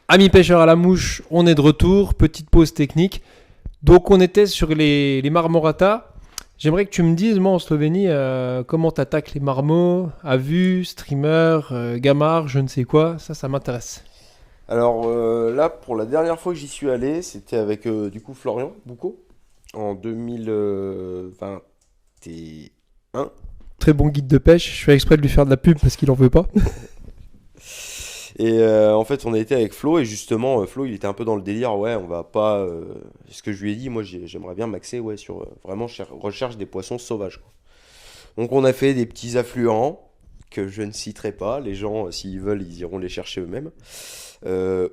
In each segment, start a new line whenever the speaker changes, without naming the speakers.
Amis pêcheurs à la mouche, on est de retour. Petite pause technique. Donc, on était sur les marmoratas. J'aimerais que tu me dises, moi en Slovénie, comment t'attaques les marmots, à vue, streamer, gamard, je ne sais quoi. Ça m'intéresse.
Alors là, pour la dernière fois que j'y suis allé, c'était avec du coup Florian Boucaud en 2021.
Très bon guide de pêche. Je fais exprès de lui faire de la pub parce qu'il en veut pas.
Et en fait, on a été avec Flo et justement, Flo, il était un peu dans le délire. Ouais, on va pas. Ce que je lui ai dit, moi, j'aimerais bien m'axer ouais, sur vraiment recherche des poissons sauvages, quoi. Donc, on a fait des petits affluents que je ne citerai pas. Les gens, s'ils veulent, ils iront les chercher eux-mêmes.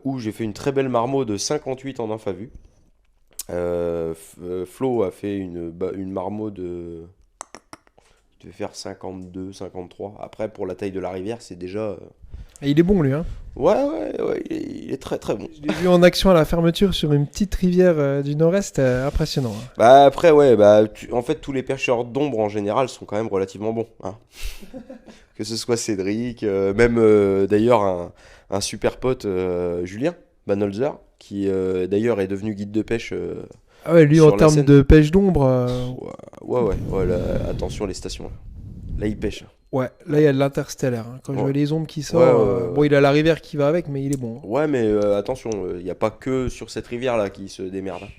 Où j'ai fait une très belle marmot de 58 en infa vue. Flo a fait une marmot de. Il devait faire 52, 53. Après, pour la taille de la rivière, c'est déjà.
Et il est bon lui, hein.
Ouais, il est très très bon.
Je l'ai vu en action à la fermeture sur une petite rivière du nord-est, impressionnant, hein.
Bah après, ouais, bah en fait, tous les pêcheurs d'ombre en général sont quand même relativement bons, hein. Que ce soit Cédric, même d'ailleurs un super pote, Julien Banholzer, qui d'ailleurs est devenu guide de pêche
Ah ouais, lui en
sur la
termes
Seine.
de pêche d'ombre,
Ouais, là, attention les stations. Là, il pêche.
ouais, là il y a de l'interstellaire, hein. Quand je
Ouais,
vois les ombres qui
ouais,
sortent, bon il a la rivière qui va avec, mais il est bon, hein.
ouais, mais attention, il n'y a pas que sur cette rivière-là qui se démerde, hein.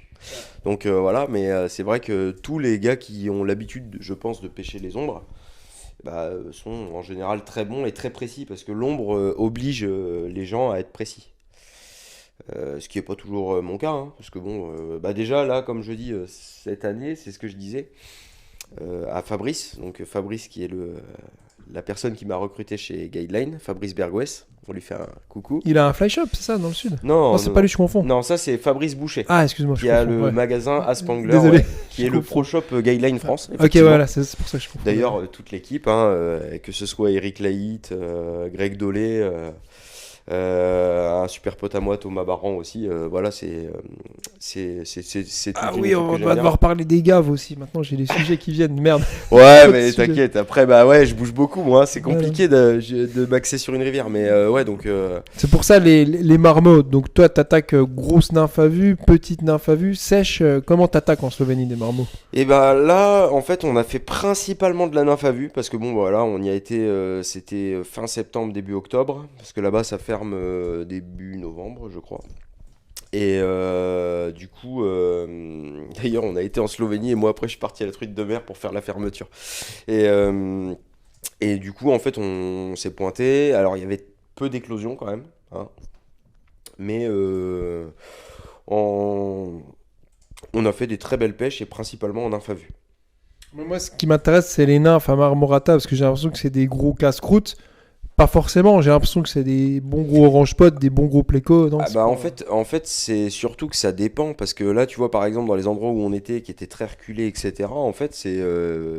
Donc voilà, mais c'est vrai que tous les gars qui ont l'habitude, je pense, de pêcher les ombres, bah, sont en général très bons et très précis parce que l'ombre oblige les gens à être précis. Ce qui n'est pas toujours mon cas, hein, parce que bon, bah déjà là, comme je dis, cette année, c'est ce que je disais à Fabrice, donc Fabrice qui est la personne qui m'a recruté chez Guideline, Fabrice Bergouès, on lui fait un coucou.
Il a un fly shop, c'est ça, dans le sud? Non,
Non,
c'est
non,
pas
non.
lui, je confonds.
Non, ça c'est Fabrice Boucher,
Ah, excuse-moi, je
qui a
confonds,
le
ouais.
magasin Aspangler,
Désolé,
ouais, qui
je
est le
confonds.
pro shop Guideline France,
Ok,
effectivement.
voilà, c'est pour ça que je confonds.
D'ailleurs, toute l'équipe, hein, que ce soit Eric Laït, Greg Dolé, un super pote à moi, Thomas Barran aussi, voilà, c'est
Ah
toute une
oui,
équipe
on
que
va
j'aime bien.
devoir parler des gaves aussi. Maintenant, j'ai des sujets qui viennent. Merde.
Ouais,
Trop de
mais
sujets.
t'inquiète, après, bah ouais, je bouge beaucoup, moi, c'est
Voilà.
compliqué de m'axer sur une rivière, mais ouais, donc.
C'est pour ça les marmottes. Donc toi, t'attaques grosse nymphe à vue, petite nymphe à vue, sèche. Comment t'attaques en Slovénie des marmots?
Et bah là, en fait, on a fait principalement de la nymphe à vue, parce que bon, voilà, on y a été, c'était fin septembre, début octobre, parce que là-bas, ça ferme début novembre, je crois. Et du coup, d'ailleurs, on a été en Slovénie, et moi, après, je suis parti à la truite de mer pour faire la fermeture. Et, euh, et du coup, en fait, on s'est pointé. Alors, il y avait peu d'éclosions quand même, hein, mais en- on a fait des très belles pêches, et principalement en nymphe à vue.
Mais moi, ce qui m'intéresse, c'est les nymphes à marmorata parce que j'ai l'impression que c'est des gros casse-croûtes. Pas forcément. J'ai l'impression que c'est des bons gros orange pot, des bons gros plécos. Non,
Ah
c'est
bah
pas.
en fait c'est surtout que ça dépend parce que là tu vois par exemple dans les endroits où on était qui étaient très reculés etc. En fait c'est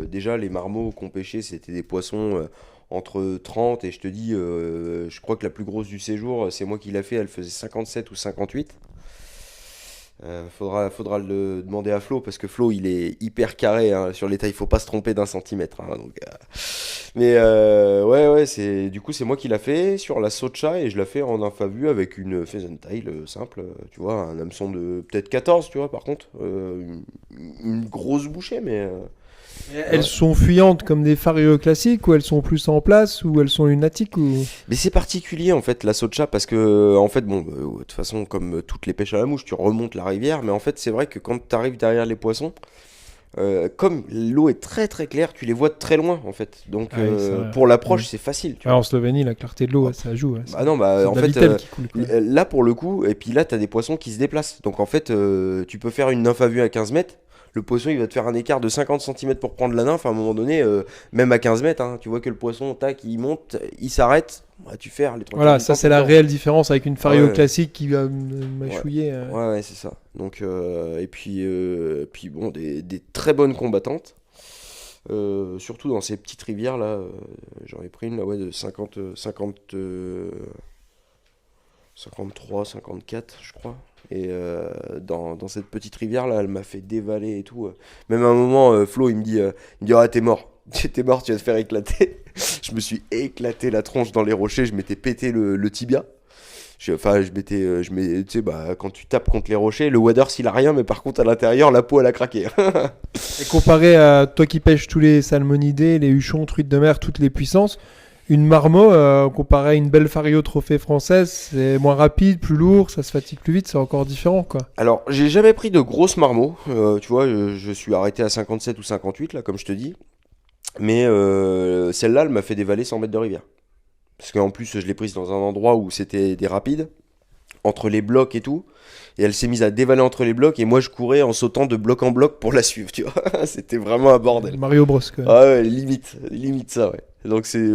déjà les marmots qu'on pêchait c'était des poissons entre 30 et je te dis je crois que la plus grosse du séjour c'est moi qui l'a fait elle faisait 57 ou 58. Faudra le demander à Flo parce que Flo il est hyper carré hein, sur les tailles, il faut pas se tromper d'un centimètre, hein, donc, mais ouais, du coup c'est moi qui l'a fait sur la Socha et je l'ai fait en infavu avec une pheasant tail simple, tu vois, un hameçon de peut-être 14, tu vois, par contre, une grosse bouchée, mais
Elles
ouais.
sont fuyantes comme des farios classiques ou elles sont plus en place ou elles sont lunatiques ou.
Mais c'est particulier en fait la Socha parce que en fait bon de toute façon comme toutes les pêches à la mouche tu remontes la rivière mais en fait c'est vrai que quand tu arrives derrière les poissons comme l'eau est très très claire, tu les vois de très loin en fait. Donc
Ah oui, c'est vrai.
pour l'approche,
Mm.
c'est facile, tu
Ouais,
vois.
en Slovénie, la clarté de l'eau, ouais,
Hop.
ça joue, ouais.
Bah non, bah
C'est
en
de la
fait,
vitelle qui coule, quoi.
là pour le coup, et puis là, t'as des poissons qui se déplacent. Donc en fait, tu peux faire une nymphe à vue à 15 mètres. Le poisson, il va te faire un écart de 50 centimètres pour prendre la nymphe. À un moment donné, même à 15 mètres, hein, tu vois que le poisson, tac, il monte, il s'arrête. Bah, tu fais les trois quarts
Voilà,
du
ça
temps,
c'est
tout le
la
temps.
réelle différence avec une fario
Ouais,
classique qui va
ouais,
mâchouiller.
ouais, c'est ça. Donc, et puis bon, des très bonnes combattantes. Surtout dans ces petites rivières là, j'en ai pris une là, ouais, de 53, 54 je crois. Et dans cette petite rivière là, elle m'a fait dévaler et tout. Même à un moment, Flo il me dit ah t'es mort, t'es mort, tu vas te faire éclater. Je me suis éclaté la tronche dans les rochers, je m'étais pété le tibia. tu sais, bah, quand tu tapes contre les rochers, le waders il a rien, mais par contre à l'intérieur, la peau elle a craqué.
Et comparé à toi qui pêches tous les salmonidés, les huchons, truites de mer, toutes les puissances, une marmot, comparé à une belle Fario trophée française, c'est moins rapide, plus lourd, ça se fatigue plus vite, c'est encore différent, quoi.
Alors, j'ai jamais pris de grosses marmots. Tu vois, je suis arrêté à 57 ou 58, là, comme je te dis. Mais celle-là, elle m'a fait dévaler 100 mètres de rivière. Parce qu'en plus, je l'ai prise dans un endroit où c'était des rapides, entre les blocs et tout. Et elle s'est mise à dévaler entre les blocs. Et moi, je courais en sautant de bloc en bloc pour la suivre, tu vois. C'était vraiment un bordel.
Mario Bros, quoi.
Ah ouais, limite ça, ouais. Donc c'est...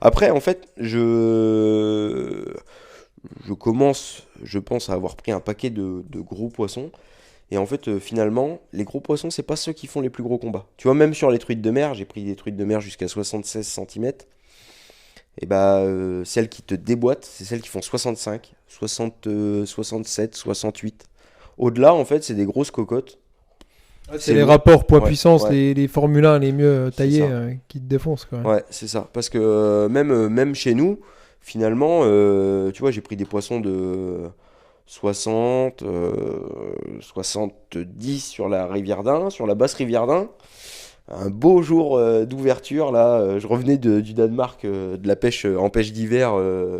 Après, en fait, je commence, je pense, à avoir pris un paquet de gros poissons. Et en fait, finalement, les gros poissons, c'est pas ceux qui font les plus gros combats. Tu vois, même sur les truites de mer, j'ai pris des truites de mer jusqu'à 76 cm. Et bah, celles qui te déboîtent, c'est celles qui font 65, 60, 67, 68. Au-delà, en fait, c'est des grosses cocottes.
C'est les rapports poids-puissance,
ouais.
les Formule 1 les mieux taillés
ça.
qui te défoncent, quoi.
Ouais, c'est ça. Parce que même chez nous, finalement, tu vois, j'ai pris des poissons de 60, 70 sur la rivière d'Ain, sur la basse rivière d'Ain. Un beau jour d'ouverture, là, je revenais du Danemark, de la pêche en pêche d'hiver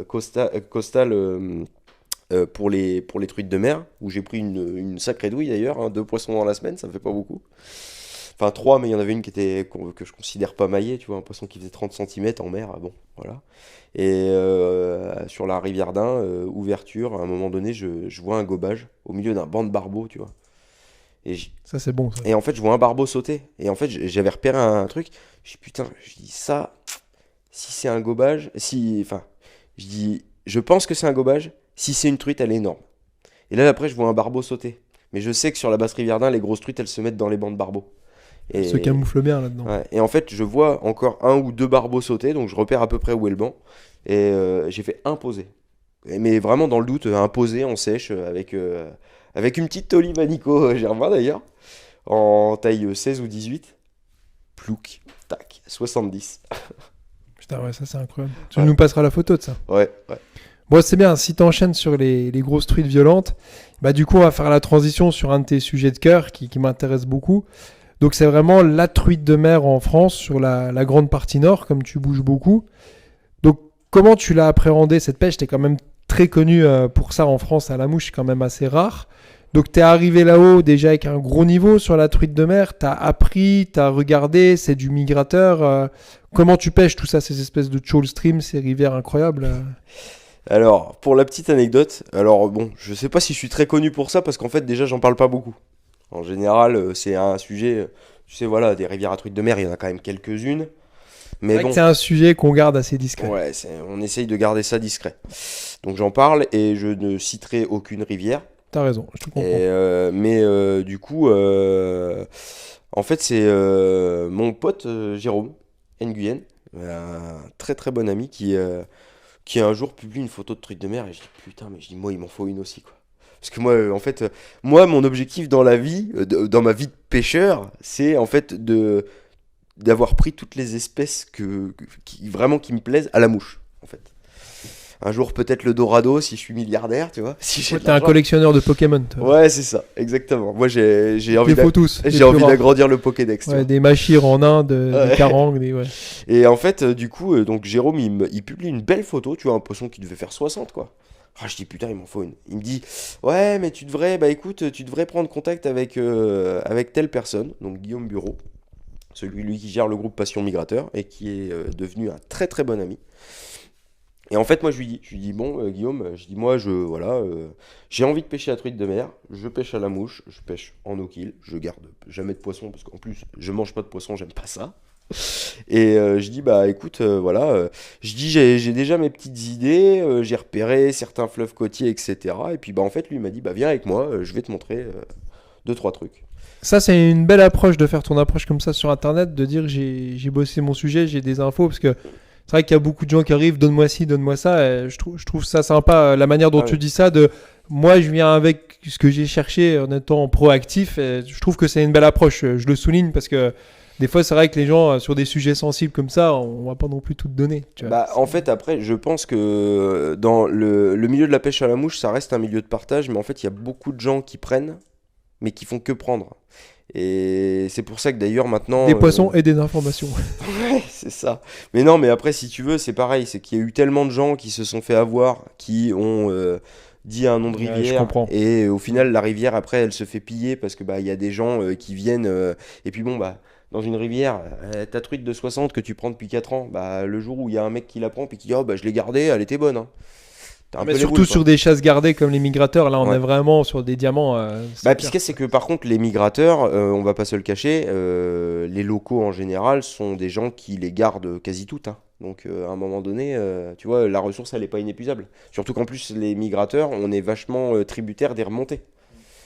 costale pour les truites de mer, où j'ai pris une sacrée douille d'ailleurs, hein, 2 poissons dans la semaine, ça me fait pas beaucoup. Enfin 3, mais il y en avait une que je considère pas maillée, tu vois, un poisson qui faisait 30 cm en mer, bon, voilà. Et sur la rivière d'Ain, ouverture, à un moment donné, je vois un gobage au milieu d'un banc de barbeaux, tu vois. Et,
Ça, c'est bon, ça.
et en fait, je vois un barbeau sauter. Et en fait, j'avais repéré un truc. Je dis, putain, je dis ça, si c'est un gobage, enfin, je dis, je pense que c'est un gobage. Si c'est une truite, elle est énorme. Et là, après, je vois un barbeau sauter. Mais je sais que sur la basse rivière d'Ain, les grosses truites, elles se mettent dans les bancs de barbeaux.
Elle se
Et,
camoufle bien là-dedans.
ouais, et en fait, je vois encore un ou deux barbeaux sauter, donc je repère à peu près où est le banc. Et j'ai fait un posé. Mais vraiment dans le doute, un posé en sèche avec une petite olive à Nico Germain d'ailleurs, en taille 16 ou 18. Plouc, tac, 70.
Putain, ouais, ça, c'est incroyable. Tu
Ouais.
nous passeras la photo de ça.
Ouais.
Bon, c'est bien, si t'enchaînes sur les grosses truites violentes, bah du coup, on va faire la transition sur un de tes sujets de cœur qui m'intéresse beaucoup. Donc, c'est vraiment la truite de mer en France, sur la grande partie nord, comme tu bouges beaucoup. Donc, comment tu l'as appréhendé cette pêche? T'es quand même très connu pour ça en France, à la mouche, c'est quand même assez rare. Donc, t'es arrivé là-haut déjà avec un gros niveau sur la truite de mer, t'as appris, t'as regardé, c'est du migrateur. Comment tu pêches tout ça, ces espèces de shoal stream, ces rivières incroyables
Alors, pour la petite anecdote, alors bon, je sais pas si je suis très connu pour ça, parce qu'en fait, déjà, j'en parle pas beaucoup. En général, c'est un sujet, tu sais, voilà, des rivières à truites de mer, il y en a quand même quelques-unes.
C'est
Mais
vrai
bon,
que c'est un sujet qu'on garde assez discret.
ouais, on essaye de garder ça discret. Donc j'en parle et je ne citerai aucune rivière.
T'as raison, je te comprends.
Mais du coup, en fait, c'est mon pote Jérôme Nguyen, un très très bon ami qui un jour publie une photo de truite de mer et je dis putain, mais je dis moi il m'en faut une aussi quoi. Parce que moi, en fait, moi mon objectif dans la vie, dans ma vie de pêcheur, c'est en fait d'avoir pris toutes les espèces qui me plaisent à la mouche en fait. Un jour peut-être le dorado si je suis milliardaire, tu vois. Si j'ai
Ouais,
de
t'es un
l'argent.
collectionneur de Pokémon, toi.
Ouais, c'est ça, exactement. Moi, j'ai envie
Les faut tous. les
j'ai
plus
envie
rares.
d'agrandir le Pokédex. Tu
Ouais,
vois.
des machires en Inde,
Ouais.
des carangues, ouais.
Et en fait, du coup, donc Jérôme, il publie une belle photo, tu vois, un poisson qui devait faire 60, quoi. Ah, je dis putain, il m'en faut une. Il me dit, ouais, mais écoute, tu devrais prendre contact avec telle personne, donc Guillaume Bureau, lui qui gère le groupe Passion Migrateur et qui est devenu un très très bon ami. Et en fait, moi, je lui dis bon, Guillaume, je dis, moi, j'ai envie de pêcher la truite de mer, je pêche à la mouche, je pêche en eau-kill, je garde jamais de poisson, parce qu'en plus, je mange pas de poisson, j'aime pas ça. Et je dis, bah écoute, voilà, je dis, j'ai déjà mes petites idées, j'ai repéré certains fleuves côtiers, etc. Et puis, bah en fait, lui, il m'a dit, bah viens avec moi, je vais te montrer 2-3 trucs.
Ça, c'est une belle approche de faire ton approche comme ça sur Internet, de dire j'ai bossé mon sujet, j'ai des infos, parce que c'est vrai qu'il y a beaucoup de gens qui arrivent, donne-moi ci, donne-moi ça, et je trouve ça sympa, la manière dont
Ah
tu
ouais.
dis ça, moi je viens avec ce que j'ai cherché en étant proactif, et je trouve que c'est une belle approche, je le souligne parce que des fois, c'est vrai que les gens, sur des sujets sensibles comme ça, on va pas non plus tout donner. Tu vois.
Bah, en fait, après, je pense que dans le milieu de la pêche à la mouche, ça reste un milieu de partage, mais en fait, il y a beaucoup de gens qui prennent, mais qui font que prendre. Et c'est pour ça que d'ailleurs maintenant...
Des poissons et des informations.
Ouais, c'est ça. Mais non, mais après, si tu veux, c'est pareil. C'est qu'il y a eu tellement de gens qui se sont fait avoir, qui ont dit un nom de
Ouais, je
rivière.
comprends.
Et au final, la rivière, après, elle se fait piller parce que bah, il y a des gens qui viennent. Et puis bon, bah, dans une rivière, ta truite de 60 que tu prends depuis 4 ans, bah, le jour où il y a un mec qui la prend, puis qui dit, oh, bah, je l'ai gardée, elle était bonne. Hein. T'as un
Mais
peu les
surtout
boules,
sur
quoi.
des chasses gardées comme les migrateurs, là, on
Ouais.
est vraiment sur des diamants. C'est
Bah,
clair.
puis ce qu'il y a, c'est que par contre, les migrateurs, on va pas se le cacher, les locaux en général sont des gens qui les gardent quasi toutes. Hein. Donc à un moment donné, tu vois, la ressource, elle n'est pas inépuisable. Surtout qu'en plus, les migrateurs, on est vachement tributaire des remontées.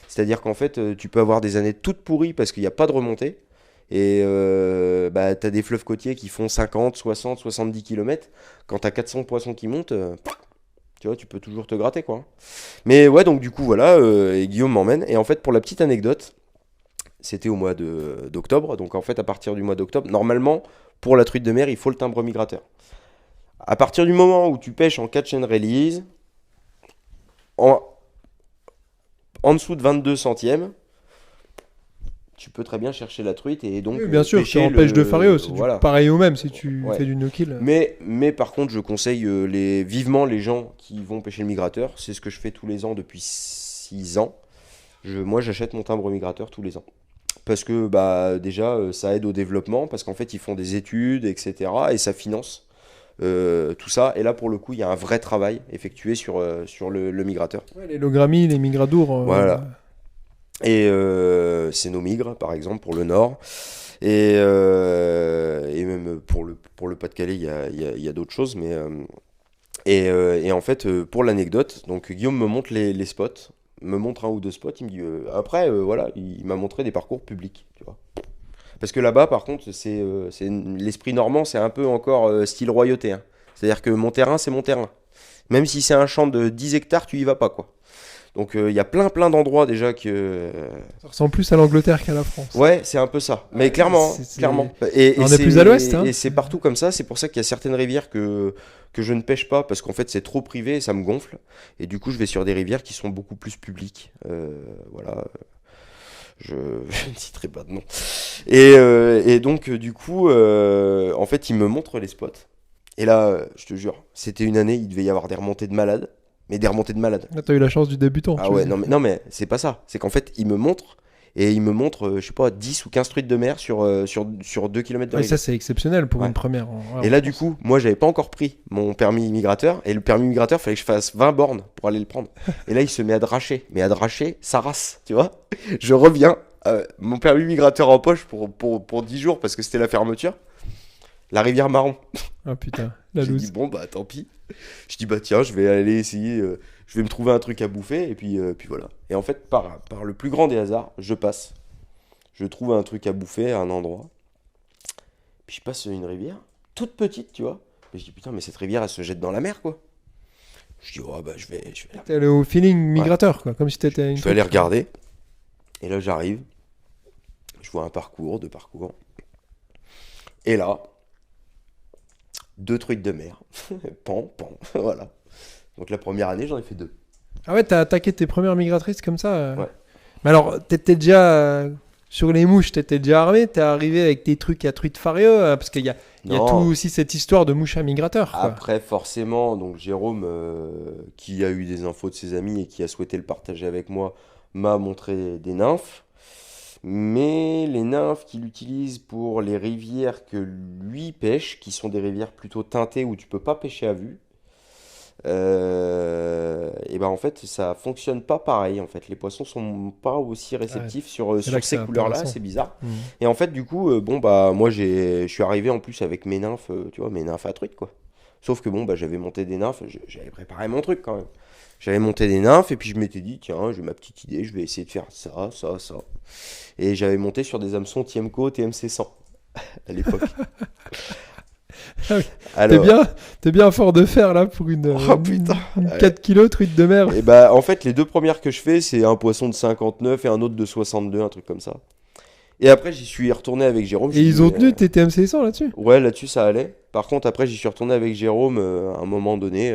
C'est-à-dire qu'en fait, tu peux avoir des années toutes pourries parce qu'il n'y a pas de remontée. Et bah, tu as des fleuves côtiers qui font 50, 60, 70 km. Quand tu as 400 poissons qui montent, tu vois, tu peux toujours te gratter, quoi. Mais ouais, donc du coup, voilà, et Guillaume m'emmène. Et en fait, pour la petite anecdote, c'était au mois d'octobre. Donc en fait, à partir du mois d'octobre, normalement, pour la truite de mer, il faut le timbre migrateur. À partir du moment où tu pêches en catch and release, en, en dessous de 22 centièmes, tu peux très bien chercher la truite et donc
Oui, bien sûr,
pêcher
tu empêches de fario. C'est
voilà.
pareil au même si tu
Ouais.
fais du no-kill.
Mais par contre, je conseille vivement les gens qui vont pêcher le migrateur. C'est ce que je fais tous les ans depuis 6 ans. Moi, j'achète mon timbre migrateur tous les ans. Parce que bah, déjà, ça aide au développement, parce qu'en fait, ils font des études, etc. Et ça finance tout ça. Et là, pour le coup, il y a un vrai travail effectué sur le migrateur.
Ouais, les logrammies, les migradours.
Voilà. Et c'est nos migres, par exemple, pour le Nord. Et même pour le Pas-de-Calais, il y a d'autres choses. Mais, et en fait, pour l'anecdote, donc Guillaume me montre les spots, me montre un ou deux spots. Il me dit, après, voilà, il m'a montré des parcours publics. Tu vois. Parce que là-bas, par contre, l'esprit normand, c'est un peu encore style royauté. Hein. C'est-à-dire que mon terrain, c'est mon terrain. Même si c'est un champ de 10 hectares, tu y vas pas, quoi. Donc il y a plein d'endroits déjà que...
Ça ressemble plus à l'Angleterre qu'à la France.
Ouais, c'est un peu ça. Mais clairement, clairement. Et
On est plus à l'ouest, hein.
Et c'est partout comme ça. C'est pour ça qu'il y a certaines rivières que je ne pêche pas parce qu'en fait c'est trop privé et ça me gonfle. Et du coup, je vais sur des rivières qui sont beaucoup plus publiques. Voilà. Je ne citerai pas de nom. Et donc, du coup, en fait, il me montre les spots. Et là, je te jure, c'était une année, il devait y avoir des remontées de malades. Mais des remontées de malades.
Là, t'as eu la chance du débutant.
Ah ouais, non mais c'est pas ça. C'est qu'en fait, il me montre, je sais pas, 10 ou 15 truites de mer sur 2 km de
Ouais,
rivière.
ça, c'est exceptionnel pour
Ouais.
une première.
Et là, du coup, moi, j'avais pas encore pris mon permis migrateur. Et le permis migrateur, fallait que je fasse 20 bornes pour aller le prendre. Et là, il se met à dracher. Mais à dracher, sa race, tu vois. Je reviens, mon permis migrateur en poche pour 10 jours parce que c'était la fermeture. La rivière Marron.
Ah putain, la
J'ai
loose.
dit, bon, bah tant pis. Je dis, bah tiens, je vais aller essayer, je vais me trouver un truc à bouffer, et puis voilà. Et en fait, par le plus grand des hasards, je passe. Je trouve un truc à bouffer à un endroit. Puis je passe une rivière, toute petite, tu vois. Et je dis, putain, mais cette rivière, elle se jette dans la mer, quoi. Je dis, oh, bah je vais
T'es allé au feeling migrateur, quoi, comme si t'étais une.
je vais aller regarder. Et là, j'arrive. Je vois un parcours, 2 parcours. Et là, 2 truites de mer. Pan, voilà. Donc la première année, j'en ai fait 2.
Ah ouais, t'as attaqué tes premières migratrices comme ça.
Ouais.
Mais alors, t'étais déjà sur les mouches, t'étais déjà armé. T'es arrivé avec tes trucs à truite fario, parce qu'il y a tout
Non.
aussi cette histoire de mouche à migrateur. Quoi.
Après, forcément, donc Jérôme, qui a eu des infos de ses amis et qui a souhaité le partager avec moi, m'a montré des nymphes. Mais les nymphes qu'il utilise pour les rivières que lui pêche, qui sont des rivières plutôt teintées où tu peux pas pêcher à vue, et ben en fait ça fonctionne pas pareil. En fait, les poissons sont pas aussi réceptifs sur
là que
ces
c'est
couleurs-là,
intéressant.
c'est bizarre.
Mhm.
Et en fait, du coup, bon bah moi je suis arrivé en plus avec mes nymphes, tu vois, mes nymphes à truite quoi. Sauf que bon bah j'avais monté des nymphes, j'avais préparé mon truc quand même. J'avais monté des nymphes et puis je m'étais dit tiens, j'ai ma petite idée, je vais essayer de faire ça. Et j'avais monté sur des hameçons Tiemco TMC 100 à l'époque.
Ah oui.
Alors,
T'es bien fort de fer là pour une,
Oh, putain.
une 4 kilos truite de mer.
et bah en fait les 2 premières que je fais, c'est un poisson de 59 et un autre de 62, un truc comme ça. Et après, j'y suis retourné avec Jérôme.
Et ils ont tenu tes TMC 100 là-dessus?
Ouais, là-dessus, ça allait. Par contre, après, j'y suis retourné avec Jérôme à un moment donné.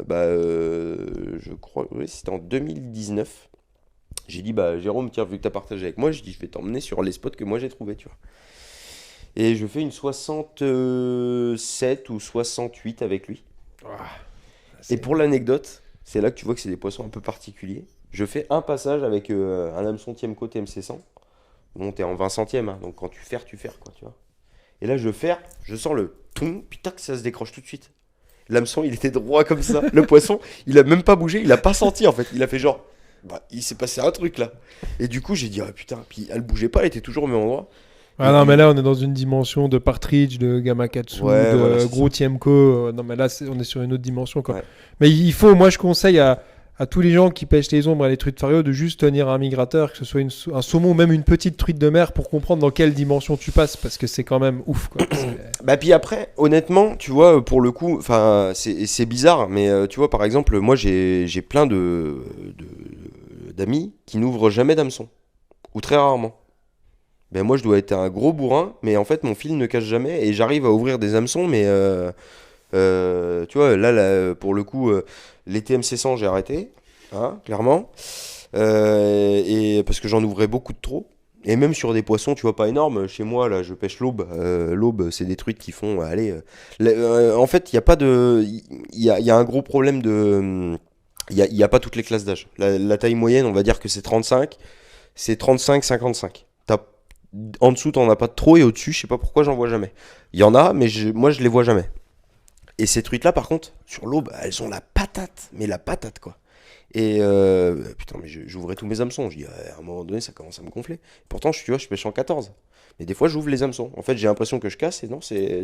Je crois, oui, c'était en 2019. J'ai dit, bah, Jérôme, tiens, vu que t'as partagé avec moi, je dis, je vais t'emmener sur les spots que moi j'ai trouvés, tu vois. Et je fais une 67 ou 68 avec lui. Et pour l'anecdote, c'est là que tu vois que c'est des poissons un peu particuliers. Je fais un passage avec un hameçon Tiemco TMC 100. Bon, t'es en 20 centièmes, hein, donc quand tu ferres, quoi, tu vois. Et là, je ferre, je sens le toum, putain que ça se décroche tout de suite. L'hameçon, il était droit comme ça. Le poisson, il a même pas bougé, il a pas senti en fait. Il a fait genre, bah, il s'est passé un truc là. Et du coup, j'ai dit, ah putain, puis elle bougeait pas, elle était toujours au même endroit.
Ah non, mais là, on est dans une dimension de partridge, de Gamakatsu,
Ouais,
de
voilà, c'est
gros Tiemco. Non, mais là, on est sur une autre dimension, quoi.
Ouais.
Mais il faut, moi, je conseille à tous les gens qui pêchent les ombres à les truites de fario de juste tenir un migrateur, que ce soit un saumon ou même une petite truite de mer pour comprendre dans quelle dimension tu passes, parce que c'est quand même ouf, quoi.
Bah puis après, honnêtement, tu vois, pour le coup, enfin, c'est bizarre, mais tu vois, par exemple, moi, j'ai plein d'amis qui n'ouvrent jamais d'hameçon, ou très rarement. Ben moi, je dois être un gros bourrin, mais en fait, mon fil ne cache jamais, et j'arrive à ouvrir des hameçons, mais tu vois, là, pour le coup, les TMC 100, j'ai arrêté, hein, clairement, et parce que j'en ouvrais beaucoup de trop. Et même sur des poissons, tu vois, pas énormes. Chez moi, là, je pêche l'aube. L'aube, c'est des truites qui font. Allez. En fait, il n'y a pas de. Il y a un gros problème de. Il y a pas toutes les classes d'âge. La taille moyenne, on va dire que c'est 35. C'est 35-55. En dessous, t'en as pas de trop. Et au-dessus, je sais pas pourquoi, j'en vois jamais. Il y en a, mais moi, je les vois jamais. Et ces truites-là, par contre, sur l'aube, elles ont la patate. Mais la patate, quoi. Et putain, mais j'ouvrais tous mes hameçons. Je dis, à un moment donné, ça commence à me gonfler. Pourtant, tu vois, je pêche en 14. Mais des fois, j'ouvre les hameçons. En fait, j'ai l'impression que je casse et non, c'est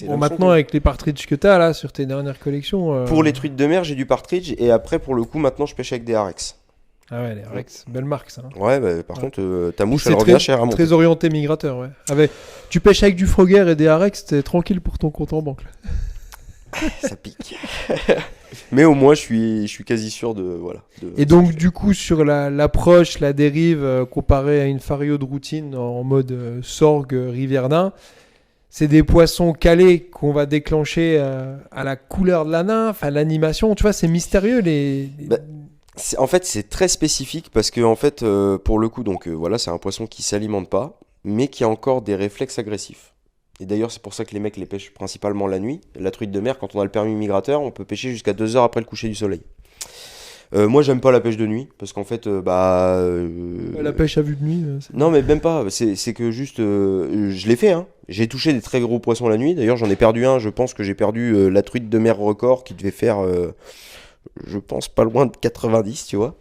Bon, maintenant, avec les partridges que tu as là sur tes dernières collections.
Pour les truites de mer, j'ai du partridge. Et après, pour le coup, maintenant, je pêche avec des Arex.
Ah ouais, les Rex, belle marque ça.
Ouais, bah, par contre, ta mouche,
C'est
elle revient cher à monter.
très orienté migrateur, ouais. Tu pêches avec du Frogger et des Arex, t'es tranquille pour ton compte en banque. Là.
Ça pique. Mais au moins, je suis quasi sûr de. Voilà,
et donc, du coup, sur l'approche, la dérive, comparée à une fario de routine en mode sorgue rivière-nain, c'est des poissons calés qu'on va déclencher à la couleur de la nymphe, à l'animation. Tu vois, c'est mystérieux
Bah, en fait, c'est très spécifique parce que, en fait, pour le coup, donc voilà, c'est un poisson qui s'alimente pas, mais qui a encore des réflexes agressifs. Et d'ailleurs, c'est pour ça que les mecs les pêchent principalement la nuit. La truite de mer, quand on a le permis migrateur, on peut pêcher jusqu'à 2 heures après le coucher du soleil. Moi, j'aime pas la pêche de nuit parce qu'en fait,
la pêche à vue de nuit.
Non, mais même pas. C'est que juste, je l'ai fait. Hein. J'ai touché des très gros poissons la nuit. D'ailleurs, j'en ai perdu un. Je pense que j'ai perdu la truite de mer record qui devait faire, je pense, pas loin de 90, tu vois.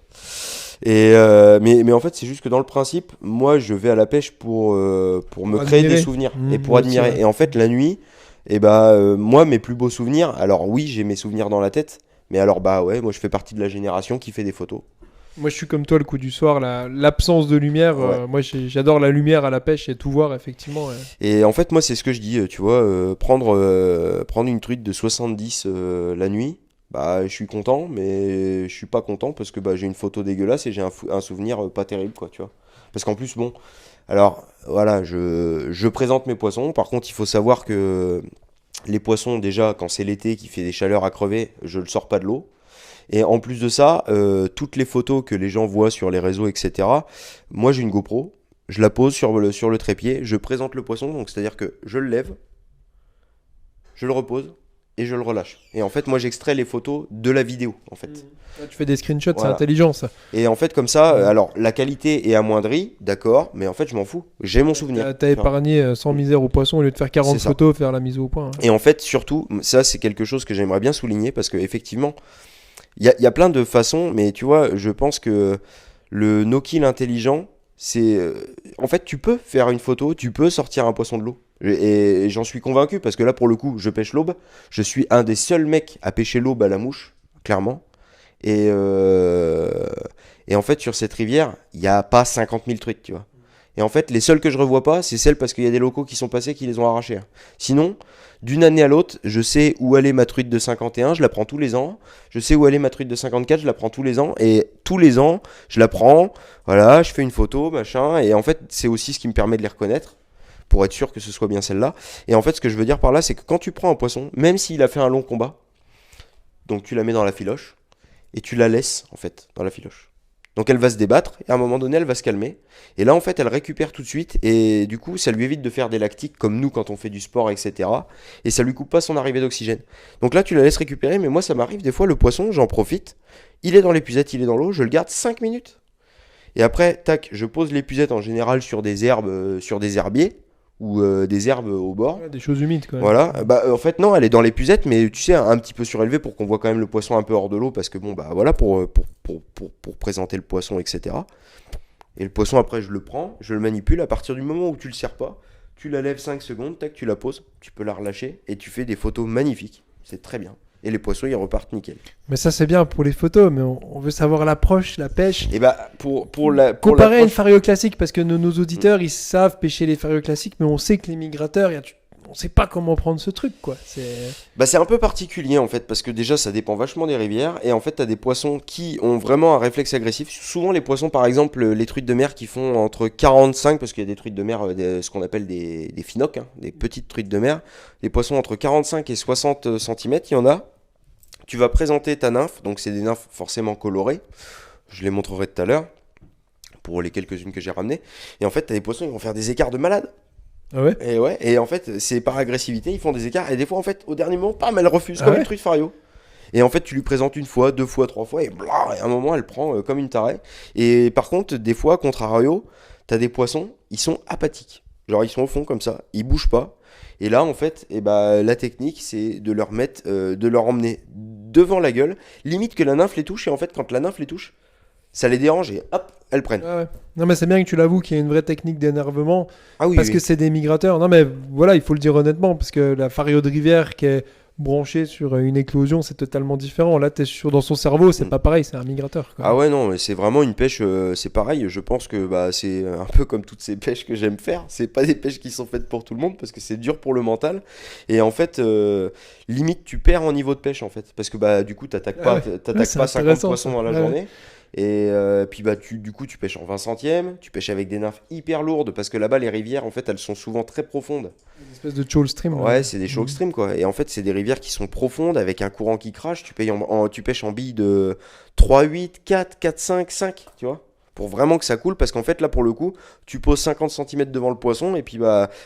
Et mais en fait, c'est juste que dans le principe, moi, je vais à la pêche pour me créer des souvenirs et pour admirer.
Ouais.
Et en fait, la nuit, moi, mes plus beaux souvenirs, alors oui, j'ai mes souvenirs dans la tête, mais alors bah ouais, moi, je fais partie de la génération qui fait des photos.
Moi, je suis comme toi, le coup du soir, l'absence de lumière.
Ouais.
Moi, j'adore la lumière à la pêche et tout voir, effectivement. Ouais.
Et en fait, moi, c'est ce que je dis, tu vois, prendre une truite de 70 la nuit. Bah, je suis content, mais je suis pas content parce que bah, j'ai une photo dégueulasse et j'ai un souvenir pas terrible, quoi, tu vois. Parce qu'en plus, bon, alors, voilà, je présente mes poissons. Par contre, il faut savoir que les poissons, déjà, quand c'est l'été, qu'il fait des chaleurs à crever, je le sors pas de l'eau. Et en plus de ça, toutes les photos que les gens voient sur les réseaux, etc., moi, j'ai une GoPro, je la pose sur le trépied, je présente le poisson, donc c'est-à-dire que je le lève, je le repose, et je le relâche. Et en fait, moi, j'extrais les photos de la vidéo, en fait.
Là, tu fais des screenshots,
Voilà.
c'est intelligent, ça.
Et en fait, comme ça, alors, la qualité est amoindrie, d'accord, mais en fait, je m'en fous. J'ai mon souvenir.
T'as épargné 100 misères au poisson au lieu de faire 40
C'est ça.
photos, faire la mise au point. Hein.
Et en fait, surtout, ça, c'est quelque chose que j'aimerais bien souligner, parce qu'effectivement, il y a plein de façons, mais tu vois, je pense que le no-kill intelligent, c'est... en fait, tu peux faire une photo, tu peux sortir un poisson de l'eau. Et j'en suis convaincu, parce que là, pour le coup, je pêche l'aube. Je suis un des seuls mecs à pêcher l'aube à la mouche, clairement. Et en fait, sur cette rivière, il n'y a pas 50 000 truites, tu vois. Et en fait, les seules que je revois pas, c'est celles parce qu'il y a des locaux qui sont passés qui les ont arrachées. Sinon, d'une année à l'autre, je sais où aller ma truite de 51, je la prends tous les ans. Je sais où aller ma truite de 54, je la prends tous les ans. Et tous les ans, je la prends, voilà, je fais une photo, machin. Et en fait, c'est aussi ce qui me permet de les reconnaître, pour être sûr que ce soit bien celle-là. Et en fait, ce que je veux dire par là, c'est que quand tu prends un poisson, même s'il a fait un long combat, donc tu la mets dans la filoche, et tu la laisses, en fait, dans la filoche. Donc elle va se débattre, et à un moment donné, elle va se calmer. Et là, en fait, elle récupère tout de suite, et du coup, ça lui évite de faire des lactiques, comme nous quand on fait du sport, etc. Et ça lui coupe pas son arrivée d'oxygène. Donc là, tu la laisses récupérer, mais moi, ça m'arrive, des fois, le poisson, j'en profite. Il est dans l'épuisette, il est dans l'eau, je le garde 5 minutes. Et après, tac, je pose l'épuisette en général sur des herbes, sur des herbiers, ou des herbes au bord.
Ouais, des choses humides, quand même.
Voilà, en fait non, elle est dans l'épuisette, mais tu sais, un petit peu surélevée pour qu'on voit quand même le poisson un peu hors de l'eau, parce que bon, bah voilà, pour présenter le poisson, etc. Et le poisson, après, je le prends, je le manipule, à partir du moment où tu le sers pas, tu la lèves 5 secondes, tac, tu la poses, tu peux la relâcher, et tu fais des photos magnifiques, c'est très bien. Et les poissons, ils repartent nickel.
Mais ça, c'est bien pour les photos, mais on veut savoir l'approche, la pêche.
Et bah, pour
Comparé à une
l'approche-
fario classique, parce que nos auditeurs, ils savent pêcher les farios classiques, mais on sait que les migrateurs, on sait pas comment prendre ce truc, quoi.
c'est un peu particulier en fait, parce que déjà ça dépend vachement des rivières, et en fait t'as des poissons qui ont vraiment un réflexe agressif. Souvent les poissons, par exemple les truites de mer qui font entre 45, parce qu'il y a des truites de mer, ce qu'on appelle des phoques, hein, des petites truites de mer, des poissons entre 45 et 60 cm, il y en a. Tu vas présenter ta nymphe, donc c'est des nymphes forcément colorées, je les montrerai tout à l'heure, pour les quelques-unes que j'ai ramenées, et en fait t'as des poissons qui vont faire des écarts de malade.
Ah ouais.
Et ouais, et en fait, c'est par agressivité, ils font des écarts, et des fois, en fait, au dernier moment, pam, elle refuse,
Ah
comme
ouais.
une truite fario. Et en fait, tu lui présentes une fois, deux fois, trois fois, et blah, et à un moment, elle prend comme une tarée. Et par contre, des fois, contrario, t'as des poissons, ils sont apathiques. Genre, ils sont au fond, comme ça, ils bougent pas. Et là, en fait, la technique, c'est de leur mettre, de leur emmener devant la gueule, limite que la nymphe les touche, et en fait, quand la nymphe les touche, ça les dérange, et hop, elles prennent.
Ah ouais. Non, mais c'est bien que tu l'avoues qu'il y a une vraie technique d'énervement,
Ah oui,
parce
oui.
que c'est des migrateurs. Non, mais voilà, il faut le dire honnêtement, parce que la fario de rivière qui est branchée sur une éclosion, c'est totalement différent. Là, t'es sûr dans son cerveau, c'est
Mm.
pas pareil, c'est un migrateur, quoi.
Ah ouais, non, mais c'est vraiment une pêche, c'est pareil, je pense que c'est un peu comme toutes ces pêches que j'aime faire, c'est pas des pêches qui sont faites pour tout le monde, parce que c'est dur pour le mental, et en fait, limite, tu perds en niveau de pêche, en fait, parce que du coup, t'attaques
Ah
pas,
ouais.
t'attaques
Ouais, c'est
pas 50
intéressant,
poissons
ça.
dans la
Ouais,
journée, et puis du coup, tu pêches en 20 centièmes, tu pêches avec des nymphes hyper lourdes, parce que là-bas, les rivières, en fait, elles sont souvent très profondes.
Une espèce de chowl stream. là.
Ouais, c'est des shows
Mhm.
extrêmes quoi. Et en fait, c'est des rivières qui sont profondes avec un courant qui crache. Tu pêches en billes de 3, 8, 4, 4, 5, 5, tu vois. Pour vraiment que ça coule, parce qu'en fait, là, pour le coup, tu poses 50 cm devant le poisson, et puis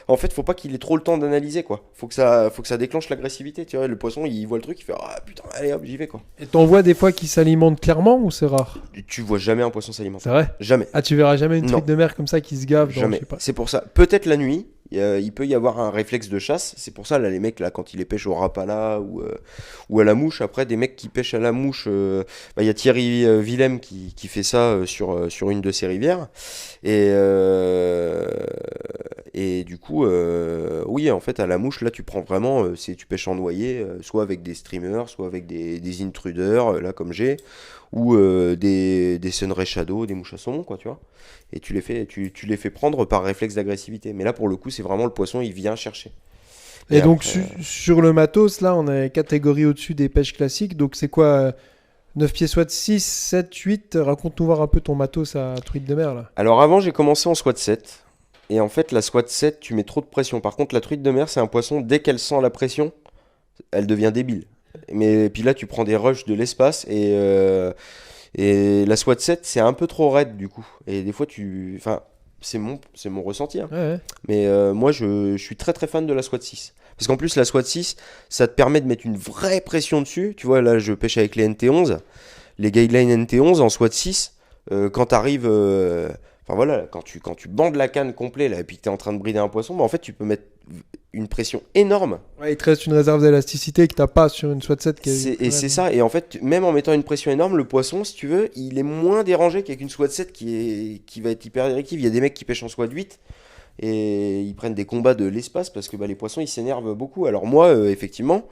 en fait, faut pas qu'il ait trop le temps d'analyser, quoi. Faut que ça déclenche l'agressivité, tu vois. Le poisson, il voit le truc, il fait ah putain, allez hop, j'y vais, quoi.
Et t'en vois des fois qui s'alimentent clairement ou c'est rare?
Tu vois jamais un poisson s'alimenter.
C'est vrai?
Jamais.
Ah, tu verras jamais une
Non.
truite de mer comme ça qui se gave dans, je
Jamais.
sais pas.
C'est pour ça. Peut-être la nuit, il peut y avoir un réflexe de chasse. C'est pour ça, là, les mecs, là, quand ils les pêchent au rapala ou à la mouche, après, des mecs qui pêchent à la mouche, il y a Thierry Willem qui fait ça sur une de ses rivières. Et du coup, oui, en fait, à la mouche, là, tu prends vraiment, tu pêches en noyer, soit avec des streamers, soit avec des intruders, là, comme j'ai, ou des Sunray Shadow, des mouches à saumon, quoi, tu vois. Et tu les fais prendre par réflexe d'agressivité. Mais là, pour le coup, c'est vraiment le poisson, il vient chercher.
Et donc,
après,
sur le matos, là, on est catégorie au-dessus des pêches classiques. Donc, c'est quoi 9 pieds soit 6, 7, 8? Raconte-nous voir un peu ton matos à truite de mer, là.
Alors avant, j'ai commencé en SWAT 7. Et en fait, la SWAT 7, tu mets trop de pression. Par contre, la truite de mer, c'est un poisson, dès qu'elle sent la pression, elle devient débile. Mais puis là, tu prends des rushs de l'espace, et la SWAT 7, c'est un peu trop raide, du coup. Et des fois, enfin, c'est mon ressenti, hein.
Ouais, ouais.
Mais moi, je suis très très fan de la SWAT 6. Parce qu'en plus, la SWAT 6, ça te permet de mettre une vraie pression dessus. Tu vois, là, je pêche avec les NT11. Les guidelines NT11 en SWAT 6, quand tu arrives. Enfin voilà, quand tu bandes la canne complet là, et puis que tu es en train de brider un poisson, en fait, tu peux mettre une pression énorme.
Ouais, il te reste une réserve d'élasticité que t'as pas sur une SWAT 7 qui
Et c'est ça. Et en fait, même en mettant une pression énorme, le poisson, si tu veux, il est moins dérangé qu'avec une SWAT 7 qui va être hyper directive. Il y a des mecs qui pêchent en SWAT 8. Et ils prennent des combats de l'espace parce que les poissons ils s'énervent beaucoup. Alors moi, effectivement,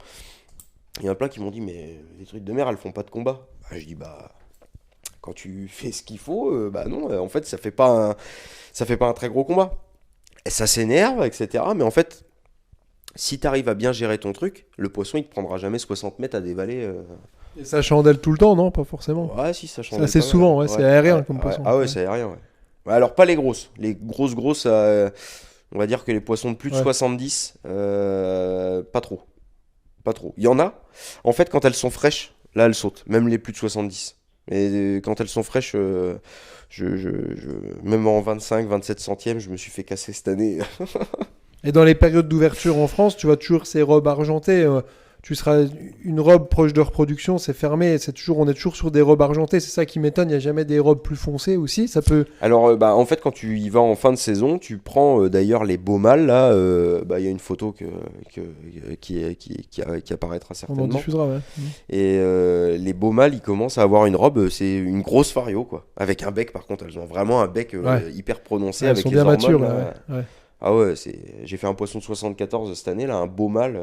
il y en a plein qui m'ont dit mais les truites de mer elles font pas de combat. Je dis quand tu fais ce qu'il faut, bah non, en fait, ça fait pas un très gros combat. Et ça s'énerve, etc. Mais en fait, si tu arrives à bien gérer ton truc, le poisson, il te prendra jamais 60 mètres à dévaler.
Et ça chandelle tout le temps, non? Pas forcément.
Ouais, si, ça change.
C'est assez souvent, ouais, c'est aérien comme poisson.
Ah ouais, c'est aérien, ouais. Ouais, alors, pas les grosses. Les grosses, on va dire que les poissons de plus de 70, pas trop. Pas trop. Il y en a. En fait, quand elles sont fraîches, là, elles sautent. Même les plus de 70. Et quand elles sont fraîches, même en 25, 27 centièmes, je me suis fait casser cette année.
Et dans les périodes d'ouverture en France, tu vois toujours ces robes argentées. Tu seras une robe proche de reproduction, c'est fermé. On est toujours sur des robes argentées. C'est ça qui m'étonne. Il n'y a jamais des robes plus foncées aussi. Ça peut.
Alors, bah, en fait, quand tu y vas en fin de saison, tu prends d'ailleurs les beaux mâles. Là, bah, il y a une photo qui apparaîtra
On
certainement.
en diffusera, ouais.
Et les beaux mâles, ils commencent à avoir une robe, c'est une grosse fario, quoi. Avec un bec, par contre, elles ont vraiment un bec hyper prononcé
Elles
avec
sont
les
bien
hormones.
matures,
Là.
ouais.
Ah ouais, j'ai fait un poisson de 74 cette année, là, un beau mâle.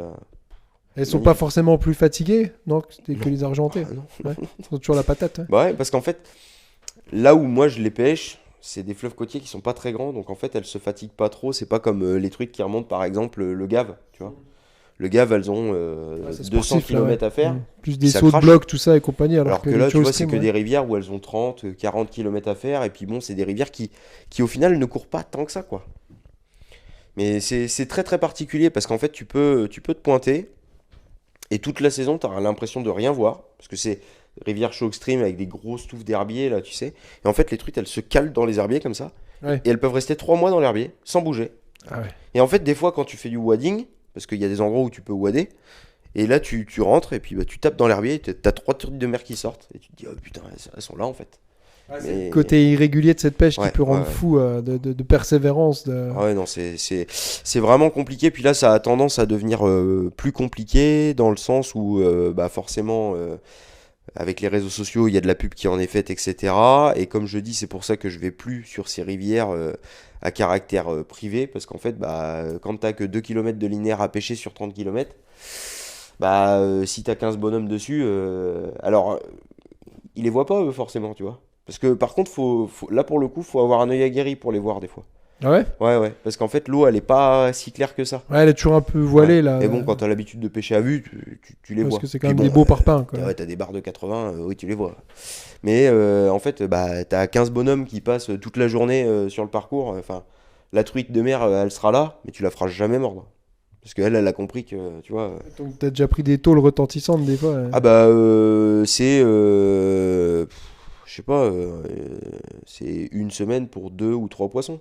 Elles sont pas forcément plus fatiguées, non, que les argentées.
Ah, non.
Ouais. Elles ont toujours la patate. Ouais.
Bah ouais, parce qu'en fait, là où moi je les pêche, c'est des fleuves côtiers qui sont pas très grands, donc en fait elles se fatiguent pas trop. C'est pas comme les truites qui remontent par exemple le Gave, tu vois. Le Gave, elles ont
C'est
200
sportif, là,
km
ouais.
à faire.
Plus des
ça
sauts de
crache.
bloc, tout ça et compagnie.
Alors que là,
les
tu vois,
Gulf
c'est
Stream,
que des rivières où elles ont 30, 40 km à faire, et puis bon, c'est des rivières qui au final ne courent pas tant que ça, quoi. Mais c'est très très particulier parce qu'en fait, tu peux te pointer et toute la saison, tu as l'impression de rien voir parce que c'est rivière show extreme avec des grosses touffes d'herbier, là, tu sais. Et en fait, les truites, elles se calent dans les herbiers comme ça,
Ouais.
et elles peuvent rester 3 mois dans l'herbier sans bouger.
Ah ouais.
Et en fait, des fois, quand tu fais du wading, parce qu'il y a des endroits où tu peux wader, et là, tu rentres et puis bah, tu tapes dans l'herbier, et t'as 3 truites de mer qui sortent, et tu te dis, oh putain, elles sont là en fait. Mais-
Côté irrégulier de cette pêche
Ouais,
qui peut rendre
ouais.
fou de persévérance.
Ah ouais, non, c'est vraiment compliqué. Puis là, ça a tendance à devenir plus compliqué dans le sens où, bah, forcément, avec les réseaux sociaux, il y a de la pub qui en est faite, etc. Et comme je dis, c'est pour ça que je vais plus sur ces rivières à caractère privé. Parce qu'en fait, bah, quand t'as que 2 km de linéaire à pêcher sur 30 km, bah, si t'as 15 bonhommes dessus, alors, ils les voient pas, eux, forcément, tu vois. Parce que par contre, là pour le coup, faut avoir un œil aguerri pour les voir des fois.
Ah ouais.
Ouais. Parce qu'en fait, l'eau, elle est pas si claire que ça.
Ouais, elle est toujours un peu voilée
Ouais.
là.
Et bon, quand t'as l'habitude de pêcher à vue, tu les
Parce
vois.
que c'est quand
Puis
même
bon,
des beaux parpaings, quoi.
ouais, t'as des barres de 80, oui, tu les vois. Mais en fait, bah, t'as 15 bonhommes qui passent toute la journée sur le parcours. Enfin, la truite de mer, elle sera là, mais tu la feras jamais mordre. Parce qu'elle, elle a compris que, tu vois.
Donc t'as déjà pris des tôles retentissantes des fois.
Ah bah, c'est. Je sais pas, c'est une semaine pour 2 ou 3 poissons.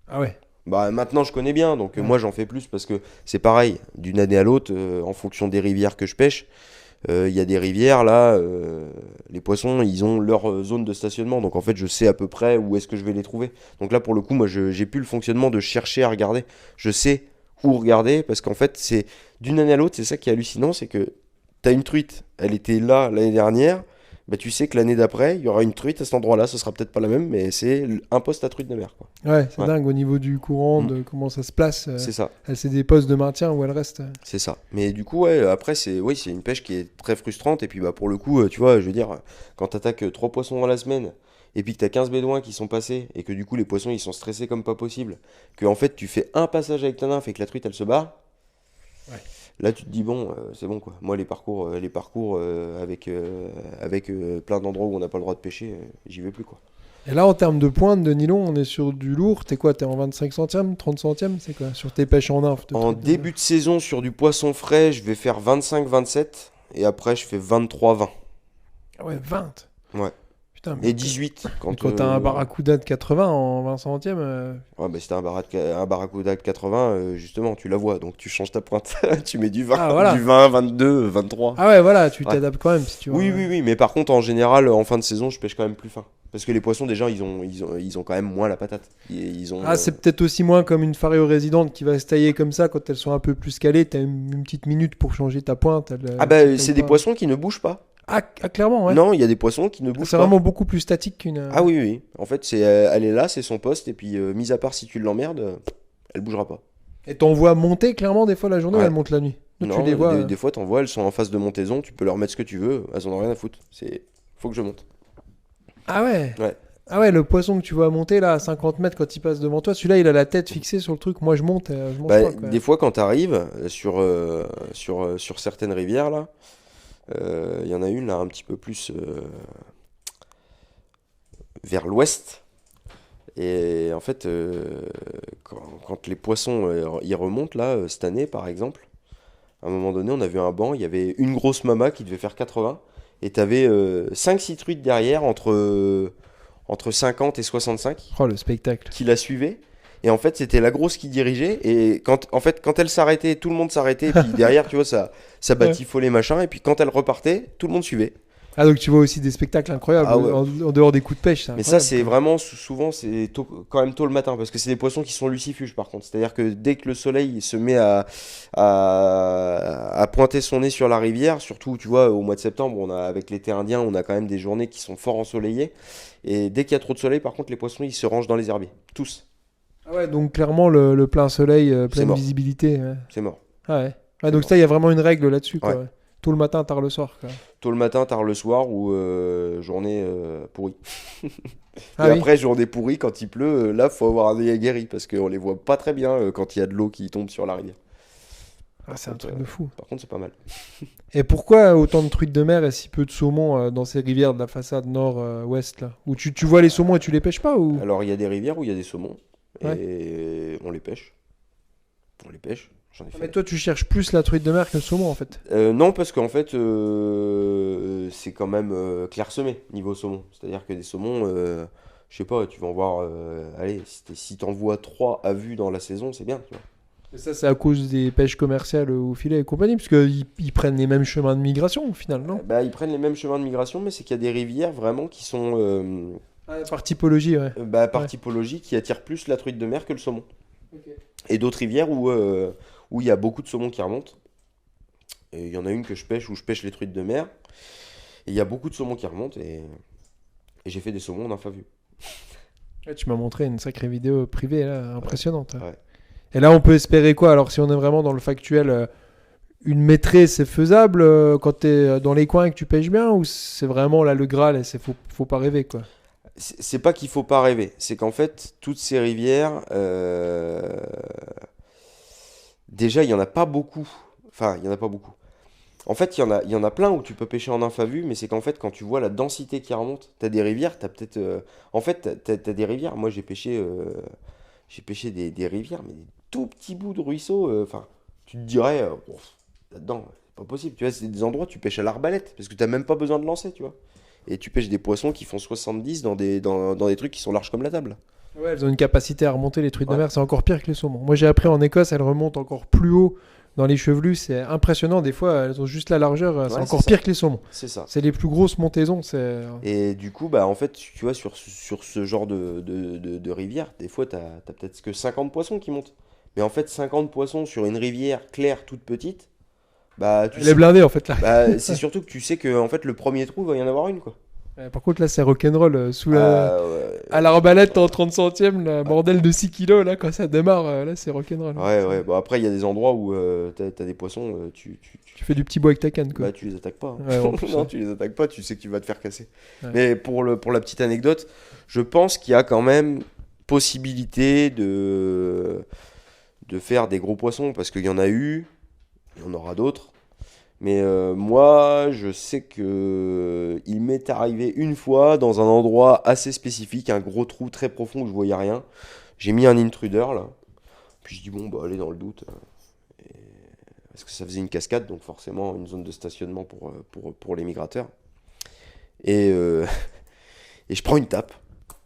Ah ouais.
Bah maintenant je connais bien, donc
Ouais.
moi j'en fais plus parce que c'est pareil, d'une année à l'autre, en fonction des rivières que je pêche. Il y a des rivières là, les poissons ils ont leur zone de stationnement, donc en fait je sais à peu près où est-ce que je vais les trouver. Donc là pour le coup, moi j'ai plus le fonctionnement de chercher à regarder, je sais où regarder parce qu'en fait c'est d'une année à l'autre, c'est ça qui est hallucinant, c'est que t'as une truite, elle était là l'année dernière. Bah, tu sais que l'année d'après, il y aura une truite à cet endroit-là, ce sera peut-être pas la même, mais c'est un poste à truite de mer, quoi.
Ouais, c'est
Ouais.
dingue au niveau du courant, de comment ça se place.
C'est ça,
C'est des postes de maintien où elle reste.
c'est ça. Mais du coup, ouais, après, oui, c'est une pêche qui est très frustrante, et puis bah, pour le coup, tu vois, je veux dire, quand t'attaques 3 poissons dans la semaine, et puis que t'as 15 bédouins qui sont passés, et que du coup, les poissons, ils sont stressés comme pas possible, que en fait, tu fais un passage avec ta nymphe et que la truite, elle se barre,
Ouais.
là, tu te dis, bon, c'est bon, quoi. Moi, les parcours avec plein d'endroits où on n'a pas le droit de pêcher, j'y vais plus, quoi.
Et là, en termes de pointe de nylon, on est sur du lourd. T'es quoi? T'es en 25 centièmes, 30 centièmes? C'est quoi? Sur tes pêches en nymphe?
En début de saison, sur du poisson frais, je vais faire 25-27, et après, je fais 23-20.
Ah ouais, 20.
Ouais.
Putain, mais
Et 18
quand t'as un barracuda de 80 en 20 centièmes.
Ouais, bah, si t'as un barracuda de 80, justement, tu la vois, donc tu changes ta pointe. Tu mets du 20,
Ah, voilà.
du 20, 22, 23.
Ah ouais, voilà, tu
Ouais.
t'adaptes quand même si tu veux.
Oui, mais par contre, en général, en fin de saison, je pêche quand même plus fin. Parce que les poissons, déjà, ils ont quand même moins la patate. Ils ont,
Ah, c'est peut-être aussi moins comme une faréo résidente qui va se tailler comme ça quand elles sont un peu plus calées. T'as une petite minute pour changer ta pointe.
Ah bah, c'est des poissons qui ne bougent pas.
Ah, clairement, ouais.
Non, il y a des poissons qui ne bougent
C'est
pas.
vraiment beaucoup plus statique qu'une.
Ah oui. En fait, elle est là, c'est son poste, et puis, mis à part si tu l'emmerdes, elle bougera pas.
Et t'en vois monter clairement des fois la journée ou
Ouais.
elles montent la nuit? Donc,
Non,
tu les vois.
des fois, t'en vois, elles sont en face de montaison, tu peux leur mettre ce que tu veux, elles en ont rien à foutre. Faut que je monte.
Ah ouais.
Ouais.
Ah ouais, le poisson que tu vois monter là à 50 mètres quand il passe devant toi, celui-là il a la tête fixée sur le truc. Moi je monte, je mange
Bah,
pas quoi.
des fois, quand tu arrives sur certaines rivières, là, il y en a une là un petit peu plus vers l'ouest. Et en fait, quand les poissons y remontent, là, cette année par exemple, à un moment donné, on a vu un banc, il y avait une grosse mama qui devait faire 80, et tu avais 5-6 truites derrière, entre 50 et 65,
Oh le spectacle.
qui la suivaient. Et en fait, c'était la grosse qui dirigeait. Et quand elle s'arrêtait, tout le monde s'arrêtait. Et puis derrière, tu vois, ça
Ouais.
batifolait, machin. Et puis quand elle repartait, tout le monde suivait.
Ah donc tu vois aussi des spectacles incroyables
Ah ouais.
en dehors des coups de pêche, c'est
Mais ça,
incroyable.
c'est
Quoi.
vraiment, souvent, c'est quand même tôt le matin. Parce que c'est des poissons qui sont lucifuges, par contre. C'est-à-dire que dès que le soleil se met à pointer son nez sur la rivière, surtout, tu vois, au mois de septembre, avec l'été indien, on a quand même des journées qui sont fort ensoleillées. Et dès qu'il y a trop de soleil, par contre, les poissons, ils se rangent dans les herbiers. Tous.
Ah ouais, donc clairement le plein soleil,
C'est
pleine
mort.
visibilité. Ouais.
C'est mort.
Ah ouais.
C'est
Ouais, donc
mort.
ça, il y a vraiment une règle là-dessus, quoi.
Ouais.
Ouais. Tôt le matin, tard le soir, quoi.
Tôt le matin, tard le soir ou journée pourrie.
Ah
Et
oui.
après, journée pourrie, quand il pleut, là, faut avoir un œil aguerri parce qu'on les voit pas très bien quand il y a de l'eau qui tombe sur la rivière.
Ah, c'est un
contre,
truc de fou.
Par contre, c'est pas mal.
Et pourquoi autant de truites de mer et si peu de saumon dans ces rivières de la façade nord-ouest, là? Où tu vois les saumons et tu les pêches pas ou...
Alors, il y a des rivières où il y a des saumons
Ouais.
et on les pêche. On les pêche, j'en ai
Ah, mais
fait.
toi, tu cherches plus la truite de mer que le saumon, en fait.
Non, parce qu'en fait, c'est quand même clairsemé niveau saumon. C'est-à-dire que des saumons, je sais pas, tu vas en voir, allez, si t'en vois 3 à vue dans la saison, c'est bien, tu vois.
Et ça, c'est à cause des pêches commerciales au filet et compagnie, parce qu'ils prennent les mêmes chemins de migration, au final, non?
Bah, ils prennent les mêmes chemins de migration, mais c'est qu'il y a des rivières vraiment qui sont
Ah, par typologie, ouais.
par
Ouais.
typologie qui attirent plus la truite de mer que le saumon.
Ok.
Et d'autres rivières où il y a beaucoup de saumon qui remontent. Et il y en a une que je pêche où je pêche les truites de mer. Et il y a beaucoup de saumon qui remontent et j'ai fait des saumons en infra vue.
Ouais, tu m'as montré une sacrée vidéo privée, là, impressionnante. Ouais.
Ouais.
Et là, on peut espérer quoi? Alors, si on est vraiment dans le factuel, une maîtrise, c'est faisable quand tu es dans les coins et que tu pêches bien, ou c'est vraiment là le Graal et faut pas rêver, quoi?
C'est pas qu'il faut pas rêver, c'est qu'en fait, toutes ces rivières, déjà, il y en a pas beaucoup. Enfin, il y en a pas beaucoup. En fait, il y en a plein où tu peux pêcher en infavue, mais c'est qu'en fait, quand tu vois la densité qui remonte, t'as des rivières, t'as peut-être. En fait, t'as des rivières. Moi, j'ai pêché des rivières, mais des tout petits bouts de ruisseaux. Enfin, tu te dirais, Ouf, là-dedans, c'est pas possible. Tu vois, c'est des endroits où tu pêches à l'arbalète, parce que t'as même pas besoin de lancer, tu vois. Et tu pêches des poissons qui font 70 dans des trucs qui sont larges comme la table.
Ouais, elles ont une capacité à remonter les truites de
Ouais.
mer, c'est encore pire que les saumons. Moi, j'ai appris en Écosse, elles remontent encore plus haut dans les chevelus, c'est impressionnant. Des fois, elles ont juste la largeur, c'est
Ouais,
encore
c'est ça.
pire que les saumons.
C'est ça.
C'est les plus grosses montaisons, c'est.
Et du coup, bah, en fait, tu vois, sur ce genre de rivière, des fois, t'as peut-être que 50 poissons qui montent. Mais en fait, 50 poissons sur une rivière claire, toute petite, bah, tu
Elle est
sais,
blindée en fait là.
bah, c'est surtout que tu sais que en fait, le premier trou, il va y en avoir une, quoi.
Par contre, là, c'est rock'n'roll sous la.
Ouais,
À l'arbalète en 30 centièmes, le bordel de 6 kilos, là, quand ça démarre, là, c'est rock'n'roll.
ouais, ouais. Bon, après, il y a des endroits où t'as des poissons,
Tu fais du petit bois avec ta canne, quoi.
bah, tu les attaques pas.
Ouais, en plus,
Non,
ouais.
tu les attaques pas, tu sais que tu vas te faire casser.
Ouais.
Mais pour la petite anecdote, je pense qu'il y a quand même possibilité de faire des gros poissons, parce qu'il y en a eu, il y en aura d'autres. Mais moi, je sais que il m'est arrivé une fois dans un endroit assez spécifique, un gros trou très profond où je voyais rien. J'ai mis un intruder là, puis je dis bon bah allez dans le doute, parce que ça faisait une cascade, donc forcément une zone de stationnement pour les migrateurs. Et, et je prends une tape,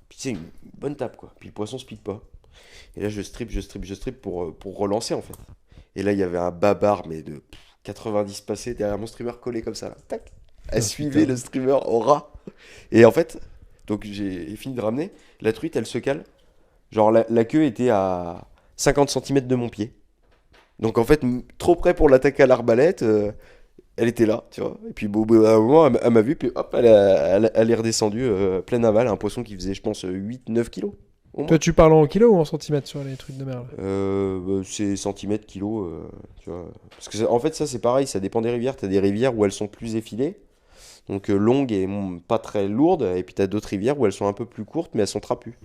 puis c'est une bonne tape quoi, puis le poisson se pique pas. Et là je strip pour relancer en fait. Et là il y avait un babar mais de 90 passés derrière mon streamer collé comme ça là. Tac. Elle suivait
putain.
le streamer au ras. Et en fait, donc j'ai fini de ramener. La truite elle se cale. Genre la queue était à 50 cm de mon pied. Donc en fait, trop près pour l'attaquer à l'arbalète, elle était là, tu vois. Et puis bon, à un moment, elle m'a vu, puis hop, elle est redescendue pleine aval, un poisson qui faisait, je pense, 8-9 kilos. Au moins.
Toi, tu parles en kilos ou en centimètres sur les trucs de mer là?
C'est centimètres, kilos, tu vois. Parce que en fait, ça c'est pareil, ça dépend des rivières. T'as des rivières où elles sont plus effilées, Donc longues et pas très lourdes. Et puis tu as d'autres rivières où elles sont un peu plus courtes, mais elles sont trapues.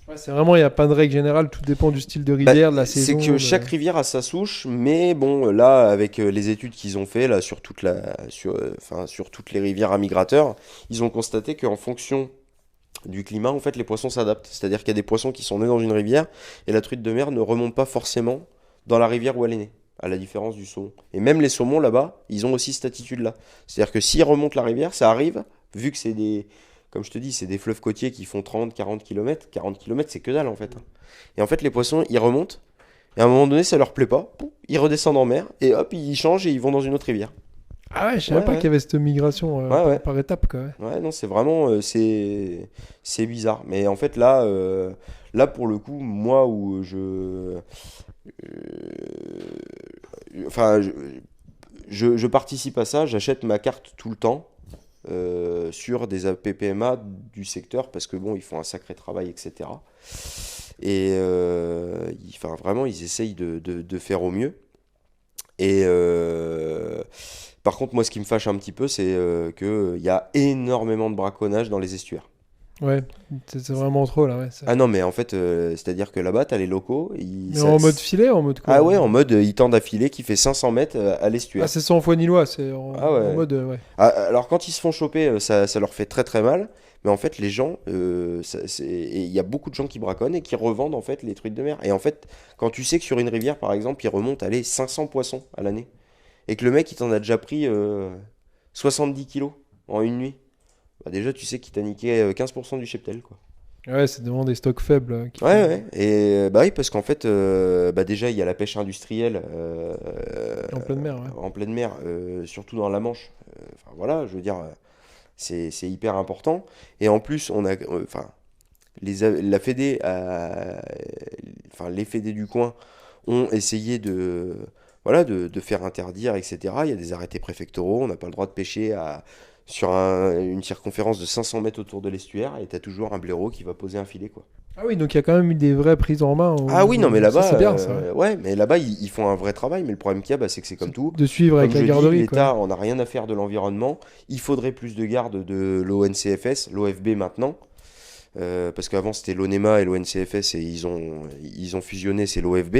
Ouais, c'est vraiment, il n'y a pas de règle générale, tout dépend du style de
Bah,
rivière, de la
c'est
saison.
que chaque rivière a sa souche, mais bon, là, avec les études qu'ils ont fait là, sur toutes les rivières à migrateurs, ils ont constaté qu'en fonction du climat, en fait, les poissons s'adaptent. C'est-à-dire qu'il y a des poissons qui sont nés dans une rivière, et la truite de mer ne remonte pas forcément dans la rivière où elle est née, à la différence du saumon. Et même les saumons, là-bas, ils ont aussi cette attitude-là. C'est-à-dire que s'ils remontent la rivière, ça arrive, vu que c'est des... Comme je te dis, c'est des fleuves côtiers qui font 30, 40 km. 40 km, c'est que dalle, en fait. Et en fait, les poissons, ils remontent, et à un moment donné, ça leur plaît pas, pouf, ils redescendent en mer, et hop, ils changent et ils vont dans une autre rivière.
Ah ouais, je savais
Ouais,
pas
ouais.
qu'il y avait cette migration
Ouais, ouais.
par étapes, quoi. Ouais.
Ouais, non, c'est vraiment, c'est bizarre. Mais en fait, là, là, pour le coup, moi, où enfin, je participe à ça, j'achète ma carte tout le temps sur des PPMA du secteur parce que bon, ils font un sacré travail, etc. Et enfin, vraiment, ils essayent de faire au mieux. Et par contre, moi, ce qui me fâche un petit peu, c'est qu'il y a énormément de braconnage dans les estuaires.
Ouais, c'est vraiment trop, là, ouais.
Ah non, mais en fait, c'est-à-dire que là-bas, t'as les locaux.
Mais en mode filet, en mode quoi?
Ah ouais, en mode, ils tendent à filer qui fait 500 mètres à
Ah,
l'estuaire.
c'est sans foi ni loi, c'est
Ah
en
ouais.
mode, ouais.
Ah, alors, quand ils se font choper, ça leur fait très très mal. Mais en fait, les gens, et il y a beaucoup de gens qui braconnent et qui revendent en fait les truites de mer. Et en fait, quand tu sais que sur une rivière, par exemple, ils remontent, allez, 500 poissons à l'année, et que le mec, il t'en a déjà pris 70 kilos en une nuit, bah déjà, tu sais qu'il t'a niqué 15% du cheptel, quoi.
Ouais, c'est vraiment des stocks faibles qui
Ouais,
font-
ouais. Et bah oui, parce qu'en fait, bah déjà, il y a la pêche industrielle
en pleine mer, ouais.
en pleine mer, surtout dans la Manche. Enfin voilà, je veux dire, c'est hyper important. Et en plus, enfin, la Fédé, enfin, les fédés du coin ont essayé voilà, de faire interdire, etc. Il y a des arrêtés préfectoraux, on n'a pas le droit de pêcher sur une circonférence de 500 mètres autour de l'estuaire, et t'as toujours un blaireau qui va poser un filet, quoi.
Ah oui, donc il y a quand même eu des vraies prises en main.
Ah oui, non, mais
Ça,
là-bas,
c'est bien, ça, ouais.
ouais, mais là-bas, ils font un vrai travail, mais le problème qu'il y a, bah, c'est que c'est comme tout.
De suivre
Comme
avec
je
la
dis,
garderie,
l'État
quoi.
en a rien à faire de l'environnement. Il faudrait plus de gardes de l'ONCFS, l'OFB maintenant, parce qu'avant c'était l'ONEMA et l'ONCFS et ils ont fusionné, c'est l'OFB.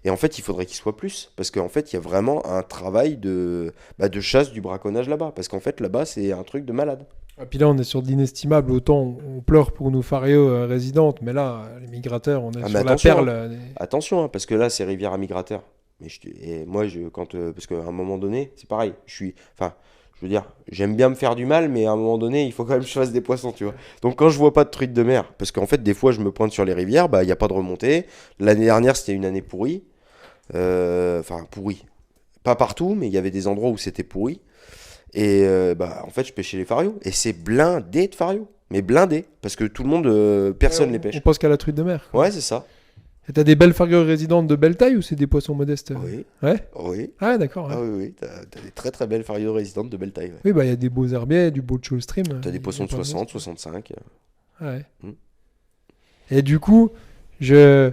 Et en fait, il faudrait qu'il soit plus, parce qu'en fait, il y a vraiment un travail de chasse du braconnage là-bas, parce qu'en fait, là-bas, c'est un truc de malade.
Et puis là, on est sur de l'inestimable. Autant on pleure pour nos farios résidentes, mais là, les migrateurs, on est
Ah, mais
sur la
attention,
perle.
Attention, hein, parce que là, c'est rivière à migrateurs. Et moi, parce qu'à un moment donné, c'est pareil. Enfin, je veux dire, j'aime bien me faire du mal, mais à un moment donné, il faut quand même que je fasse des poissons, tu vois. Donc quand je vois pas de truites de mer, parce qu'en fait, des fois, je me pointe sur les rivières, bah, il y a pas de remontée. L'année dernière, c'était une année pourrie. Enfin, pourrie. Pas partout, mais il y avait des endroits où c'était pourri. Et bah, en fait, je pêchais les farios. Et c'est blindé de farios. Mais blindé. Parce que tout le monde, personne les
On
pêche.
pense qu'à la truite de mer, quoi.
Ouais, c'est ça.
Et t'as des belles farios résidentes de belle taille ou c'est des poissons modestes?
Oui.
Ouais.
Oui.
Ah, d'accord. Ouais.
Ah oui, oui. T'as des très très belles farios résidentes de belle taille. Ouais.
Oui, bah il y a des beaux herbiers, du beau show stream.
T'as des
Il y
poissons
a
de
pas
60, 65.
Ouais.
Mm.
Et du coup, je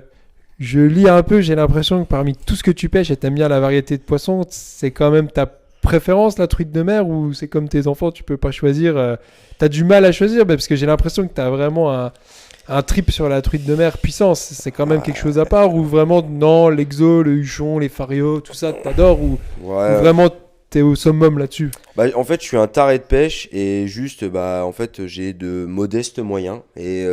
lis un peu, j'ai l'impression que parmi tout ce que tu pêches et t'aimes bien la variété de poissons, c'est quand même ta préférence la truite de mer ou c'est comme tes enfants, tu peux pas choisir. T'as du mal à choisir parce que j'ai l'impression que t'as vraiment un trip sur la truite de mer puissance. C'est quand même quelque chose à part ou vraiment non, l'exo, le huchon, les farios, tout ça, t'adores ou
Ouais.
vraiment t'es au summum là-dessus.
Bah, en fait, je suis un taré de pêche et juste, bah, en fait, j'ai de modestes moyens. Et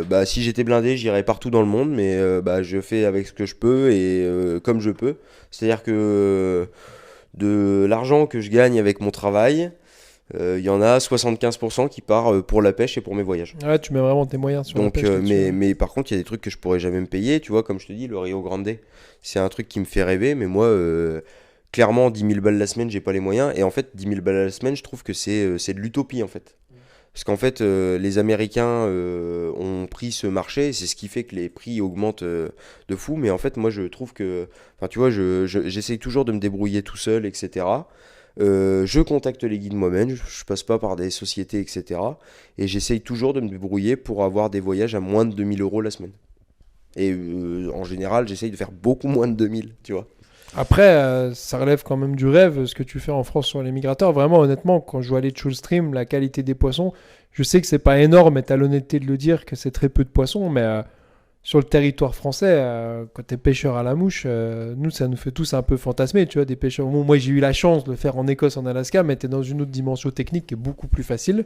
bah, si j'étais blindé, j'irais partout dans le monde, mais bah, je fais avec ce que je peux et comme je peux. C'est-à-dire que de l'argent que je gagne avec mon travail, il y en a 75% qui part pour la pêche et pour mes voyages.
Ouais, tu mets vraiment tes moyens sur la
Donc,
pêche là-dessus, ouais.
mais par contre, il y a des trutrucs que je pourrais jamais me payer. Tu vois, comme je te dis, le Rio Grande, c'est un truc qui me fait rêver, mais moi. Clairement, 10 000 balles la semaine, j'ai pas les moyens. Et en fait, 10 000 balles la semaine, je trouve que c'est de l'utopie, en fait. Parce qu'en fait, les Américains ont pris ce marché, et c'est ce qui fait que les prix augmentent de fou. Mais en fait, moi, je trouve que... Enfin, tu vois, j'essaye toujours de me débrouiller tout seul, etc. Je contacte les guides moi-même, je passe pas par des sociétés, etc. Et j'essaye toujours de me débrouiller pour avoir des voyages à moins de 2 000 euros la semaine. Et en général, j'essaye de faire beaucoup moins de 2 000, tu vois.
Après, ça relève quand même du rêve, ce que tu fais en France sur les migrateurs. Vraiment, honnêtement, quand je vois les Tchoul Stream, la qualité des poissons, je sais que c'est pas énorme, et t'as l'honnêteté de le dire que c'est très peu de poissons, mais sur le territoire français, quand t'es pêcheur à la mouche, nous, ça nous fait tous un peu fantasmer, tu vois, des pêcheurs. Bon, moi, j'ai eu la chance de le faire en Écosse, en Alaska, mais t'es dans une autre dimension technique qui est beaucoup plus facile.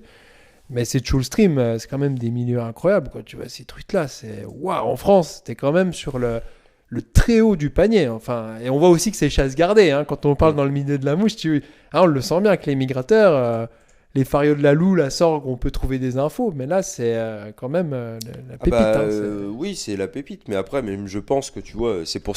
Mais ces Tchoul Stream, c'est quand même des milieux incroyables, quoi. Tu vois, ces trucs-là, c'est... Waouh, en France, t'es quand même sur le très haut du panier. Enfin, et on voit aussi que c'est chasse gardée. Hein. Quand on parle dans le milieu de la mouche, on le sent bien que les migrateurs, les Farios de la Loue, la Sorgue, on peut trouver des infos. Mais là, c'est quand même la pépite.
Oui, c'est la pépite. Mais après, même je pense que tu vois, c'est pour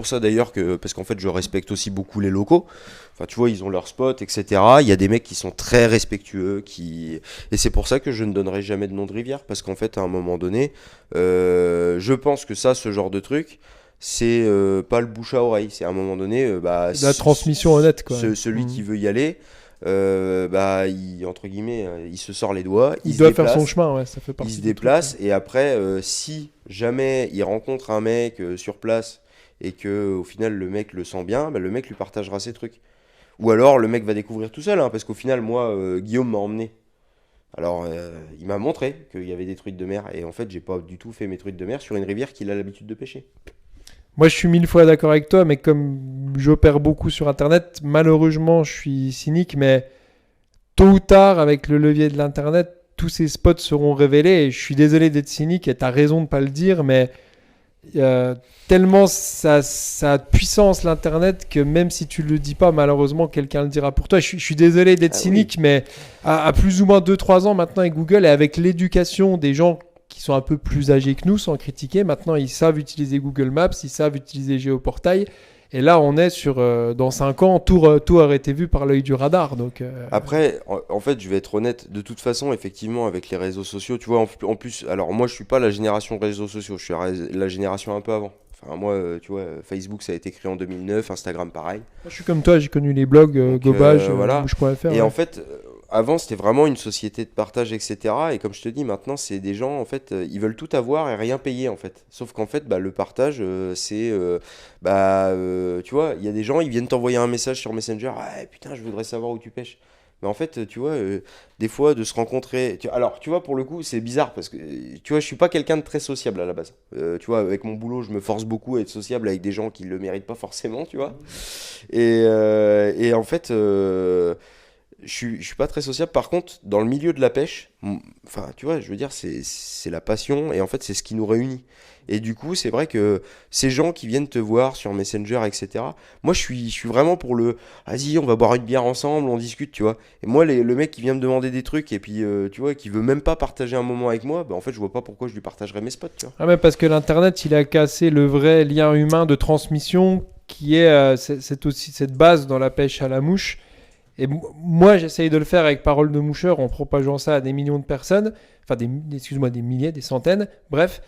ça d'ailleurs que, parce qu'en fait, je respecte aussi beaucoup les locaux. Enfin, tu vois, ils ont leur spot, etc. Il y a des mecs qui sont très respectueux, et c'est pour ça que je ne donnerai jamais de nom de rivière, parce qu'en fait, à un moment donné, je pense que ce genre de truc, c'est pas le bouche à oreille. C'est à un moment donné,
C'est de la transmission honnête, quoi.
Celui qui veut y aller, entre guillemets, il se sort les doigts,
il doit faire son chemin, ouais, ça fait partie.
Il se déplace, et après, si jamais il rencontre un mec sur place et que au final le mec le sent bien, le mec lui partagera ses trucs. Ou alors le mec va découvrir tout seul, hein, parce qu'au final, moi, Guillaume m'a emmené. Alors, il m'a montré qu'il y avait des truites de mer, et en fait, j'ai pas du tout fait mes truites de mer sur une rivière qu'il a l'habitude de pêcher.
Moi, je suis 1000 fois d'accord avec toi, mais comme j'opère beaucoup sur Internet, malheureusement, je suis cynique, mais tôt ou tard, avec le levier de l'Internet, tous ces spots seront révélés. Et je suis désolé d'être cynique, et tu as raison de ne pas le dire, mais tellement ça a de puissance, l'Internet, que même si tu ne le dis pas, malheureusement, quelqu'un le dira pour toi. Je suis désolé d'être cynique, mais à plus ou moins 2-3 ans maintenant avec Google, et avec l'éducation des gens qui sont un peu plus âgés que nous, sans critiquer, maintenant ils savent utiliser Google Maps, ils savent utiliser Géoportail. Et là, on est sur, dans 5 ans, tout aurait été vu par l'œil du radar. Donc,
Après, en fait, je vais être honnête, de toute façon, effectivement, avec les réseaux sociaux, tu vois, en plus, alors moi, je suis pas la génération réseaux sociaux, je suis la génération un peu avant. Enfin, moi, tu vois, Facebook, ça a été créé en 2009, Instagram, pareil.
Moi, je suis comme toi, j'ai connu les blogs, Gobage,
voilà.
Bouche.fr.
Et en fait, avant, c'était vraiment une société de partage, etc. Et comme je te dis, maintenant, c'est des gens, en fait, ils veulent tout avoir et rien payer, en fait. Sauf qu'en fait, le partage, tu vois, il y a des gens, ils viennent t'envoyer un message sur Messenger. Ah, putain, je voudrais savoir où tu pêches. Mais en fait, tu vois, des fois, de se rencontrer. Alors, tu vois, pour le coup, c'est bizarre parce que, tu vois, je suis pas quelqu'un de très sociable à la base. Tu vois, avec mon boulot, je me force beaucoup à être sociable avec des gens qui le méritent pas forcément, tu vois. Et en fait, je suis pas très sociable. Par contre, dans le milieu de la pêche, enfin, tu vois, je veux dire, c'est la passion et en fait, c'est ce qui nous réunit. Et du coup, c'est vrai que ces gens qui viennent te voir sur Messenger, etc. Moi, je suis vraiment pour vas-y, on va boire une bière ensemble, on discute, tu vois. Et moi, le mec qui vient me demander des trucs et puis, tu vois, qui veut même pas partager un moment avec moi, en fait, je vois pas pourquoi je lui partagerais mes spots, tu vois.
Ah, mais parce que l'Internet, il a cassé le vrai lien humain de transmission qui est c'est aussi cette base dans la pêche à la mouche. Et moi, j'essaye de le faire avec Parole de Moucheur en propageant ça à des millions de personnes. Enfin, des milliers, des centaines, bref.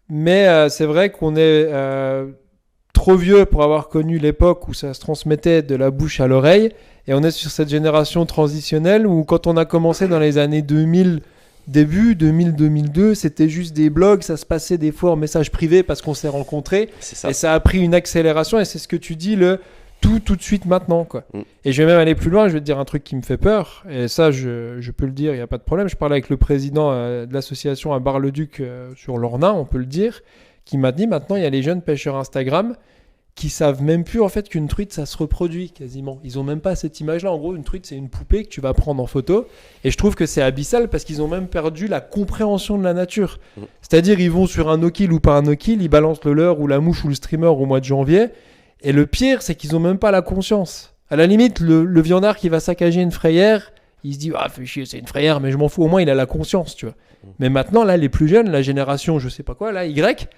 Mais c'est vrai qu'on est trop vieux pour avoir connu l'époque où ça se transmettait de la bouche à l'oreille. Et on est sur cette génération transitionnelle où quand on a commencé dans les années 2000, début 2000-2002, c'était juste des blogs, ça se passait des fois en message privé parce qu'on s'est rencontrés.
C'est ça.
Et ça a pris une accélération et c'est ce que tu dis, tout de suite maintenant, quoi.
Mm.
Et je vais même aller plus loin, je vais te dire un truc qui me fait peur, et ça je peux le dire, il n'y a pas de problème. Je parlais avec le président de l'association à Bar-le-Duc sur l'Ornain, on peut le dire, qui m'a dit maintenant il y a les jeunes pêcheurs Instagram qui savent même plus en fait qu'une truite ça se reproduit quasiment. Ils ont même pas cette image-là. En gros, une truite c'est une poupée que tu vas prendre en photo, et je trouve que c'est abyssal parce qu'ils ont même perdu la compréhension de la nature. C'est-à-dire ils vont sur un no-kill ou pas un no-kill, ils balancent le leurre ou la mouche ou le streamer au mois de janvier. Et le pire, c'est qu'ils ont même pas la conscience. À la limite, le viandard qui va saccager une frayère, il se dit ah fais chier, c'est une frayère, mais je m'en fous. Au moins, il a la conscience, tu vois. Mais maintenant, là, les plus jeunes, la génération, je sais pas quoi, là, Y,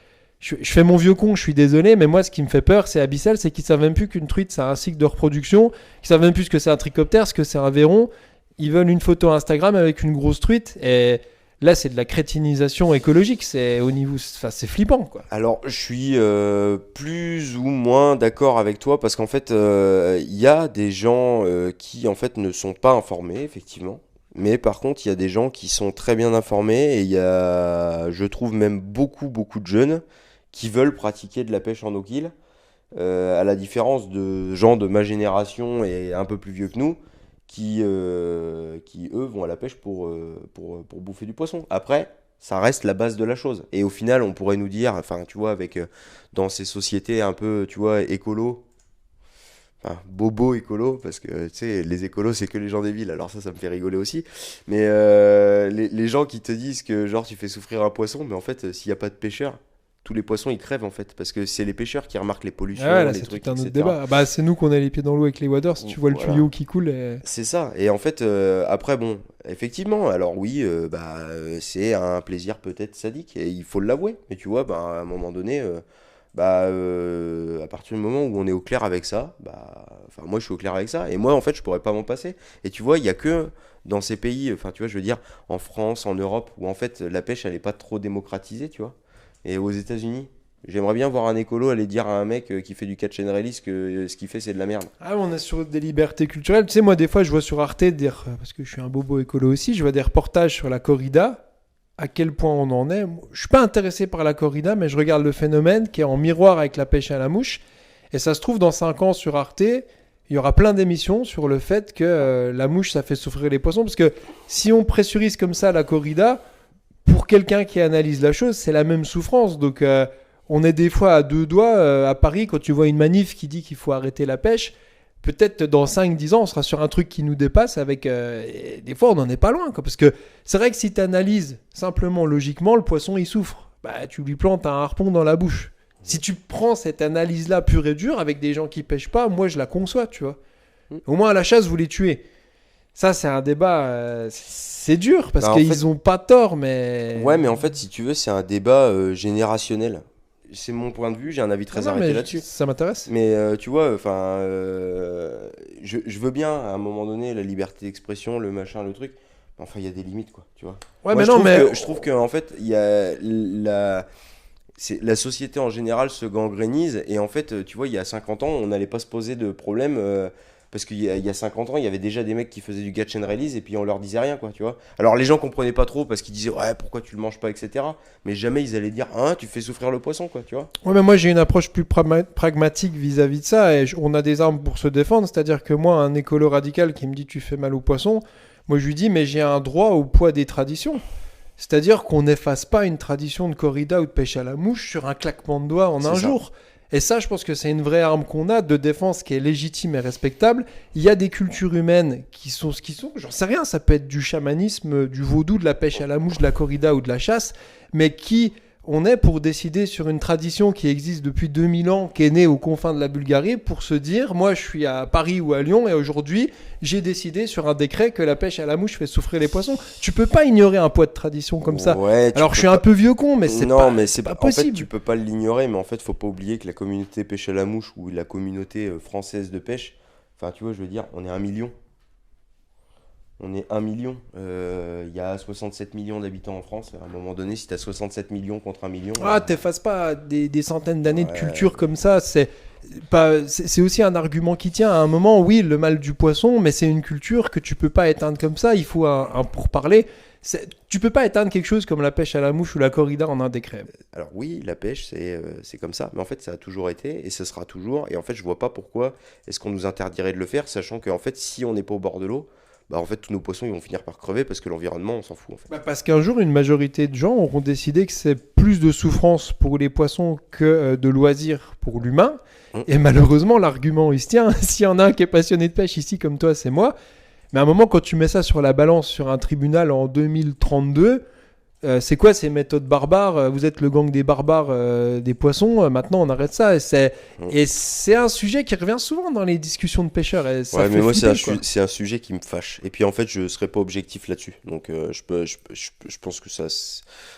je fais mon vieux con, je suis désolé, mais moi, ce qui me fait peur, c'est abyssal, c'est qu'ils savent même plus qu'une truite, c'est un cycle de reproduction, qu'ils savent même plus ce que c'est un trichoptère, ce que c'est un verron. Ils veulent une photo Instagram avec une grosse truite, et là, c'est de la crétinisation écologique. C'est au niveau, enfin, c'est flippant, quoi.
Alors, je suis plus ou moins d'accord avec toi parce qu'en fait, il y a des gens qui en fait ne sont pas informés, effectivement. Mais par contre, il y a des gens qui sont très bien informés et il y a, je trouve même beaucoup de jeunes qui veulent pratiquer de la pêche en no-kill. à la différence de gens de ma génération et un peu plus vieux que nous, qui eux, vont à la pêche pour bouffer du poisson. Après, ça reste la base de la chose. Et au final, on pourrait nous dire, enfin, tu vois, dans ces sociétés un peu, tu vois, écolo, enfin, bobo écolo, parce que, tu sais, les écolos, c'est que les gens des villes, alors ça me fait rigoler aussi. Mais les gens qui te disent que, genre, tu fais souffrir un poisson, mais en fait, s'il n'y a pas de pêcheurs, tous les poissons, ils crèvent, en fait, parce que c'est les pêcheurs qui remarquent les pollutions,
Ah ouais, là,
les
c'est
trucs,
tout un autre
etc.
débat. Bah, c'est nous qu'on a les pieds dans l'eau avec les waders. Si tu vois le
Voilà.
tuyau qui coule.
C'est ça. Et en fait, après, bon, effectivement, alors oui, c'est un plaisir peut-être sadique, et il faut l'avouer. Mais tu vois, bah, à un moment donné, à partir du moment où on est au clair avec ça, bah, enfin, moi, je suis au clair avec ça. Et moi, en fait, je pourrais pas m'en passer. Et tu vois, il y a que dans ces pays, enfin, tu vois, je veux dire, en France, en Europe, où en fait, la pêche, elle est pas trop démocratisée, tu vois. Et aux États-Unis. J'aimerais bien voir un écolo aller dire à un mec qui fait du catch and release que ce qu'il fait c'est de la merde.
Ah, on est sur des libertés culturelles. Tu sais, moi, des fois, je vois sur Arte, parce que je suis un bobo écolo aussi, je vois des reportages sur la corrida, à quel point on en est. Je suis pas intéressé par la corrida, mais je regarde le phénomène qui est en miroir avec la pêche à la mouche. Et ça se trouve, dans 5 ans sur Arte, il y aura plein d'émissions sur le fait que la mouche, ça fait souffrir les poissons. Parce que si on pressurise comme ça la corrida, pour quelqu'un qui analyse la chose, c'est la même souffrance. Donc, on est des fois à deux doigts à Paris quand tu vois une manif qui dit qu'il faut arrêter la pêche. Peut-être dans 5-10 ans, on sera sur un truc qui nous dépasse avec. Et des fois, on n'en est pas loin. Quoi, parce que c'est vrai que si tu analyses simplement logiquement, le poisson il souffre. Bah, tu lui plantes un harpon dans la bouche. Si tu prends cette analyse-là pure et dure avec des gens qui pêchent pas, moi je la conçois, tu vois. Au moins à la chasse, vous les tuez. Ça, c'est un débat. C'est dur parce
Bah, en
qu'ils
fait-
ont pas tort, mais.
Ouais, mais en fait, si tu veux, c'est un débat générationnel. C'est mon point de vue, j'ai un avis
Ah
très
non,
arrêté
mais
là-dessus.
ça m'intéresse.
Mais tu vois, enfin, je veux bien à un moment donné la liberté d'expression, le machin, le truc. Mais enfin, il y a des limites, quoi, tu vois.
Ouais,
Moi,
mais
je
non,
trouve
mais.
je trouve que en fait, il y a la société en général se gangrénise et en fait, tu vois, il y a 50 ans, on n'allait pas se poser de problème parce qu'il y a 50 ans, il y avait déjà des mecs qui faisaient du catch and release et puis on leur disait rien, quoi, tu vois. Alors les gens comprenaient pas trop parce qu'ils disaient ouais, pourquoi tu le manges pas, etc. Mais jamais ils allaient dire hein, tu fais souffrir le poisson, quoi, tu vois.
Ouais, mais moi j'ai une approche plus pragmatique vis-à-vis de ça et on a des armes pour se défendre. C'est-à-dire que moi, un écolo radical qui me dit tu fais mal au poisson, moi je lui dis mais j'ai un droit au poids des traditions. C'est-à-dire qu'on n'efface pas une tradition de corrida ou de pêche à la mouche sur un claquement de doigts en un
C'est ça.
jour. Et ça, je pense que c'est une vraie arme qu'on a de défense qui est légitime et respectable. Il y a des cultures humaines qui sont ce qu'ils sont. J'en sais rien, ça peut être du chamanisme, du vaudou, de la pêche à la mouche, de la corrida ou de la chasse, mais qui on est pour décider sur une tradition qui existe depuis 2000 ans, qui est née aux confins de la Bulgarie, pour se dire, moi je suis à Paris ou à Lyon et aujourd'hui j'ai décidé sur un décret que la pêche à la mouche fait souffrir les poissons. Tu peux pas ignorer un poids de tradition comme ça.
Ouais, tu
Alors je
peux
suis un peu vieux con, mais c'est
non,
pas,
mais
c'est pas
en fait,
possible.
tu peux pas l'ignorer, mais en fait, faut pas oublier que la communauté pêche à la mouche ou la communauté française de pêche, enfin, tu vois, je veux dire, on est 1 million. On est 1 million. Il y a 67 millions d'habitants en France. À un moment donné, si tu as 67 millions contre 1 million.
Ah, t'effaces pas des centaines d'années de
Ouais.
culture comme ça. C'est aussi un argument qui tient. À un moment, oui, le mal du poisson, mais c'est une culture que tu peux pas éteindre comme ça. Il faut un pourparler. Tu peux pas éteindre quelque chose comme la pêche à la mouche ou la corrida en un décret.
Alors oui, la pêche, c'est comme ça. Mais en fait, ça a toujours été et ce sera toujours. Et en fait, je vois pas pourquoi est-ce qu'on nous interdirait de le faire, sachant qu'en fait, si on n'est pas au bord de l'eau, bah en fait, tous nos poissons, ils vont finir par crever parce que l'environnement, on s'en fout, en fait.
Bah, parce qu'un jour, une majorité de gens auront décidé que c'est plus de souffrance pour les poissons que de loisirs pour l'humain. Et malheureusement, l'argument, il se tient. S'il y en a un qui est passionné de pêche ici, comme toi, c'est moi. Mais à un moment, quand tu mets ça sur la balance sur un tribunal en 2032, c'est quoi ces méthodes barbares? Vous êtes le gang des barbares des poissons. Maintenant, on arrête ça. Et c'est un sujet qui revient souvent dans les discussions de pêcheurs. Et ça
Ouais,
fait
mais moi,
flipper, quoi.
c'est un sujet qui me fâche. Et puis, en fait, je serais pas objectif là-dessus. Donc, je pense que ça,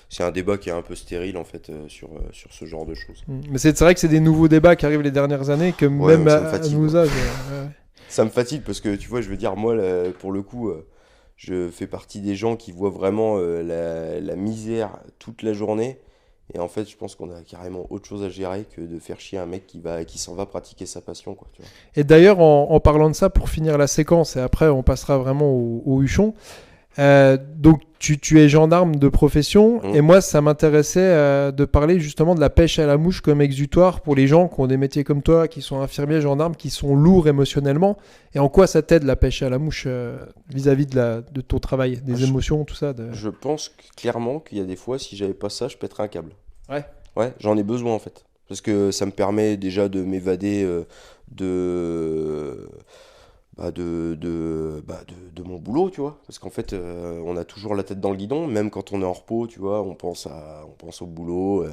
c'est un débat qui est un peu stérile, en fait, sur ce genre de choses.
Mais c'est vrai que c'est des nouveaux débats qui arrivent les dernières années, que
Ouais,
même
mais ça me
à
fatigue,
nos
moi.
âges.
Ça me fatigue parce que, tu vois, je veux dire, moi, là, pour le coup, je fais partie des gens qui voient vraiment la misère toute la journée. Et en fait, je pense qu'on a carrément autre chose à gérer que de faire chier un mec qui s'en va pratiquer sa passion, quoi, tu vois.
Et d'ailleurs, en parlant de ça, pour finir la séquence, et après on passera vraiment au huchon, Donc tu es gendarme de profession
Mmh.
et moi ça m'intéressait de parler justement de la pêche à la mouche comme exutoire pour les gens qui ont des métiers comme toi, qui sont infirmiers, gendarmes, qui sont lourds émotionnellement. Et en quoi ça t'aide la pêche à la mouche vis-à-vis de ton travail, des émotions, tout ça
Je pense clairement qu'il y a des fois, si j'avais pas ça, je pèterais un câble.
Ouais.
Ouais, j'en ai besoin en fait. Parce que ça me permet déjà de m'évader de, de mon boulot, tu vois. Parce qu'en fait, on a toujours la tête dans le guidon, même quand on est en repos, tu vois, on pense au boulot.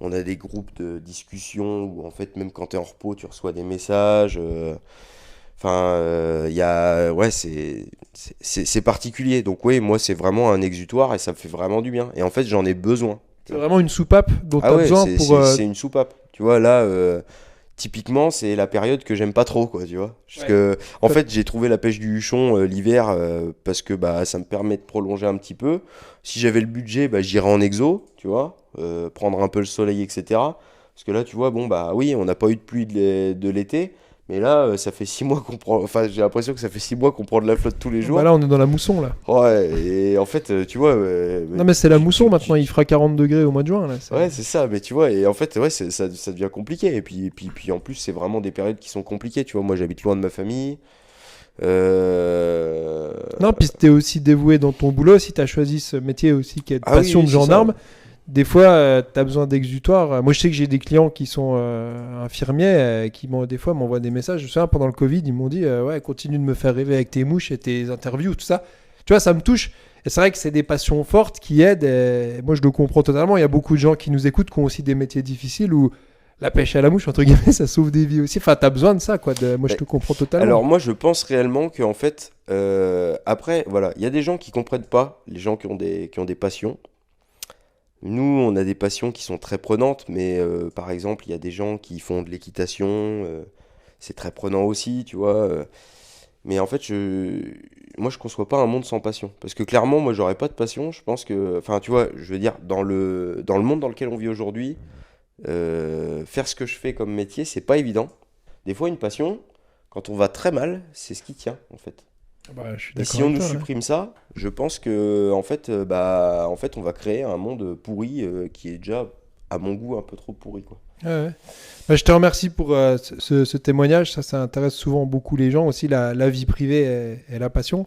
On a des groupes de discussion où en fait, même quand tu es en repos, tu reçois des messages. Enfin, il y a, ouais, c'est particulier. Donc oui, moi, c'est vraiment un exutoire et ça me fait vraiment du bien. Et en fait, j'en ai besoin.
C'est vraiment une soupape dont tu
Ah
as
ouais,
besoin pour...
c'est une soupape. Tu vois, là, typiquement, c'est la période que j'aime pas trop, quoi, tu vois. Parce que, en fait, j'ai trouvé la pêche du huchon l'hiver parce que bah, ça me permet de prolonger un petit peu. Si j'avais le budget, bah, j'irais en exo, tu vois, prendre un peu le soleil, etc. Parce que là, tu vois, bon, bah oui, on n'a pas eu de pluie de l'été. Mais là, ça fait 6 mois qu'on prend. Enfin, j'ai l'impression que ça fait 6 mois qu'on prend de la flotte tous les jours.
Bah là, on est dans la mousson, là.
Ouais, et en fait, tu vois.
Non, mais c'est la mousson maintenant, il fera 40 degrés au mois de juin, là.
Ouais, c'est ça, mais tu vois, et en fait, ouais, ça devient compliqué. Et puis en plus, c'est vraiment des périodes qui sont compliquées. Tu vois, moi, j'habite loin de ma famille.
Non, puis t'es aussi dévoué dans ton boulot, si t'as choisi ce métier aussi qui est de
Ah oui,
passion
oui,
de
c'est
gendarme.
ça.
Des fois, t'as besoin d'exutoire. Moi, je sais que j'ai des clients qui sont infirmiers qui des fois m'envoient des messages. Je me souviens, pendant le Covid, ils m'ont dit ouais, continue de me faire rêver avec tes mouches et tes interviews, tout ça. Tu vois, ça me touche. Et c'est vrai que c'est des passions fortes qui aident. Et moi, je le comprends totalement. Il y a beaucoup de gens qui nous écoutent qui ont aussi des métiers difficiles où la pêche à la mouche, entre guillemets, ça sauve des vies aussi. Enfin, t'as besoin de ça, quoi. Moi, je te comprends totalement.
Alors, moi, je pense réellement qu'en fait, après, voilà, il y a des gens qui comprennent pas, les gens qui ont des passions. Nous, on a des passions qui sont très prenantes, mais par exemple, il y a des gens qui font de l'équitation, c'est très prenant aussi, tu vois. Mais en fait, moi, je conçois pas un monde sans passion. Parce que clairement, moi, j'aurais pas de passion. Je pense que, enfin, tu vois, je veux dire, dans le monde dans lequel on vit aujourd'hui, faire ce que je fais comme métier, c'est pas évident. Des fois, une passion, quand on va très mal, c'est ce qui tient, en fait.
Bah, je suis
Et
d'accord
si on
avec
nous
toi, ouais.
supprime ça, je pense que en fait, on va créer un monde pourri qui est déjà, à mon goût, un peu trop pourri, quoi.
Ouais, ouais. Bah, je te remercie pour ce témoignage. Ça intéresse souvent beaucoup les gens aussi, la vie privée et la passion.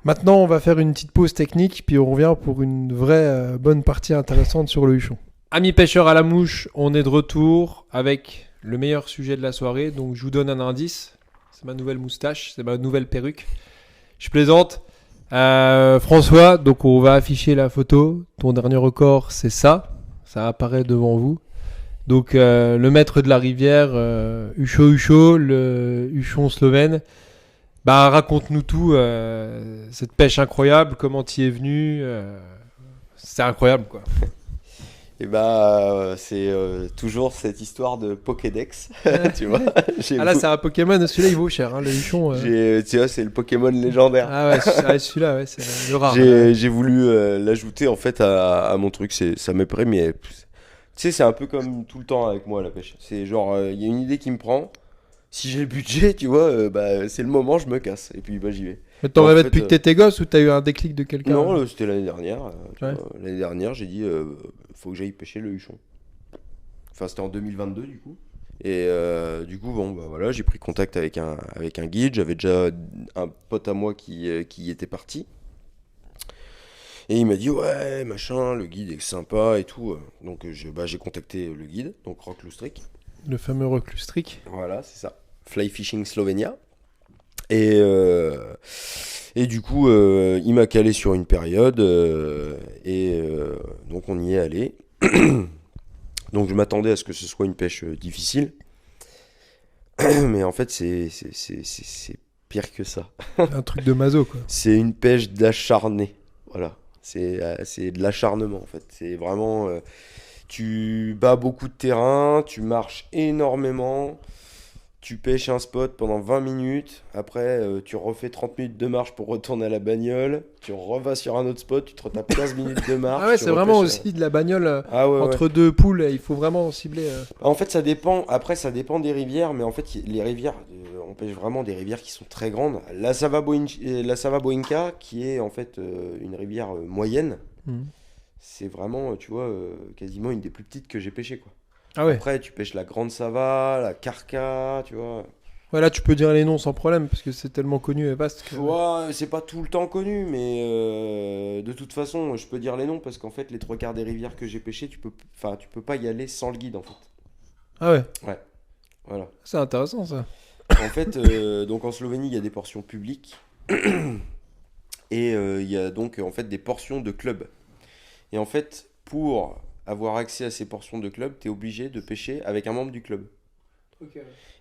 Maintenant, on va faire une petite pause technique, puis on revient pour une vraie bonne partie intéressante sur le huchon. Amis pêcheurs à la mouche, on est de retour avec le meilleur sujet de la soirée. Donc, je vous donne un indice. C'est ma nouvelle moustache, c'est ma nouvelle perruque. Je plaisante. François, donc on va afficher la photo. Ton dernier record, c'est ça. Ça apparaît devant vous. Donc le maître de la rivière, Hucho, le huchon slovène. Bah raconte-nous tout, cette pêche incroyable, comment tu y es venu. C'est incroyable quoi.
Et c'est toujours cette histoire de Pokédex, tu vois.
Ah là c'est un Pokémon, celui-là il vaut cher, hein, le huchon.
Tu vois, c'est le Pokémon légendaire.
Ah ouais, celui-là ouais, c'est le rare.
J'ai voulu l'ajouter en fait à mon truc, ça m'est prêt, mais tu sais, c'est un peu comme tout le temps avec moi la pêche. C'est genre, il y a une idée qui me prend. Si j'ai le budget, tu vois, c'est le moment, je me casse. Et puis je vais.
Mais t'en
En
rêvais
fait,
depuis que t'étais gosse ou t'as eu un déclic de quelqu'un?
Non, c'était l'année dernière. Tu
Ouais.
vois. L'année dernière, j'ai dit, faut que j'aille pêcher le huchon. Enfin, c'était en 2022 du coup. Et du coup, bon, bah voilà, j'ai pris contact avec un guide. J'avais déjà un pote à moi qui y était parti. Et il m'a dit, ouais, machin, le guide est sympa et tout. Donc j'ai contacté le guide, donc Rock Lustric.
Le fameux reclus strict.
Voilà, c'est ça. Fly Fishing Slovenia. Et du coup, il m'a calé sur une période. Donc on y est allé. Donc je m'attendais à ce que ce soit une pêche difficile. Mais en fait, c'est pire que ça.
Un truc de maso quoi.
C'est une pêche d'acharné. Voilà. C'est de l'acharnement en fait. C'est vraiment. Tu bats beaucoup de terrain, tu marches énormément, tu pêches un spot pendant 20 minutes, après tu refais 30 minutes de marche pour retourner à la bagnole, tu revas sur un autre spot, tu te retapes 15 minutes de marche.
Ah ouais,
tu
c'est vraiment
repêches,
aussi de la bagnole
Ah ouais,
entre
ouais.
deux poules. Il faut vraiment cibler.
En fait, ça dépend. Après, ça dépend des rivières, mais en fait, les rivières, on pêche vraiment des rivières qui sont très grandes. La Sava Boinka, qui est en fait une rivière moyenne, c'est vraiment, tu vois, quasiment une des plus petites que j'ai pêchées, quoi.
Ah ouais.
Après, tu pêches la Grande Sava, la Carca, tu vois.
Ouais, là, tu peux dire les noms sans problème, parce que c'est tellement connu et vaste que...
Ouais, c'est pas tout le temps connu, mais de toute façon, je peux dire les noms parce qu'en fait, les trois quarts des rivières que j'ai pêchées, tu peux pas y aller sans le guide, en fait.
Ah ouais,
Ouais, voilà.
c'est intéressant ça.
En fait, donc en Slovénie, il y a des portions publiques et il y a donc en fait des portions de clubs. Et en fait, pour avoir accès à ces portions de club, tu es obligé de pêcher avec un membre du club.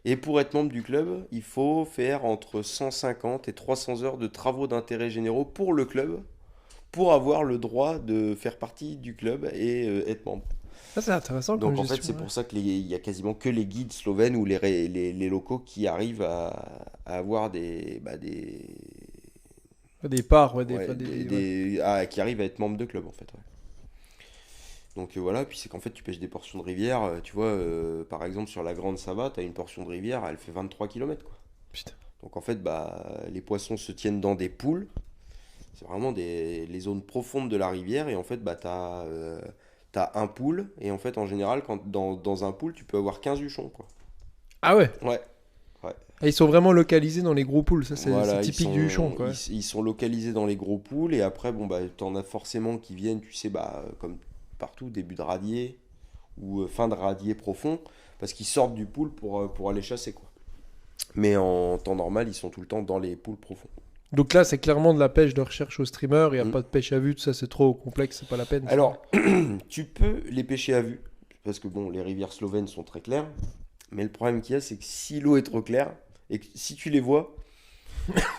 Et pour être membre du club, il faut faire entre 150 et 300 heures de travaux d'intérêt généraux pour le club pour avoir le droit de faire partie du club et être membre.
Ça, c'est intéressant comme
Donc en fait,
gestion,
c'est
ouais.
pour ça qu'il y a quasiment que les guides slovènes ou les locaux qui arrivent à avoir
Des parts, ouais,
ouais, qui arrivent à être membres de club en fait. Ouais. Donc voilà, puis c'est qu'en fait tu pêches des portions de rivière, tu vois, par exemple sur la Grande Sava, tu as une portion de rivière, elle fait 23 km quoi.
Putain.
Donc en fait, les poissons se tiennent dans des poules, c'est vraiment les zones profondes de la rivière, et en fait, t'as un pool, et en fait, en général, dans un pool, tu peux avoir 15 huchons quoi.
Ah ouais.
Ouais, ouais.
Ah, ils sont vraiment localisés dans les gros pools, ça c'est
Voilà,
typique du huchon quoi.
ils sont localisés dans les gros pools, et après, bon, t'en as forcément qui viennent, tu sais, comme partout, début de radier, ou fin de radier profond, parce qu'ils sortent du pool pour aller chasser, quoi. Mais en temps normal, ils sont tout le temps dans les pools profonds.
Donc là, c'est clairement de la pêche de recherche au streamer, il n'y a
Mm.
pas de pêche à vue, tout ça c'est trop complexe, c'est pas la peine. ça.
Alors, tu peux les pêcher à vue, parce que bon, les rivières slovènes sont très claires, mais le problème qu'il y a, c'est que si l'eau est trop claire, et que si tu les vois,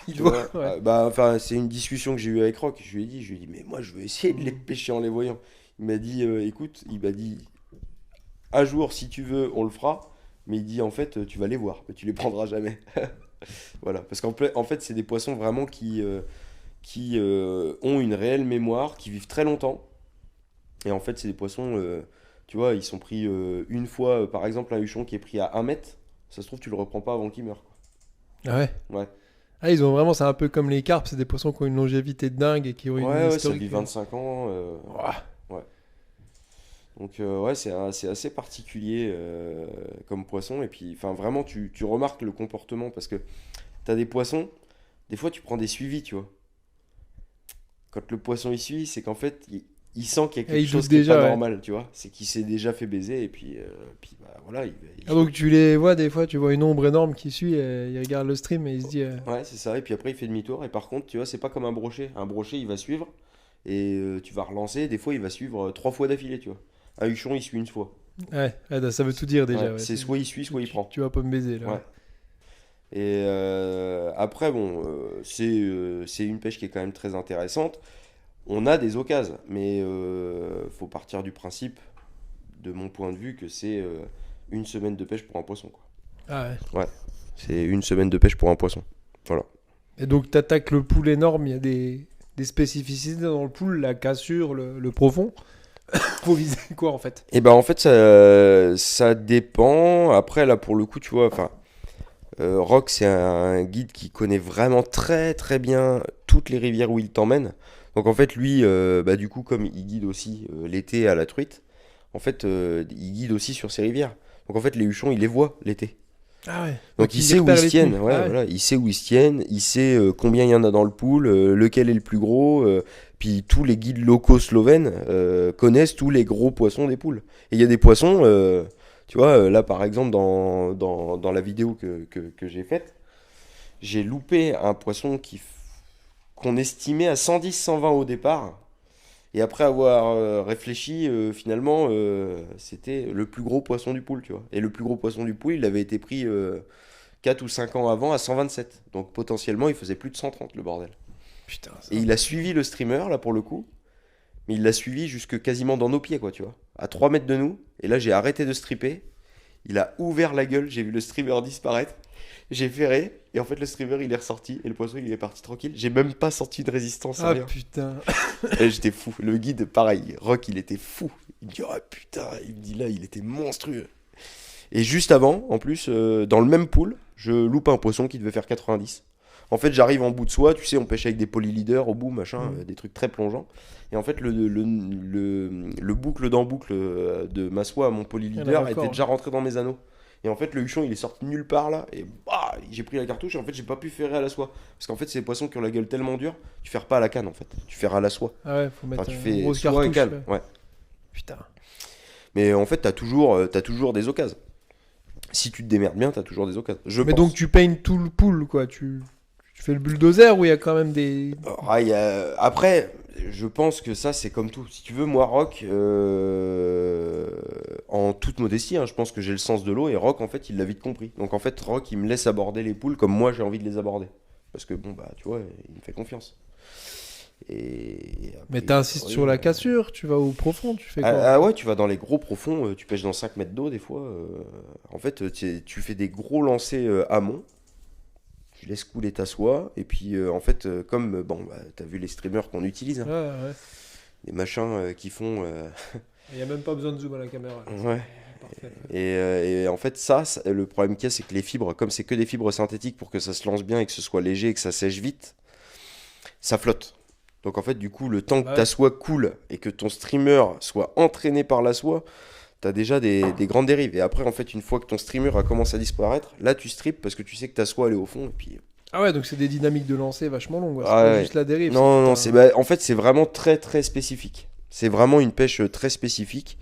Il
tu
doit-
vois,
ouais.
enfin, c'est une discussion que j'ai eue avec Rock. Je lui ai dit, mais moi, je veux essayer de les pêcher en les voyant. Il m'a dit, écoute, il m'a dit, un jour, si tu veux, on le fera. Mais il dit, en fait, tu vas les voir, mais tu les prendras jamais. Voilà, parce en fait, c'est des poissons vraiment qui ont une réelle mémoire, qui vivent très longtemps. Et en fait, c'est des poissons, tu vois, ils sont pris une fois, par exemple, un huchon qui est pris à 1 mètre. Ça se trouve, tu le reprends pas avant qu'il meure,
Ah ouais.
quoi. Ouais.
Ah, ils ont vraiment, c'est un peu comme les carpes, c'est des poissons qui ont une longévité de dingue et qui ont une
Ouais, ça
historique.
vit 25 ans.
Ouah.
Ouais. Donc, ouais, c'est assez particulier comme poisson. Et puis, enfin, vraiment, tu remarques le comportement parce que t'as des poissons, des fois, tu prends des suivis, tu vois. Quand le poisson il suit, c'est qu'en fait, il sent qu'il y a
Et
quelque
il
chose
doute
qui est
déjà,
pas
ouais.
normal, tu vois. C'est qu'il s'est déjà fait baiser et puis voilà.
Ah, donc tu les vois des fois, tu vois une ombre énorme qui suit, et il regarde le stream et il se dit
Ouais, c'est ça. Et puis après, il fait demi-tour. Et par contre, tu vois, c'est pas comme un brochet. Un brochet, il va suivre et tu vas relancer. Des fois, il va suivre 3 fois d'affilée, tu vois. Un huchon, il suit une fois.
ouais, ça veut tout dire déjà.
Ouais,
Ouais.
c'est soit il suit, soit il prend.
Tu vas pas me baiser là.
Ouais. Et après, bon, c'est une pêche qui est quand même très intéressante. On a des occasions, mais faut partir du principe, de mon point de vue, que c'est une semaine de pêche pour un poisson, quoi.
Ah ouais.
Ouais, c'est une semaine de pêche pour un poisson. Voilà.
Et donc t'attaques le pool énorme, il y a des spécificités dans le pool, la cassure, le profond. Faut viser quoi en fait?
Et ben en fait, ça dépend. Après, là, pour le coup, tu vois, enfin, Rock, c'est un guide qui connaît vraiment très très bien toutes les rivières où il t'emmène. Donc en fait, lui, du coup, comme il guide aussi l'été à la truite, en fait, il guide aussi sur ces rivières. Donc en fait, les huchons, il les voit l'été.
Ah ouais.
Donc il
il
sait où
repère
ils se
les
tiennent,
tenues.
ouais,
Ah ouais.
voilà, il sait où ils se tiennent, il sait combien il y en a dans le pool, lequel est le plus gros, puis tous les guides locaux slovènes connaissent tous les gros poissons des poules. Et il y a des poissons, tu vois, là par exemple dans la vidéo que j'ai faite, j'ai loupé un poisson qu'on estimait à 110-120 au départ. Et après avoir réfléchi, finalement, c'était le plus gros poisson du pool, tu vois. Et le plus gros poisson du pool, il avait été pris 4 ou 5 ans avant à 127. Donc potentiellement, il faisait plus de 130, le bordel.
Putain. Ça.
Et il a suivi le streamer, là, pour le coup. Mais il l'a suivi jusque quasiment dans nos pieds, quoi, tu vois. À 3 mètres de nous. Et là, j'ai arrêté de stripper. Il a ouvert la gueule, j'ai vu le streamer disparaître. J'ai ferré, et en fait, le streamer, il est ressorti, et le poisson, il est parti tranquille. J'ai même pas senti de résistance,
Ah
rien.
putain.
Et j'étais fou. Le guide, pareil. Rock, il était fou. Il me dit, oh putain, il me dit là, il était monstrueux. Et juste avant, en plus, dans le même pool, je loupe un poisson qui devait faire 90. En fait, j'arrive en bout de soie, tu sais, on pêche avec des polyleaders au bout, machin, des trucs très plongeants. Et en fait, le boucle dans boucle de ma soie à mon polyleader était déjà rentré dans mes anneaux. Et en fait, le huchon, il est sorti de nulle part là, et bah, j'ai pris la cartouche, et en fait, j'ai pas pu ferrer à la soie. Parce qu'en fait, c'est des poissons qui ont la gueule tellement dure, tu ferres pas à la canne en fait, tu ferres à la soie.
Ah ouais, faut mettre
Tu
une
fais
grosse
soie et
cartouche.
canne, ouais.
Putain.
Mais en fait, t'as toujours des occasions. Si tu te démerdes bien, t'as toujours des occasions.
Mais donc, tu peignes tout le pool, quoi. Tu fais le bulldozer ou il y a quand même des.
Après, je pense que ça, c'est comme tout. Si tu veux, moi, Rock, en toute modestie, hein, je pense que j'ai le sens de l'eau et Rock, en fait, il l'a vite compris. Donc, en fait, Rock, il me laisse aborder les poules comme moi, j'ai envie de les aborder. Parce que, bon, bah, tu vois, il me fait confiance.
Mais t'insistes sur la cassure, tu vas au profond, tu fais quoi?
Ah ouais, tu vas dans les gros profonds, tu pêches dans 5 mètres d'eau des fois. En fait, tu fais des gros lancers amont. Tu laisses couler ta soie, et puis en fait, comme bon, bah, t'as vu les streamers qu'on utilise, hein,
Ouais.
les machins qui font.
Il n'y a même pas besoin de zoom à la caméra. Là.
Ouais.
Parfait.
Et en fait, le problème qu'il y a, c'est que les fibres, comme c'est que des fibres synthétiques pour que ça se lance bien et que ce soit léger et que ça sèche vite, ça flotte. Donc en fait, du coup, le temps que ta soie coule et que ton streamer soit entraîné par la soie, t'as déjà des grandes dérives. Et après, en fait, une fois que ton streamer a commencé à disparaître, là, tu strippes parce que tu sais que ta soie, elle est au fond. Et puis...
Ah ouais, donc c'est des dynamiques de lancer vachement longues. C'est
Ah
pas
ouais.
juste la dérive.
Non, en fait, c'est vraiment très, très spécifique. C'est vraiment une pêche très spécifique.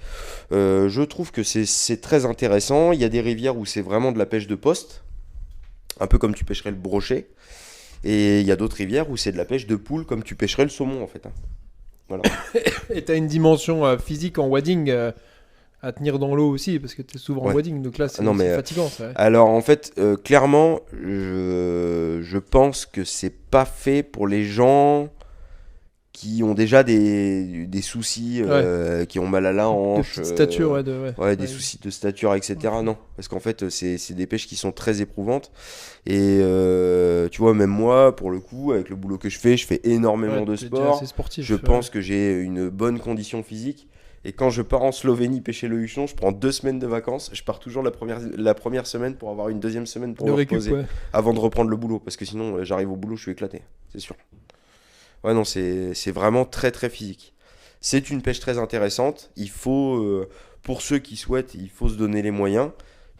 Je trouve que c'est très intéressant. Il y a des rivières où c'est vraiment de la pêche de poste, un peu comme tu pêcherais le brochet. Et il y a d'autres rivières où c'est de la pêche de poule, comme tu pêcherais le saumon, en fait. Hein. Voilà.
Et t'as une dimension physique en wading à tenir dans l'eau aussi, parce que t'es souvent en wading, donc là c'est fatigant. Ça, ouais.
Alors en fait, clairement, je pense que c'est pas fait pour les gens qui ont déjà des soucis, qui ont mal à la hanche,
de stature,
des soucis de stature, etc. Ouais. Non, parce qu'en fait, c'est des pêches qui sont très éprouvantes. Et tu vois, même moi, pour le coup, avec le boulot que je fais énormément de sport.
Sportif,
je pense que j'ai une bonne condition physique. Et quand je pars en Slovénie pêcher le huchon, je prends 2 semaines de vacances. Je pars toujours la première semaine pour avoir une deuxième semaine pour me reposer avant de reprendre le boulot. Parce que sinon, j'arrive au boulot, je suis éclaté, c'est sûr. Ouais, non, c'est vraiment très très physique. C'est une pêche très intéressante. Il faut, pour ceux qui souhaitent, il faut se donner les moyens.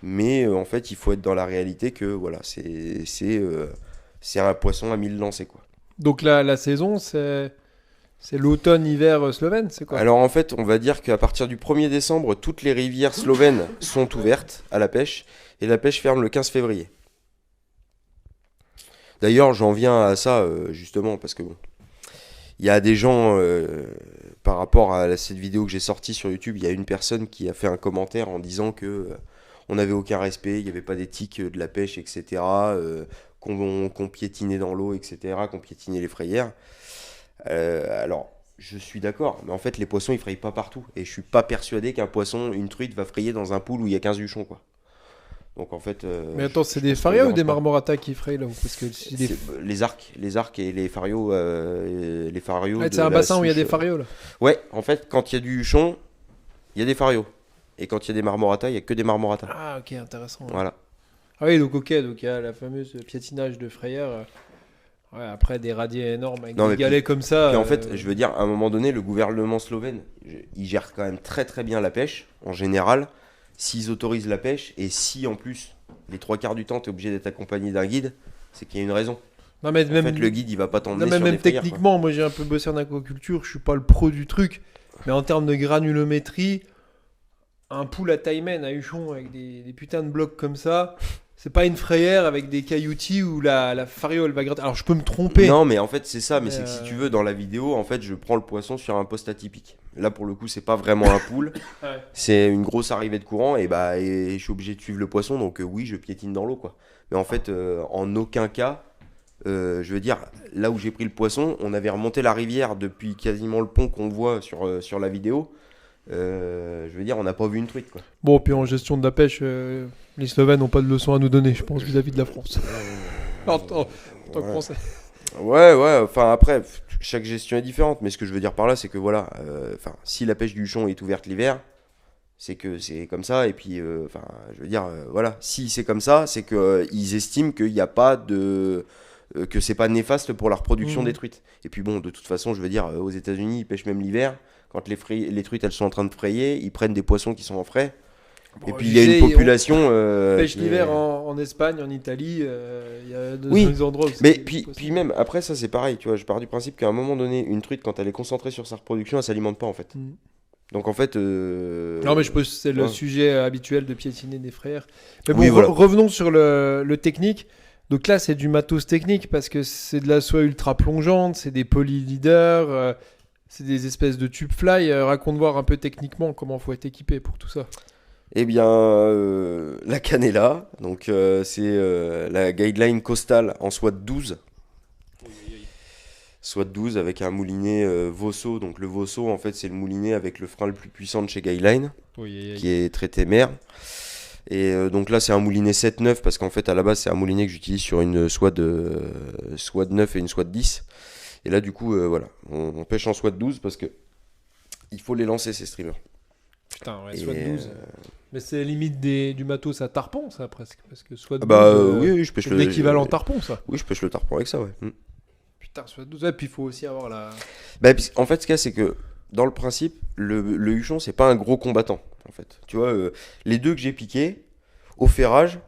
Mais en fait, il faut être dans la réalité que voilà, c'est un poisson à 1000 lancers, quoi.
Donc la saison, c'est l'automne-hiver slovène, c'est quoi?
Alors en fait, on va dire qu'à partir du 1er décembre, toutes les rivières slovènes sont ouvertes à la pêche. Et la pêche ferme le 15 février. D'ailleurs, j'en viens à ça, justement, parce que bon... Il y a des gens, par rapport à cette vidéo que j'ai sortie sur YouTube, il y a une personne qui a fait un commentaire en disant que on n'avait aucun respect, il n'y avait pas d'éthique de la pêche, etc., qu'on piétinait dans l'eau, etc., qu'on piétinait les frayères. Alors, je suis d'accord, mais en fait, les poissons, ils frayent pas partout. Et je suis pas persuadé qu'un poisson, une truite, va frayer dans un pool où il y a 15 huchons, quoi. Donc en fait.
Mais attends, c'est des farias ou des marmoratas qui frayent là? Parce que
les arcs et les farios.
C'est un bassin où il y a des farios là.
Ouais, en fait, quand il y a du huchon, il y a des farios. Et quand il y a des marmoratas, il y a que des marmoratas.
Ah ok, intéressant. Ouais.
Voilà.
Ah oui, donc ok, donc il y a la fameuse piétinage de frayère. Ouais, après des radiers énormes avec des galets comme ça.
Puis en fait, je veux dire, à un moment donné, le gouvernement slovène, il gère quand même très très bien la pêche en général. S'ils autorisent la pêche, et si en plus, les 3/4 du temps, tu es obligé d'être accompagné d'un guide, c'est qu'il y a une raison.
Non, mais
en fait, le guide, il va pas t'emmener sur
même
des frayères,
techniquement,
quoi.
moi j'ai un peu bossé en aquaculture, je suis pas le pro du truc, mais en termes de granulométrie, un pool à taille main, à huchon, avec des putains de blocs comme ça, c'est pas une frayère avec des cailloutis où la fario elle va gratter. Alors je peux me tromper.
Non, mais en fait, c'est ça. Mais c'est que si tu veux, dans la vidéo, en fait, je prends le poisson sur un poste atypique. Là, pour le coup, c'est pas vraiment un pool.
Ouais.
C'est une grosse arrivée de courant. Et je suis obligé de suivre le poisson. Donc, oui, je piétine dans l'eau, quoi. Mais en fait, en aucun cas, je veux dire, là où j'ai pris le poisson, on avait remonté la rivière depuis quasiment le pont qu'on voit sur la vidéo. Je veux dire, on n'a pas vu une truite, quoi.
Bon, puis en gestion de la pêche, les Slovènes n'ont pas de leçons à nous donner, je pense, vis-à-vis de la France. En tant que Français.
Ouais, enfin après, chaque gestion est différente, mais ce que je veux dire par là, c'est que voilà, si la pêche du huchon est ouverte l'hiver, C'est que c'est comme ça, et puis, enfin, je veux dire, voilà, si c'est comme ça, c'est qu'ils estiment qu'il n'y a pas de... que c'est pas néfaste pour la reproduction des truites. Et puis bon, de toute façon, je veux dire, aux États-Unis, ils pêchent même l'hiver. Quand les truites, elles sont en train de frayer, ils prennent des poissons qui sont en frais.
Bon,
et puis il y a une population...
pêche l'hiver en Espagne, en Italie, il y a
oui,
endroits où
mais puis même, après ça c'est pareil, tu vois, je pars du principe qu'à un moment donné, une truite, quand elle est concentrée sur sa reproduction, elle s'alimente pas en fait. Donc en fait...
Non mais je pense que c'est le sujet habituel de piétiner des frères. Mais bon,
oui, voilà.
Revenons sur le technique. Donc là c'est du matos technique parce que c'est de la soie ultra plongeante, c'est des polyleaders, c'est des espèces de tube fly. Raconte voir un peu techniquement comment faut être équipé pour tout ça.
Eh bien, la canne est là, donc c'est la guideline costale en SWAT 12. SWAT 12 avec un moulinet Vosso. Donc le Vosso, en fait, c'est le moulinet avec le frein le plus puissant de chez Guideline, qui est traité mer. Et donc là, c'est un moulinet 7-9 parce qu'en fait, à la base, c'est un moulinet que j'utilise sur une SWAT 9 et une SWAT 10. Et là, du coup, voilà, on pêche en SWAT 12 parce que il faut les lancer, ces streamers.
Putain, ouais, SWAT 12. Mais c'est limite du matos à tarpon, ça, presque. Parce que SWAT 12,
oui, je pêche
c'est l'équivalent tarpon, ça.
Oui, je pêche le tarpon avec ça, ouais.
Putain, SWAT 12. Ouais, puis il faut aussi avoir la...
Bah, en fait, ce qu'il y a, c'est que, dans le principe, le huchon, c'est pas un gros combattant, en fait. Tu vois, les deux que j'ai piqués, au ferrage,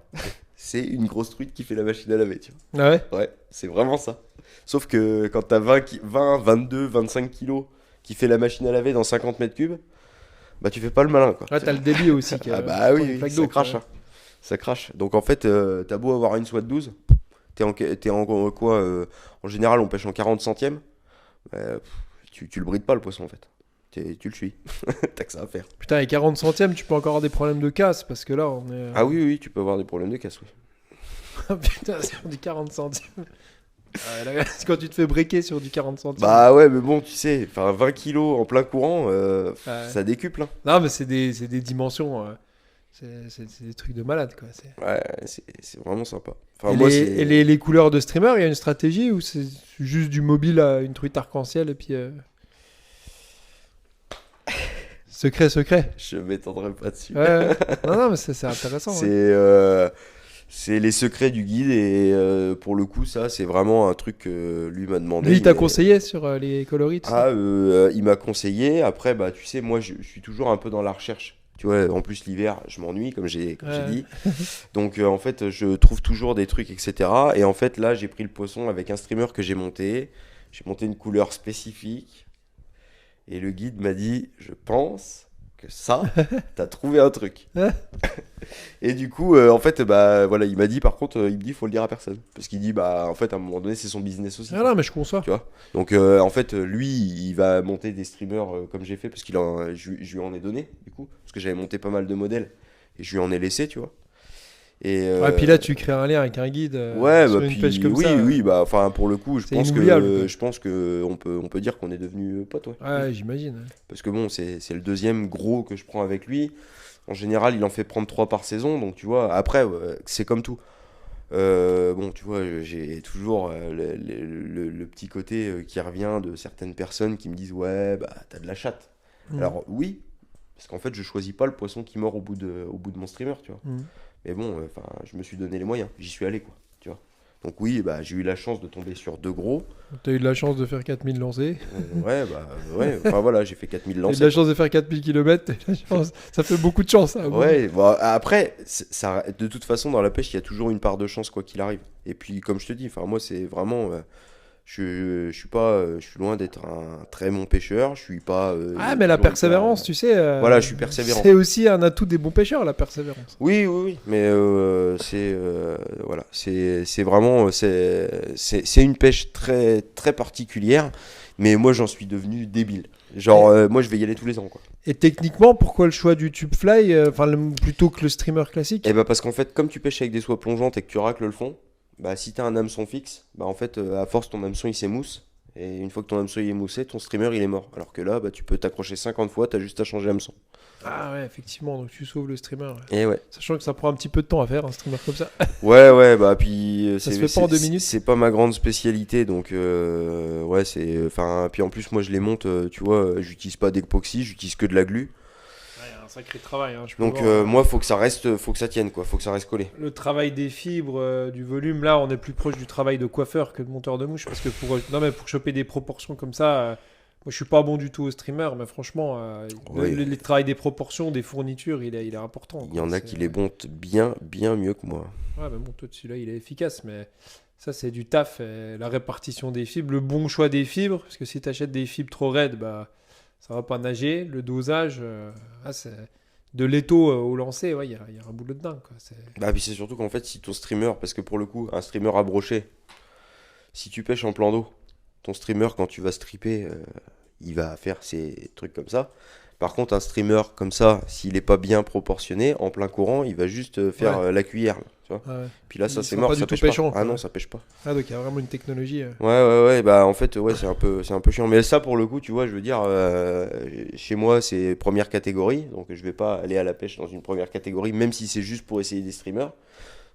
c'est une grosse truite qui fait la machine à laver, tu vois.
Ah ouais?
Ouais, c'est vraiment ça. Sauf que quand t'as 20, 22, 25 kilos qui fait la machine à laver dans 50 mètres cubes, bah tu fais pas le malin, quoi.
Ouais, t'as le débit aussi.
Ah bah oui, ça crache. Hein. Ça crache. Donc en fait, t'as beau avoir une SWAT 12, t'es en quoi en général, on pêche en 40 centièmes. Tu le brides pas, le poisson, en fait. Tu le suis. T'as que ça à faire.
Putain, et 40 centièmes, tu peux encore avoir des problèmes de casse, parce que là, on est...
Ah oui, tu peux avoir des problèmes de casse, oui.
Putain, sur du 40 centièmes. Là, c'est quand tu te fais breaker sur du 40 centièmes.
Bah ouais, mais bon, tu sais, 20 kilos en plein courant, ça décuple. Hein.
Non, mais c'est des dimensions... c'est des trucs de malade, quoi.
Ouais, c'est vraiment sympa. Enfin,
et les couleurs de streamer, il y a une stratégie ou c'est juste du mobile à une truite arc-en-ciel et puis... Secret.
Je m'étendrai pas dessus.
Ouais. Non, mais c'est intéressant.
C'est les secrets du guide et pour le coup, ça, c'est vraiment un truc que lui m'a demandé.
Lui, il t'a conseillé sur les coloris, tout ça.
Il m'a conseillé. Après, bah, tu sais, moi, je suis toujours un peu dans la recherche. Tu vois, en plus, l'hiver, je m'ennuie, comme j'ai dit. Donc, en fait, je trouve toujours des trucs, etc. Et en fait, là, j'ai pris le poisson avec un streamer que j'ai monté. J'ai monté une couleur spécifique. Et le guide m'a dit, je pense que ça, t'as trouvé un truc. Et du coup, en fait, bah voilà, il m'a dit, par contre, il me dit, faut le dire à personne. Parce qu'il dit, bah en fait, à un moment donné, c'est son business aussi.
Ah non, mais je conçois.
Tu vois. Donc, en fait, lui, il va monter des streamers comme j'ai fait, parce je lui en ai donné, du coup. Parce que j'avais monté pas mal de modèles. Et je lui en ai laissé, tu vois. Et
puis là, tu crées un lien avec un guide
ouais,
sur
bah,
une pêche comme ça.
Oui, bah, enfin, pour le coup, je pense que on peut dire qu'on est devenus potes, ouais.
Ouais, j'imagine. Ouais.
Parce que bon, c'est le deuxième gros que je prends avec lui. En général, il en fait prendre 3 par saison, donc tu vois, après, c'est comme tout. Bon, tu vois, j'ai toujours le petit côté qui revient de certaines personnes qui me disent, ouais, bah, t'as de la chatte. Alors, oui, parce qu'en fait, je choisis pas le poisson qui mord au bout de mon streamer, tu vois. Mais bon, je me suis donné les moyens, j'y suis allé, quoi, tu vois. Donc oui, bah, j'ai eu la chance de tomber sur 2 gros.
T'as eu de la chance de faire 4000 lancés.
Ouais, enfin voilà, j'ai fait 4000 lancés.
T'as eu de la chance de faire 4000 km, ça fait beaucoup de chance. Hein,
ouais, bon, après, ça, de toute façon, dans la pêche, il y a toujours une part de chance, quoi qu'il arrive. Et puis, comme je te dis, moi, c'est vraiment... je suis loin d'être un très bon pêcheur, je suis pas...
mais la persévérance, tu sais...
voilà, je suis persévérant.
C'est aussi un atout des bons pêcheurs, la persévérance.
Oui, mais voilà, c'est vraiment... C'est une pêche très, très particulière, mais moi, j'en suis devenu débile. Genre, moi, je vais y aller tous les ans, quoi.
Et techniquement, pourquoi le choix du tube fly, plutôt que le streamer classique?
Eh ben, parce qu'en fait, comme tu pêches avec des soies plongeantes et que tu racles le fond, bah, si t'as un hameçon fixe, bah en fait, à force, ton hameçon il s'émousse. Et une fois que ton hameçon il est moussé, ton streamer il est mort. Alors que là, bah, tu peux t'accrocher 50 fois, t'as juste à changer hameçon.
Ah ouais, effectivement, donc tu sauves le streamer.
Et ouais.
Sachant que ça prend un petit peu de temps à faire, un streamer comme ça.
Ouais, bah puis...
Ça se fait pas en 2 minutes.
C'est pas ma grande spécialité, donc ouais, c'est... Enfin, puis en plus, moi je les monte, tu vois, j'utilise pas d'époxy, j'utilise que de la glu.
un sacré travail. Hein, je peux
Donc
voir,
moi, faut que ça tienne, quoi. Faut que ça reste collé.
le travail des fibres, du volume, là, on est plus proche du travail de coiffeur que de monteur de mouche. Parce que non, mais pour choper des proportions comme ça, moi je suis pas bon du tout au streamer, mais franchement,
Oui.
le travail des proportions, des fournitures, il est important.
Il y en a
C'est-
qui les montent bien mieux que moi.
Ouais, mais bon, toi, celui-là, il est efficace, mais ça, c'est du taf. Et la répartition des fibres, le bon choix des fibres, parce que si tu achètes des fibres trop raides, bah, ça va pas nager. Le dosage, c'est de l'étau au lancer, ouais, il y a un boulot de dingue, quoi.
Bah, puis c'est surtout qu'en fait, si ton streamer, parce que pour le coup, un streamer à brocher, si tu pêches en plan d'eau, ton streamer, quand tu vas stripper, il va faire ses trucs comme ça. Par contre, un streamer comme ça, s'il est pas bien proportionné, en plein courant, il va juste faire la cuillère, là, tu vois.
Ouais.
Puis là, ça
Il
c'est
sera
mort,
pas
ça
du tout
pêche pas.
pêchant,
Ah
quoi.
non, ça pêche pas.
Ah, donc il y a vraiment une technologie.
Ouais, bah en fait, ouais, c'est un peu chiant. Mais ça, pour le coup, tu vois, je veux dire, chez moi, c'est première catégorie, donc je vais pas aller à la pêche dans une première catégorie, même si c'est juste pour essayer des streamers.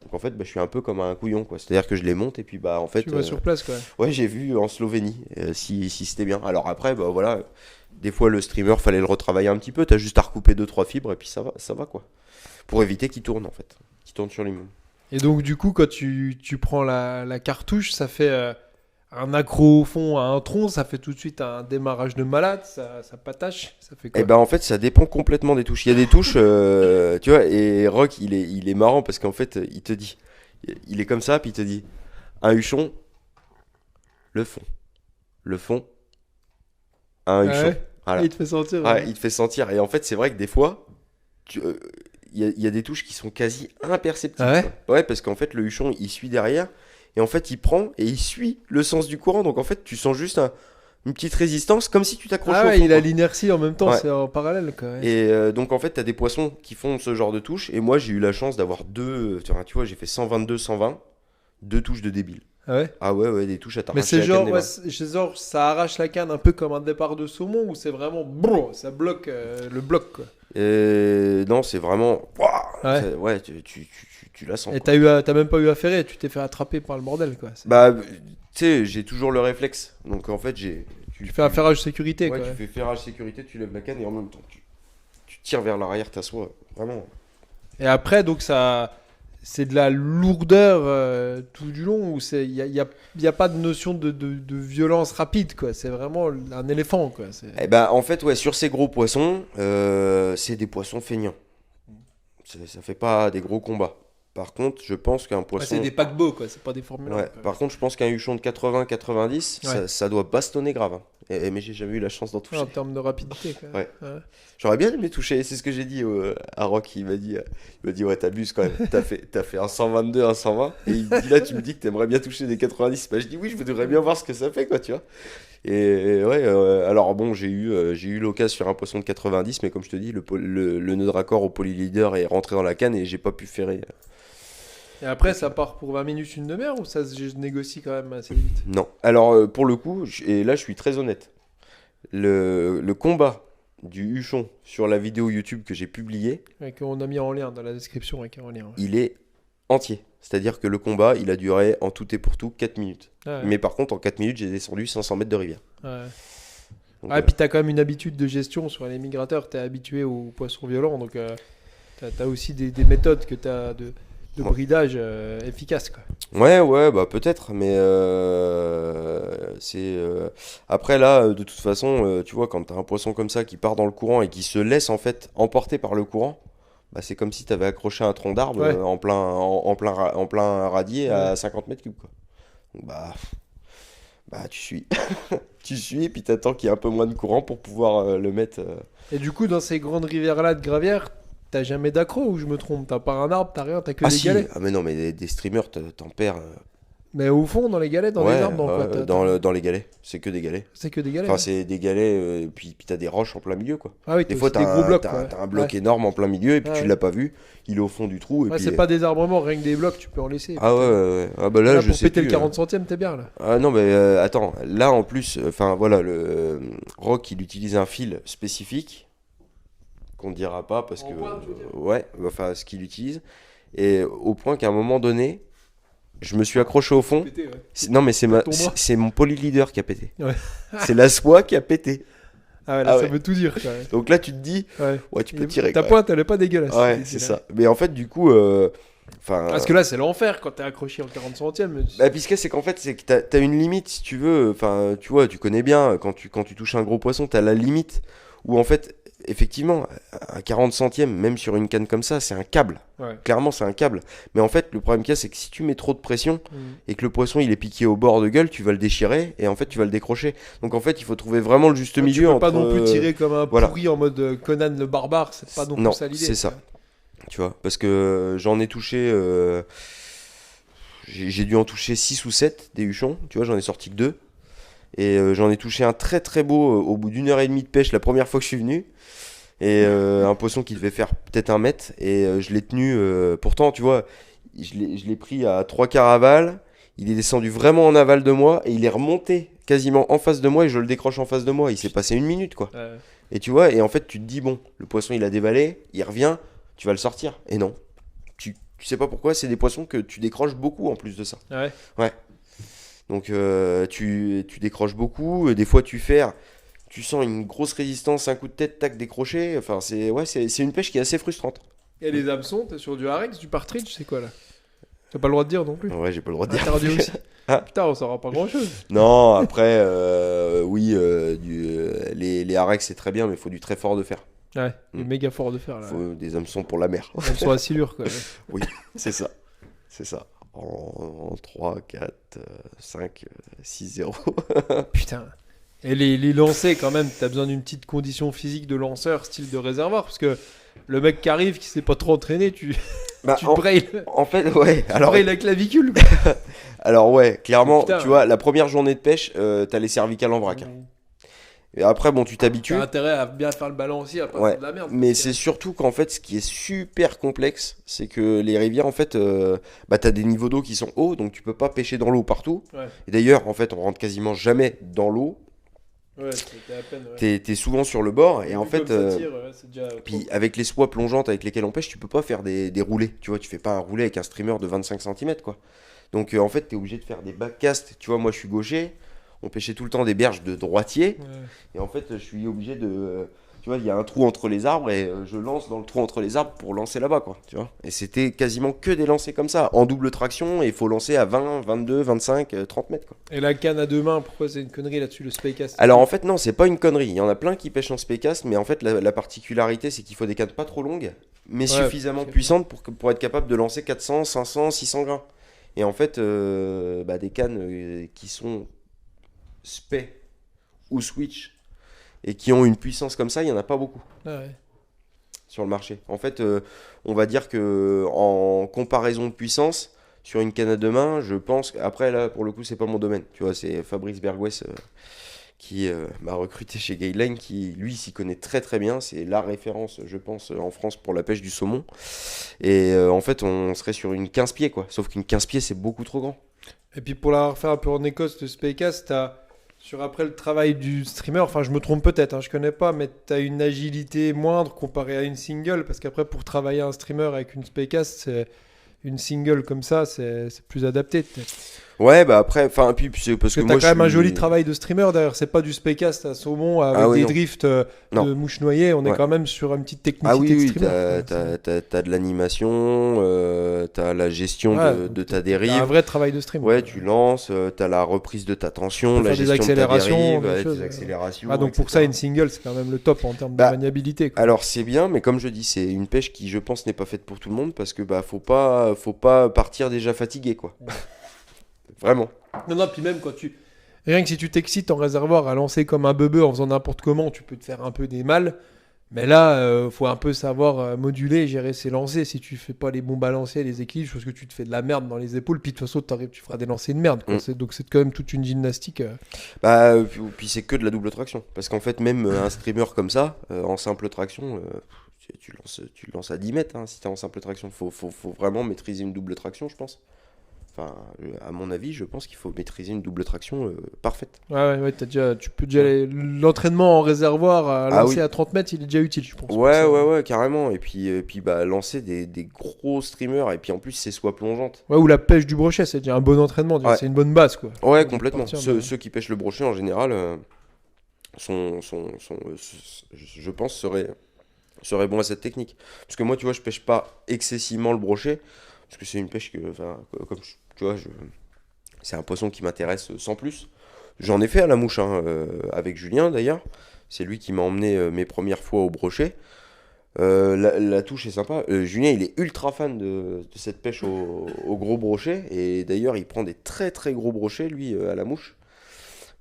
Donc en fait, bah, je suis un peu comme un couillon, quoi. C'est-à-dire que je les monte et puis bah en fait,
Tu vas sur place, quoi.
ouais, j'ai vu en Slovénie si c'était bien. Alors après, bah voilà, des fois le streamer, fallait le retravailler un petit peu. T'as juste à recouper 2-3 fibres et puis ça va quoi. Pour éviter qu'il tourne en fait, qu'il tourne sur lui-même.
Et donc, du coup, quand tu prends la cartouche, ça fait un accro au fond à un tronc, ça fait tout de suite un démarrage de malade, ça patache, ça fait quoi?
Et ben en fait, ça dépend complètement des touches. Il y a des touches, tu vois, et Rock, il est marrant parce qu'en fait, il te dit, il est comme ça, puis il te dit, un huchon, le fond, un huchon.
Ouais.
Voilà.
Il te fait sentir.
Ouais, il te fait sentir. Et en fait, c'est vrai que des fois, il y a des touches qui sont quasi imperceptibles.
Ah ouais
quoi. Ouais, parce qu'en fait, le huchon, il suit derrière. Et en fait, il prend et il suit le sens du courant. Donc en fait, tu sens juste une petite résistance, comme si tu t'accrochais
Ah
au
ouais,
fond.
il a
quoi.
l'inertie en même temps,
Ouais.
c'est en parallèle, quoi. Ouais.
Et donc en fait, tu as des poissons qui font ce genre de touches. Et moi, j'ai eu la chance d'avoir deux. Tu vois, j'ai fait 122, 120. Deux touches de débile.
Ah ouais.
Ah ouais, des touches à
Mais
t'arracher
c'est
la canne
genre,
des
ouais,
mains.
c'est genre, ça arrache la canne un peu comme un départ de saumon ou c'est vraiment, ça bloque le bloc, quoi.
Non, c'est vraiment. Ouah,
Ouais.
ouais, tu la sens.
Et
quoi.
t'as même pas eu à ferrer, tu t'es fait attraper par le bordel, quoi.
Bah, tu sais, j'ai toujours le réflexe. Donc en fait,
Tu fais un ferrage sécurité,
Ouais,
quoi.
tu fais ferrage sécurité, tu lèves la canne et en même temps, tu tires vers l'arrière, t'assois. Vraiment.
Et après, donc c'est de la lourdeur tout du long, ou y a pas de notion de violence rapide, quoi. C'est vraiment un éléphant, quoi.
Eh ben, en fait, ouais, sur ces gros poissons, c'est des poissons feignants. Ça fait pas des gros combats. Par contre, je pense qu'un
Ouais,
poisson.
c'est des paquebots, quoi. C'est pas des Formule 1,
Ouais,
quoi.
par contre, je pense qu'un huchon de 80-90,
Ouais.
ça doit bastonner grave. Hein. Mais j'ai jamais eu la chance d'en toucher.
En termes de rapidité, quoi.
Ouais. J'aurais bien aimé toucher, c'est ce que j'ai dit à Rock, il m'a dit ouais, t'abuses quand même, t'as fait un 122, un 120, et il dit là, tu me dis que t'aimerais bien toucher des 90, bah je dis oui, je voudrais bien voir ce que ça fait, quoi, tu vois. Et ouais, alors bon, j'ai eu l'occasion sur un poisson de 90, mais comme je te dis, le nœud de raccord au polyleader est rentré dans la canne et j'ai pas pu ferrer.
Et après, ça part pour 20 minutes, une demi-heure, ou ça se négocie quand même assez vite?
Non, alors pour le coup, et là je suis très honnête, le combat du huchon sur la vidéo YouTube que j'ai publiée,
Ouais, qu'on a mis en lien dans la description, avec en lien. Ouais.
il est entier. C'est-à-dire que le combat, il a duré en tout et pour tout 4 minutes.
Ouais.
Mais par contre, en 4 minutes, j'ai descendu 500 mètres de rivière.
Ouais.
Donc,
Ah, et
voilà.
puis t'as quand même une habitude de gestion sur les migrateurs, t'es habitué aux poissons violents, donc t'as aussi des méthodes que t'as de
Ouais.
bridage efficaces, quoi.
Ouais, bah peut-être, mais après là, de toute façon, tu vois, quand t'as un poisson comme ça qui part dans le courant et qui se laisse en fait emporter par le courant, bah c'est comme si t'avais accroché un tronc d'arbre
Ouais.
en plein radier à
Ouais.
50 mètres cubes, quoi. Donc, bah tu suis, tu suis et puis t'attends qu'il y ait un peu moins de courant pour pouvoir le mettre.
Et du coup, dans ces grandes rivières-là de gravière, t'as jamais d'accro, ou je me trompe? T'as pas un arbre, t'as rien, t'as que
Ah
des
si,
galets.
ah mais non, mais des streamers, t'en perds.
Mais au fond, dans les galets, dans les arbres, dans quoi?
Dans les galets, c'est que des galets.
C'est que des galets.
Enfin,
hein.
c'est des galets, puis t'as des roches en plein milieu, quoi.
Ah oui,
Des
t'as
fois,
aussi des gros blocs, quoi.
t'as un bloc
Ouais.
énorme en plein milieu, et puis
Ouais.
tu l'as pas vu, il est au fond du trou, et
Ouais,
puis...
c'est pas des arbres morts, rien que des blocs, tu peux en laisser.
Ah ouais. Ah bah là,
Là,
je
pour
sais
péter
plus,
le 40 centièmes, t'es bien, là.
Ah non, mais attends, là, en plus, enfin, voilà, le Rock, il utilise un fil spécifique, qu'on ne dira pas, parce
En
que...
pointe, tu veux dire
ouais, enfin, ce qu'il utilise, et au point qu'à un moment donné, je me suis accroché au fond. Non, mais
Ton bras.
c'est mon polyleader qui a pété.
Ouais.
C'est la soie qui a pété.
Ah ouais, là,
Ah
ça
ouais.
veut tout dire. Quand même.
Donc là, tu te dis,
Ouais.
ouais, tu peux tirer.
Ta
quand
pointe, elle est pas dégueulasse.
même. Ouais, c'est ça. Mais en fait, du coup,
Parce que là, c'est l'enfer quand t'es accroché en 40 centièmes.
Bah, puisque c'est qu'en fait, c'est que t'as une limite, si tu veux. Enfin, tu vois, tu connais bien, quand tu touches un gros poisson, t'as la limite où, en fait, effectivement, à 40 centièmes, même sur une canne comme ça, c'est un câble.
Ouais.
Clairement, c'est un câble. Mais en fait, le problème qu'il y a, c'est que si tu mets trop de pression
Mm.
et que le poisson il est piqué au bord de gueule, tu vas le déchirer et en fait, tu vas le décrocher. Donc en fait, il faut trouver vraiment le juste
Tu
milieu
peux
entre.
pas non plus tirer comme un
voilà.
pourri en mode Conan le barbare, c'est pas non plus
Non,
ça l'idée.
c'est ça. Tu vois, parce que j'en ai touché. J'ai dû en toucher 6 ou 7 des huchons. Tu vois, j'en ai sorti que 2. Et j'en ai touché un très très beau au bout d'une heure et demie de pêche la première fois que je suis venu. Et un poisson qui devait faire peut-être 1 mètre. Et je l'ai tenu. Pourtant, tu vois, je l'ai pris à 3/4 aval. Il est descendu vraiment en aval de moi. Et il est remonté quasiment en face de moi. Et je le décroche en face de moi. Il s'est passé 1 minute, quoi.
Ouais.
Et tu vois, et en fait, tu te dis, bon, le poisson il a dévalé. Il revient. Tu vas le sortir. Et non. Tu sais pas pourquoi. C'est des poissons que tu décroches beaucoup en plus de ça.
Ouais.
Donc tu décroches beaucoup, des fois tu ferres, tu sens une grosse résistance, un coup de tête, tac, décroché. Enfin, c'est une pêche qui est assez frustrante.
Et les hameçons, t'es sur du Harex, du partridge, c'est quoi là? T'as pas le droit de dire non plus.
Ouais, j'ai pas le droit de dire.
Interdit aussi.
Ah.
Putain, on saura pas grand chose.
Non, après, oui, les harex c'est très bien, mais il faut du très fort de fer.
Ouais, il est
Mm.
méga fort de faire là.
Faut des hameçons pour la mer.
Ils sont à silure quoi.
C'est ça. C'est ça. En 3, 4, 5, 6, 0.
Putain. Et les lancers, quand même, t'as besoin d'une petite condition physique de lanceur, style de réservoir, parce que le mec qui arrive, qui s'est pas trop entraîné, tu
Bah,
te brayes,
en fait, ouais. Alors,
la clavicule. quoi.
alors ouais, clairement,
Putain.
tu vois, la première journée de pêche, t'as les cervicales en vrac. Et après, bon, tu t'habitues.
T'as intérêt à bien faire le balancier, à pas
Ouais,
faire de la merde.
mais
parce
c'est
que-
surtout qu'en fait, ce qui est super complexe, c'est que les rivières, en fait, bah, t'as des niveaux d'eau qui sont hauts, donc tu peux pas pêcher dans l'eau partout.
Ouais,
Et d'ailleurs, en fait, on rentre quasiment jamais dans l'eau.
ouais, c'était à peine. Ouais.
T'es souvent sur le bord, et en
Vu
fait,
comme ça tire, ouais, c'est déjà
puis
trop.
avec les soies plongeantes avec lesquelles on pêche, tu peux pas faire des roulés. Tu vois, tu fais pas un roulé avec un streamer de 25 cm, quoi. Donc, en fait, t'es obligé de faire des backcasts. Tu vois, moi, je suis gaucher. On pêchait tout le temps des berges de droitier.
Ouais.
Et en fait, je suis obligé de. Tu vois, il y a un trou entre les arbres et je lance dans le trou entre les arbres pour lancer là-bas, quoi. Tu vois. Et c'était quasiment que des lancers comme ça, en double traction, et il faut lancer à 20, 22, 25, 30 mètres, quoi.
Et la canne à deux mains, pourquoi c'est une connerie là-dessus, le spaycast?
Alors en fait, non, c'est pas une connerie. Il y en a plein qui pêchent en spécast, mais en fait, la particularité, c'est qu'il faut des cannes pas trop longues, mais
Ouais,
suffisamment
parce que-
puissantes pour être capable de lancer 400, 500, 600 grains. Et en fait, bah, des cannes qui sont spé ou switch et qui ont une puissance comme ça, il y en a pas beaucoup
Ah ouais.
sur le marché. En fait, on va dire que en comparaison de puissance, sur une canne à deux mains, je pense. Après, là, pour le coup, c'est pas mon domaine. Tu vois, c'est Fabrice Bergouès qui m'a recruté chez Guideline, qui lui s'y connaît très très bien. C'est la référence, je pense, en France pour la pêche du saumon. Et en fait, on serait sur une 15 pieds, quoi. Sauf qu'une 15 pieds, c'est beaucoup trop grand.
Et puis pour la refaire un peu en Écosse, le spaycast, t'as sur après le travail du streamer, enfin je me trompe peut-être, hein, je connais pas, mais t'as une agilité moindre comparée à une single, parce qu'après pour travailler un streamer avec une spaycast, c'est une single comme ça, c'est plus adapté peut-être.
Ouais, bah après, enfin, puis c'est parce
Parce
que
que
moi,
t'as quand même un
je suis-
joli travail de streamer derrière, c'est pas du spaycast à saumon avec
Ah oui,
des
non.
drifts
Non.
de mouches noyées, on est
Ouais.
quand même sur une petite technicité
Ah oui,
de
oui,
streamer.
t'as de l'animation, t'as la gestion gestion
Ouais,
de ta
T'as un
dérive.
vrai travail de stream.
Ouais, tu lances, t'as la reprise de ta tension,
Tu peux
la
faire des
gestion de ta
accélérations,
dérive,
des
ouais,
choses,
des accélérations.
Ah, donc pour
etc.
ça, une single, c'est quand même le top en termes
Bah,
de maniabilité. quoi.
Alors c'est bien, mais comme je dis, c'est une pêche qui, je pense, n'est pas faite pour tout le monde parce que bah faut pas partir déjà fatigué, quoi. Vraiment.
Non, non, puis même quand tu. Rien que si tu t'excites en réservoir à lancer comme un bebeu en faisant n'importe comment, tu peux te faire un peu des mal. Mais là, faut un peu savoir moduler et gérer ses lancers. Si tu fais pas les bons balanciers, les équilibres, parce que tu te fais de la merde dans les épaules, puis de toute façon, tu feras des lancers de merde. quoi.
Mm.
Donc c'est quand même toute une gymnastique.
Bah puis c'est que de la double traction parce qu'en fait même un streamer comme ça en simple traction tu le lances à 10 mètres hein, si t'es en simple traction. Faut vraiment maîtriser une double traction, je pense. Enfin, à mon avis, je pense qu'il faut maîtriser une double traction parfaite.
Ouais, tu peux déjà l'entraînement en réservoir à
Ah
lancer
oui.
à 30 mètres, il est déjà utile, je pense. pour
Ouais,
ça.
ouais, carrément. Et puis bah, lancer des gros streamers, et puis en plus, c'est soit plongeante.
Ouais, ou la pêche du brochet, c'est déjà un bon entraînement. déjà,
Ouais.
C'est une bonne base, quoi.
Ouais,
Donc,
complètement.
partir de-
Ceux qui pêchent le brochet, en général, je pense, serait bon à cette technique. Parce que moi, tu vois, je pêche pas excessivement le brochet, parce que c'est une pêche que, enfin, tu vois, c'est un poisson qui m'intéresse sans plus. J'en ai fait à la mouche, hein, avec Julien d'ailleurs. C'est lui qui m'a emmené mes premières fois au brochet. La touche est sympa. Julien, il est ultra fan de cette pêche au gros brochet. Et d'ailleurs, il prend des très très gros brochets, lui, à la mouche.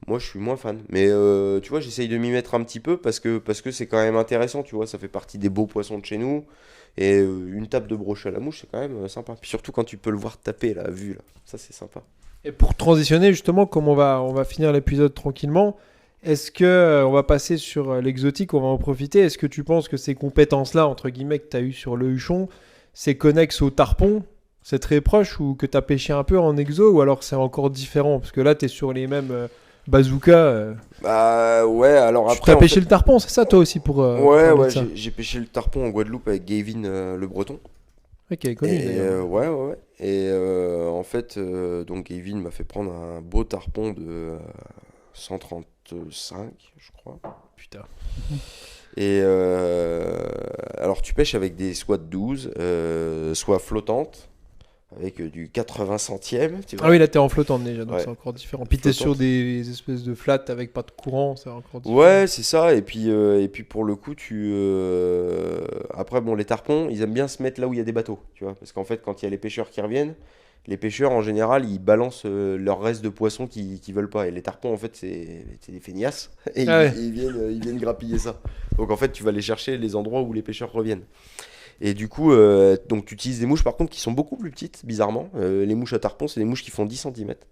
Moi, je suis moins fan. Mais tu vois, j'essaye de m'y mettre un petit peu parce que c'est quand même intéressant, tu vois. Ça fait partie des beaux poissons de chez nous. Et une tape de brochet à la mouche, c'est quand même sympa. Puis surtout quand tu peux le voir taper, la vue, là. Ça, c'est sympa.
Et pour transitionner, justement, comme on va finir l'épisode tranquillement, est-ce que on va passer sur l'exotique, on va en profiter. Est-ce que tu penses que ces compétences-là, entre guillemets, que tu as eues sur le huchon, c'est connexe au tarpon? C'est très proche ou que tu as pêché un peu en exo ou alors c'est encore différent? Parce que là, tu es sur les mêmes bazookas.
Bah ouais, alors
Tu
après.
as pêché le tarpon, c'est ça toi aussi pour
Ouais,
parler de
ouais,
ça.
j'ai pêché le tarpon en Guadeloupe avec Gavin le Breton.
Ok, connu
Et
d'ailleurs.
ouais, ouais, ouais. Et en fait, donc Gavin m'a fait prendre un beau tarpon de 135, je crois.
Putain.
Et alors, tu pêches avec des soies de 12, soies flottantes, avec du 80 centièmes, tu
Ah
vois.
oui, là t'es en flottante déjà, donc
Ouais.
c'est encore différent. Puis t'es sur
Flottante.
des espèces de flats avec pas de courant, c'est encore différent.
Ouais, c'est ça. Et puis pour le coup, après, bon, les tarpons, ils aiment bien se mettre là où il y a des bateaux, tu vois. Parce qu'en fait, quand il y a les pêcheurs qui reviennent, les pêcheurs, en général, ils balancent leur reste de poissons qu'ils veulent pas. Et les tarpons, en fait, c'est des feignasses. Et
Ah ouais.
ils viennent grappiller ça. Donc, en fait, tu vas aller chercher les endroits où les pêcheurs reviennent. Et du coup, donc, tu utilises des mouches, par contre, qui sont beaucoup plus petites, bizarrement. Les mouches à tarpons, c'est des mouches qui font 10 centimètres.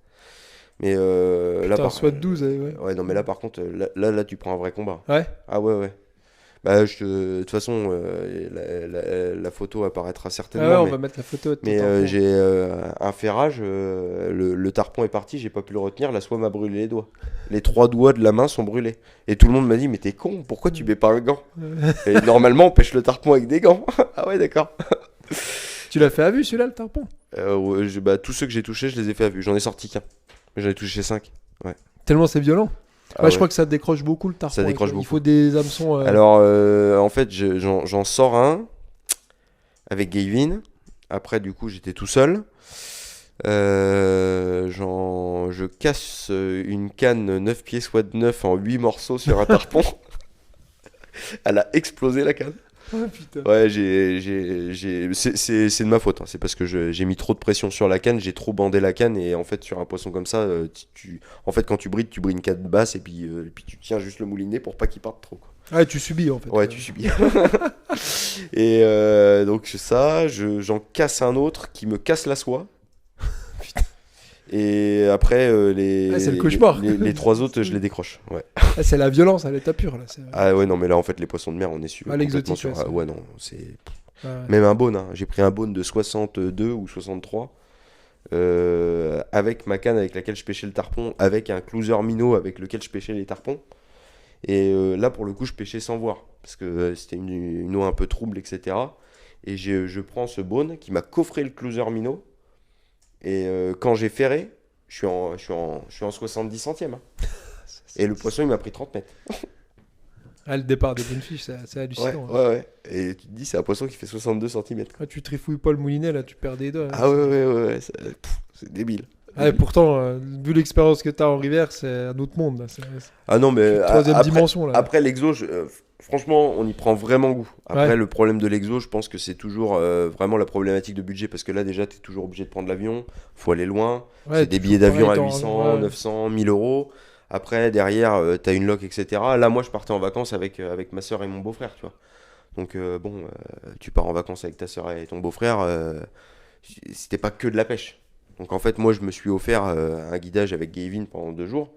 Mais là,
Putain, soit de 12, ouais.
ouais, non, mais là, par contre, là, tu prends un vrai combat.
Ouais.
Ah ouais, ouais. Bah, de toute façon, la photo apparaîtra
Ah
certainement.
ouais, on
mais
va mettre la photo de ton
mais
tarpon.
j'ai un ferrage, le tarpon est parti, j'ai pas pu le retenir, la soie m'a brûlé les doigts. Les 3 doigts de la main sont brûlés. Et tout le monde m'a dit, mais t'es con, pourquoi tu mets pas un gant? Et normalement, on pêche le tarpon avec des gants. Ah ouais, d'accord.
Tu l'as fait à vue celui-là, le tarpon?
Ouais, bah, tous ceux que j'ai touchés, je les ai fait à vue. J'en ai sorti qu'un. Mais j'en ai touché 5. Ouais.
Tellement c'est violent.
Ah
Ouais, je
ouais.
crois que ça décroche beaucoup le tarpon.
Ça décroche
Il
beaucoup.
faut des hameçons.
Alors, en fait, j'en sors un avec Gavin. Après, du coup, j'étais tout seul. Je casse une canne 9 pieds soit de 9 en 8 morceaux sur un tarpon. Elle a explosé la canne.
Oh putain.
Ouais, c'est de ma faute, hein. C'est parce que j'ai mis trop de pression sur la canne, j'ai trop bandé la canne et en fait sur un poisson comme ça, en fait quand tu brides une canne basse et puis tu tiens juste le moulinet pour pas qu'il parte trop, quoi.
Ouais, tu subis en fait.
Ouais, tu subis. Et donc ça, j'en casse un autre qui me casse la soie. Et après,
Ah, c'est le cauchemar.
les 3 autres, je les décroche. Ouais.
Ah, c'est la violence à l'état pur là.
Ah ouais, non, mais là, en fait, les poissons de mer, on est
Ah, l'exotique, ouais,
complètement sur.
c'est-
Ouais, non, c'est.
Ouais.
Même un beaune, hein. J'ai pris un beaune de 62 ou 63 avec ma canne avec laquelle je pêchais le tarpon, avec un closer minnow avec lequel je pêchais les tarpons. Et là, pour le coup, je pêchais sans voir parce que c'était une eau un peu trouble, etc. Et je prends ce beaune qui m'a coffré le closer minnow. Et quand j'ai ferré, je suis en 70 centièmes, hein. Et le poisson, il m'a pris 30 mètres.
Ah, le départ des bonnes fiches, c'est
Ouais,
hallucinant. Hein.
ouais, ouais. Et tu te dis, c'est un poisson qui fait 62 centimètres.
Quand tu trifouilles pas le moulinet là, tu perds des doigts. Hein.
Ah ouais, ouais, ouais, ouais, c'est débile.
Ah, et pourtant, vu l'expérience que t'as en rivière, c'est un autre monde. Là. C'est
Ah non, mais
troisième
après,
dimension là.
après l'exo, franchement, on y prend vraiment goût. Après,
Ouais.
le problème de l'exo, je pense que c'est toujours vraiment la problématique de budget parce que là, déjà, tu es toujours obligé de prendre l'avion, faut aller loin.
Ouais,
C'est des
toujours
billets d'avion à
pareil,
800,
ouais.
900, 1000 euros. Après, derrière, tu as une loc, etc. Là, moi, je partais en vacances avec ma soeur et mon beau-frère, tu vois. Donc, bon, tu pars en vacances avec ta soeur et ton beau-frère, c'était pas que de la pêche. Donc, en fait, moi, je me suis offert un guidage avec Gavin pendant 2 jours,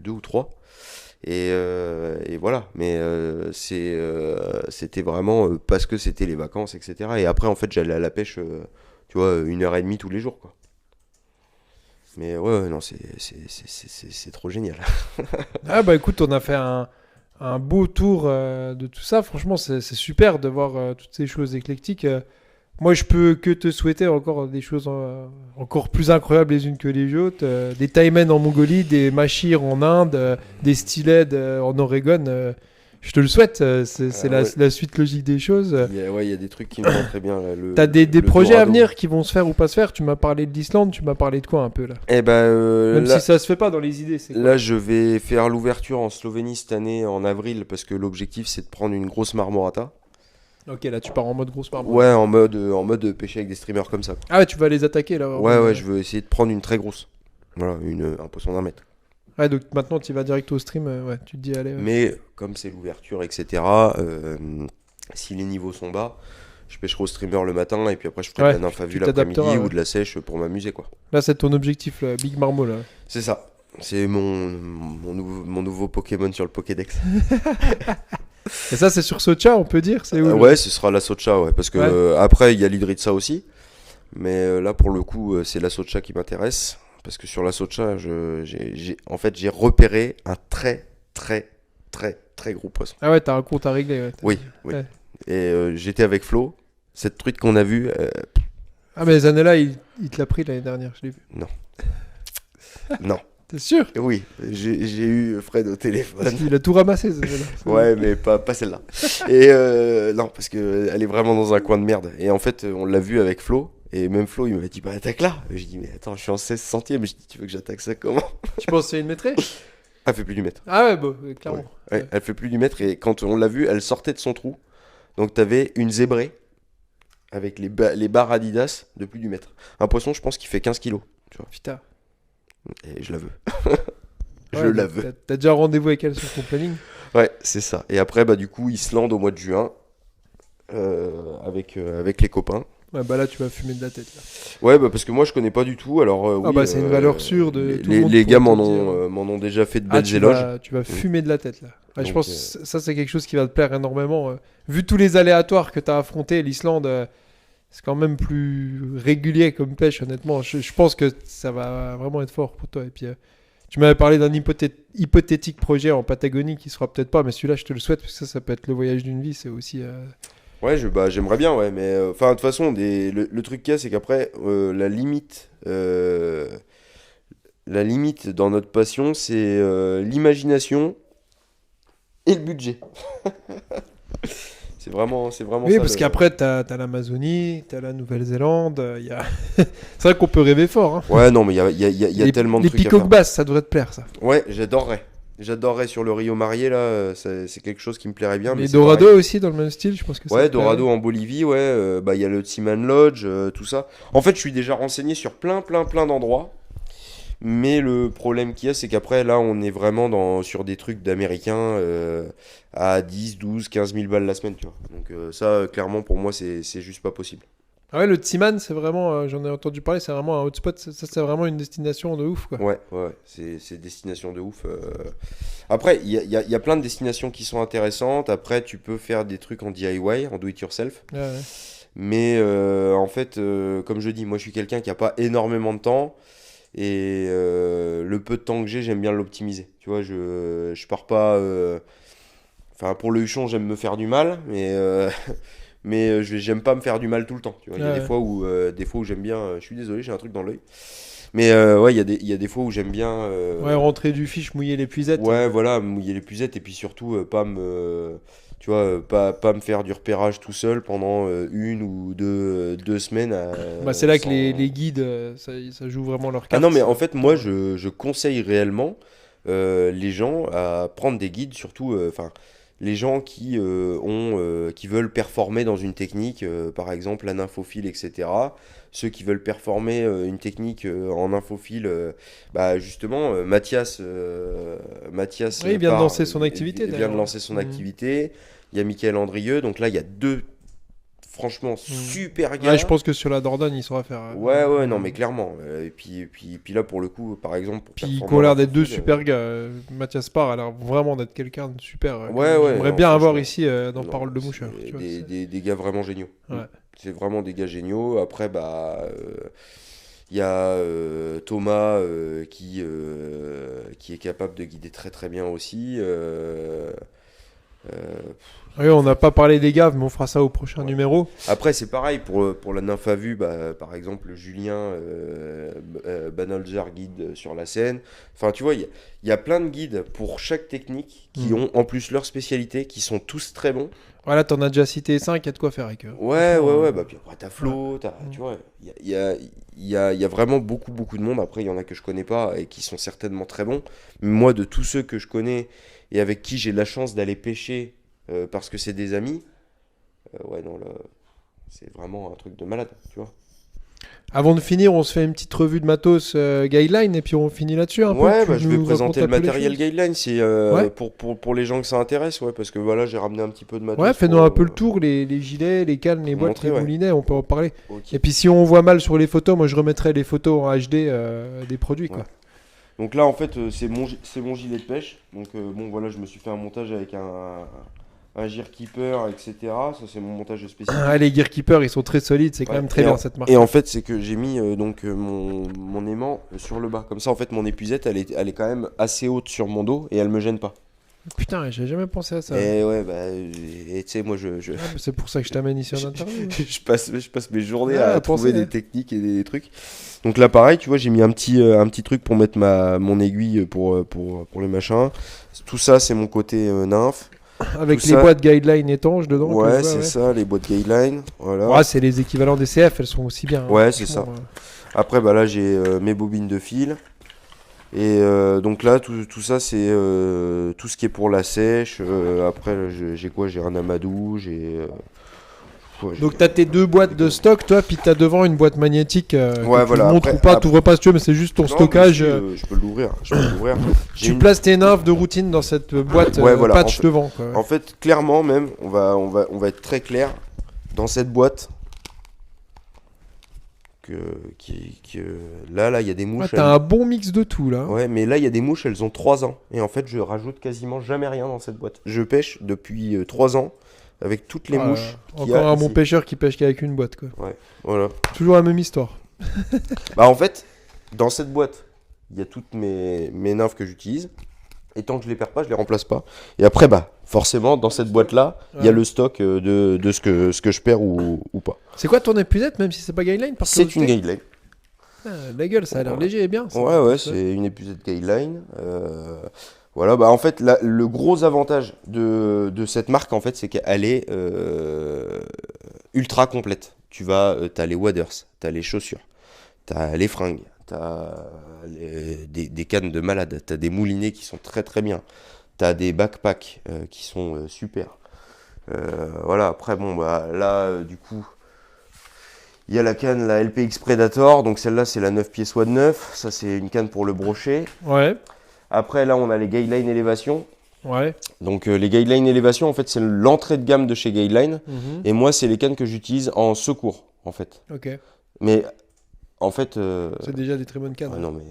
2 ou 3. Et voilà, mais c'était vraiment parce que c'était les vacances, etc. Et après, en fait, j'allais à la pêche, tu vois, 1h30 tous les jours, quoi. Mais ouais, ouais, non, c'est trop génial.
Ah bah écoute, on a fait un beau tour de tout ça. Franchement, c'est super de voir toutes ces choses éclectiques. Moi, je peux que te souhaiter encore des choses encore plus incroyables les unes que les autres. Des Taimen en Mongolie, des Machir en Inde, des Steelhead en Oregon. Je te le souhaite. C'est
Ouais.
la suite logique des choses.
Il y a des trucs qui me vont très bien. Là,
T'as des
le
projets à
Dorado.
venir qui vont se faire ou pas se faire. Tu m'as parlé de l'Islande, tu m'as parlé de quoi un peu là?
Eh ben,
Même
là,
si ça se fait pas dans les idées, c'est quoi?
là, je vais faire l'ouverture en Slovénie cette année en avril parce que l'objectif c'est de prendre une grosse marmorata.
Ok, là tu pars en mode grosse marbre.
Ouais, en mode pêcher avec des streamers comme ça, quoi.
Ah ouais, tu vas les attaquer là.
Ouais, je veux essayer de prendre une très grosse. Voilà, un poisson d'1 mètre.
Ouais, donc maintenant tu vas direct au stream. Ouais, tu te dis allez. Ouais.
Mais comme c'est l'ouverture, etc., si les niveaux sont bas, je pêcherai au streamer le matin et puis après je ferai
Ouais,
de la nymphe à
tu
vue l'après-midi
t'adapteras,
ou
ouais.
de la sèche pour m'amuser, quoi.
Là c'est ton objectif, là, Big Marmo là.
C'est ça. C'est mon nouveau Pokémon sur le Pokédex.
Et ça c'est sur Socha, on peut dire, c'est où? Là
Ouais, ce sera la Socha, ouais. Parce que
Ouais.
après, il y a l'Hydritsa aussi. Mais là, pour le coup, c'est la Socha qui m'intéresse. Parce que sur la Socha, en fait, j'ai repéré un très, très, très, très gros poisson.
Ah ouais, t'as un compte à régler. Ouais.
Oui, oui.
Ouais.
Et j'étais avec Flo. Cette truite qu'on a vue,
Ah mais les années-là, il te l'a pris l'année dernière, je l'ai vu.
non.
T'es sûr?
Oui, j'ai eu Fred au téléphone.
Il a tout ramassé ces années-là.
Ouais, mais pas celle-là. Et non, parce qu'elle est vraiment dans un coin de merde. Et en fait, on l'a vu avec Flo. Et même Flo, il m'avait dit, bah attaque là. Et j'ai dit, mais attends, je suis en 16 centièmes. Je dis, tu veux que j'attaque ça comment?
Tu penses que c'est une maîtresse?
Elle fait plus du mètre.
Ah ouais, bon, clairement.
Ouais, elle fait plus du mètre. Et quand on l'a vue, elle sortait de son trou. Donc t'avais une zébrée avec les barres Adidas de plus du mètre. Un poisson, je pense qu'il fait 15 kilos.
Putain.
Et je la veux. Je
Ouais,
la
donc,
veux.
T'as déjà rendez-vous avec elle sur ton planning?
Ouais, c'est ça. Et après, bah du coup, Islande au mois de juin. Avec les copains.
Ouais, bah là tu vas fumer de la tête là.
Ouais, bah parce que moi je connais pas du tout. Alors
Ah
oui,
bah c'est une valeur sûre de
les,
tout le monde
les
pour
gars
te
m'en
le
ont déjà fait de
Ah,
belles éloges.
tu vas fumer de la tête là. Ouais, je
Donc,
pense que ça c'est quelque chose qui va te plaire énormément. Vu tous les aléatoires que t'as affrontés, l'Islande, c'est quand même plus régulier comme pêche honnêtement. Je pense que ça va vraiment être fort pour toi. Et puis tu m'avais parlé d'un hypothétique projet en Patagonie qui sera peut-être pas, mais celui-là je te le souhaite parce que ça peut être le voyage d'une vie. C'est aussi.
Ouais, j'aimerais bien, ouais, mais enfin de toute façon, le truc qu'il y a, c'est qu'après la limite dans notre passion, c'est l'imagination et le budget. C'est vraiment
Oui,
ça.
parce qu'après, t'as l'Amazonie, t'as la Nouvelle-Zélande, c'est vrai qu'on peut rêver fort. Hein.
Ouais, non, mais il y a tellement de
les
trucs à
picoques
faire.
basses, ça devrait te plaire, ça.
Ouais, j'adorerais. J'adorerais sur le Rio Marié, là, c'est quelque chose qui me plairait bien. Mais
Les
c'est
Dorado
pareil.
aussi, dans le même style, je pense que ça
Ouais,
te plairait.
Dorado en Bolivie, ouais. Bah, il y a le Seaman Lodge, tout ça. En fait, je suis déjà renseigné sur plein d'endroits. Mais le problème qu'il y a, c'est qu'après, là, on est vraiment sur des trucs d'Américains à 10, 12, 15 000 balles la semaine, tu vois. Donc ça, clairement, pour moi, c'est juste pas possible.
Ah ouais, le Tsiman, c'est vraiment, j'en ai entendu parler, c'est vraiment un hotspot, ça c'est vraiment une destination de ouf, quoi.
Ouais, c'est destination de ouf. Après, il y a plein de destinations qui sont intéressantes. Après, tu peux faire des trucs en DIY, en do it yourself.
Ouais, ouais.
Mais en fait, comme je dis, moi, je suis quelqu'un qui a pas énormément de temps. Et le peu de temps que j'ai, j'aime bien l'optimiser. Tu vois, je pars pas. Enfin, pour le huchon, j'aime me faire du mal, mais j'aime pas me faire du mal tout le temps. Tu vois, il y a
Ouais.
des fois où j'aime bien. Je suis désolé, j'ai un truc dans l'œil. Mais ouais, il y a des fois où j'aime bien.
Ouais, rentrer du fiche, mouiller les puisettes.
Ouais, voilà, mouiller les puzettes et puis surtout tu vois, pas me faire du repérage tout seul pendant une ou deux semaines.
Bah, c'est là que
sans-
les guides, ça joue vraiment leur
Ah
carte.
non, mais en fait, moi, je conseille réellement les gens à prendre des guides, surtout, enfin, les gens qui veulent performer dans une technique, par exemple la nymphophile, etc. Ceux qui veulent performer une technique en nymphophile, bah justement, Mathias
Oui, il vient de lancer son activité,
il vient
d'ailleurs.
de lancer son
Mhm.
activité. Il y a Michael Andrieux, donc là, il y a deux, franchement, super gars.
Ouais, je pense que sur la Dordogne, il saura faire.
Ouais, non, mais clairement. Et puis là, pour le coup, par exemple, pour
Puis ils
performer
ont l'air
en
d'être deux
nymphophile,
super gars. Mathias Parr a l'air vraiment d'être quelqu'un de super.
Ouais,
J'aimerais
non,
bien avoir
franchement,
ici dans
non,
Parole de
c'est
Moucheur. Tu vois,
des gars vraiment géniaux.
Ouais.
C'est vraiment des gars géniaux. Après, bah, il y a Thomas qui est capable de guider très très bien aussi.
Oui, on n'a pas parlé des gaves, mais on fera ça au prochain numéro.
Après, c'est pareil pour la nymphe à vue, par exemple, Julien Banolger guide sur la scène. Enfin, tu vois, il y a plein de guides pour chaque technique qui ont en plus leur spécialité, qui sont tous très bons.
Voilà, t'en as déjà cité 5, il y a de quoi faire avec eux.
Ouais. Bah, puis après, t'as Flo, tu vois, il y a vraiment beaucoup de monde. Après, il y en a que je connais pas et qui sont certainement très bons. Mais moi, de tous ceux que je connais et avec qui j'ai la chance d'aller pêcher parce que c'est des amis, ouais, non, là, c'est vraiment un truc de malade, tu vois.
Avant de finir, on se fait une petite revue de matos guideline et puis on finit là-dessus un peu.
Ouais,
Tu
je vais
nous
présenter le
racontes un peu les
matériel
choses.
guideline, c'est
Ouais.
pour les gens que ça intéresse, ouais, parce que voilà, j'ai ramené un petit peu de matos.
Ouais, fais-nous
pour,
un peu le tour, les gilets, les cannes, les boîtes,
montrer,
les
ouais.
moulinets, on peut en parler.
Ok.
Et puis si on voit mal sur les photos, moi je remettrai les photos en HD des produits, quoi.
Ouais. Donc là, en fait, c'est mon gilet de pêche. Donc bon, voilà, je me suis fait un montage avec un Gear Keeper, etc. Ça, c'est mon montage spécifique.
Ah, les Gear Keeper, ils sont très solides, c'est quand
Ouais.
même très bien cette marque.
Et en fait, c'est que j'ai mis mon aimant sur le bas. Comme ça, en fait, mon épuisette, elle est quand même assez haute sur mon dos et elle me gêne pas.
Putain, j'avais jamais pensé à ça.
Et ouais, bah, et tu sais, moi,
Ah, bah, c'est pour ça que je t'amène ici en interview.
je passe mes journées
Ah,
à
à
trouver
penser,
des techniques et des trucs. Donc là, pareil, tu vois, j'ai mis un petit truc pour mettre mon aiguille pour les machins. Tout ça, c'est mon côté nymphe.
Avec
tout
les
ça-
boîtes guideline étanches dedans. que je
Ouais,
vois,
c'est ça, les boîtes guideline. Voilà.
Ouais, c'est les équivalents des CF, elles sont aussi bien.
Ouais, c'est
franchement,
Après, bah là, j'ai mes bobines de fil. Et donc là, tout ça, c'est tout ce qui est pour la sèche. Après, j'ai quoi? J'ai un amadou,
Donc t'as tes deux boîtes de stock, toi, puis t'as devant une boîte magnétique que
Ouais,
tu
voilà,
montres
après-
ou pas, t'ouvres pas si tu veux, mais c'est juste ton
Non,
stockage.
mais si, je peux l'ouvrir. J'ai
Tu
une-
places tes nymphes de routine dans cette boîte
Ouais, voilà,
patch
en fait-
devant. Quoi.
En fait, clairement même, on va être très clair dans cette boîte. Là, il y a des
Ouais,
mouches.
t'as un bon mix de tout là.
Ouais, mais là, il y a des mouches, elles ont 3 ans. Et en fait, je rajoute quasiment jamais rien dans cette boîte. Je pêche depuis 3 ans avec toutes les
Ah,
mouches qu'il y
encore
a
un bon
ici.
pêcheur qui pêche qu'avec une boîte. Quoi.
Voilà.
Toujours la même histoire.
Bah, en fait, dans cette boîte, il y a toutes mes nymphes que j'utilise. Et tant que je les perds pas, je les remplace pas. Et après, bah, forcément, dans cette boîte-là, il y a
Ouais.
le stock de ce que je perds ou pas.
C'est quoi ton épuisette, même si c'est pas guideline par
C'est une
curiosité
guideline.
Ah, la gueule, ça a l'air
Ouais.
léger et bien. ça.
Ouais, c'est une épuisette guideline. Voilà, bah en fait, le gros avantage de cette marque, en fait, c'est qu'elle est ultra complète. T'as les waders, t'as les chaussures, t'as les fringues, t'as des cannes de malade, t'as des moulinets qui sont très très bien, t'as des backpacks qui sont super. Voilà, après, bon, bah là, du coup. Il y a la canne, la LPX Predator, donc celle-là c'est la 9 pieds SWAD 9, ça c'est une canne pour le brochet.
Ouais,
Après là on a les Guideline Élévation,
ouais.
donc les Guideline Élévation en fait c'est l'entrée de gamme de chez Guideline,
Mhm.
et moi c'est les cannes que j'utilise en secours en fait.
Ok,
Mais en fait...
c'est déjà des très bonnes cannes.
ah non mais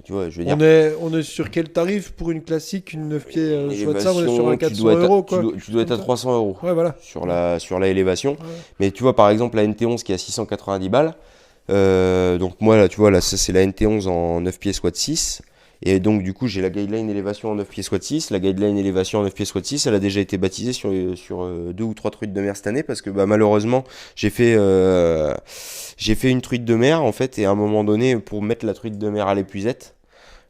tu vois je veux dire...
On est sur quel tarif pour une classique, une 9 pieds soit de ça, on est sur un
Élévation,
400 euros quoi.
tu dois être à 300 euros
Ouais, voilà.
sur la élévation.
Ouais.
Mais tu vois, par exemple, la NT11 qui est à 690 balles. Donc moi, là, tu vois, là, ça, c'est la NT11 en 9 pieds SWAT 6. Et donc, du coup, j'ai la Guideline Élévation en 9 pieds SWAT 6. La Guideline Élévation en 9 pieds SWAT 6, elle a déjà été baptisée sur 2 ou 3 truites de mer cette année parce que bah, malheureusement, j'ai fait une truite de mer, en fait, et à un moment donné, pour mettre la truite de mer à l'épuisette,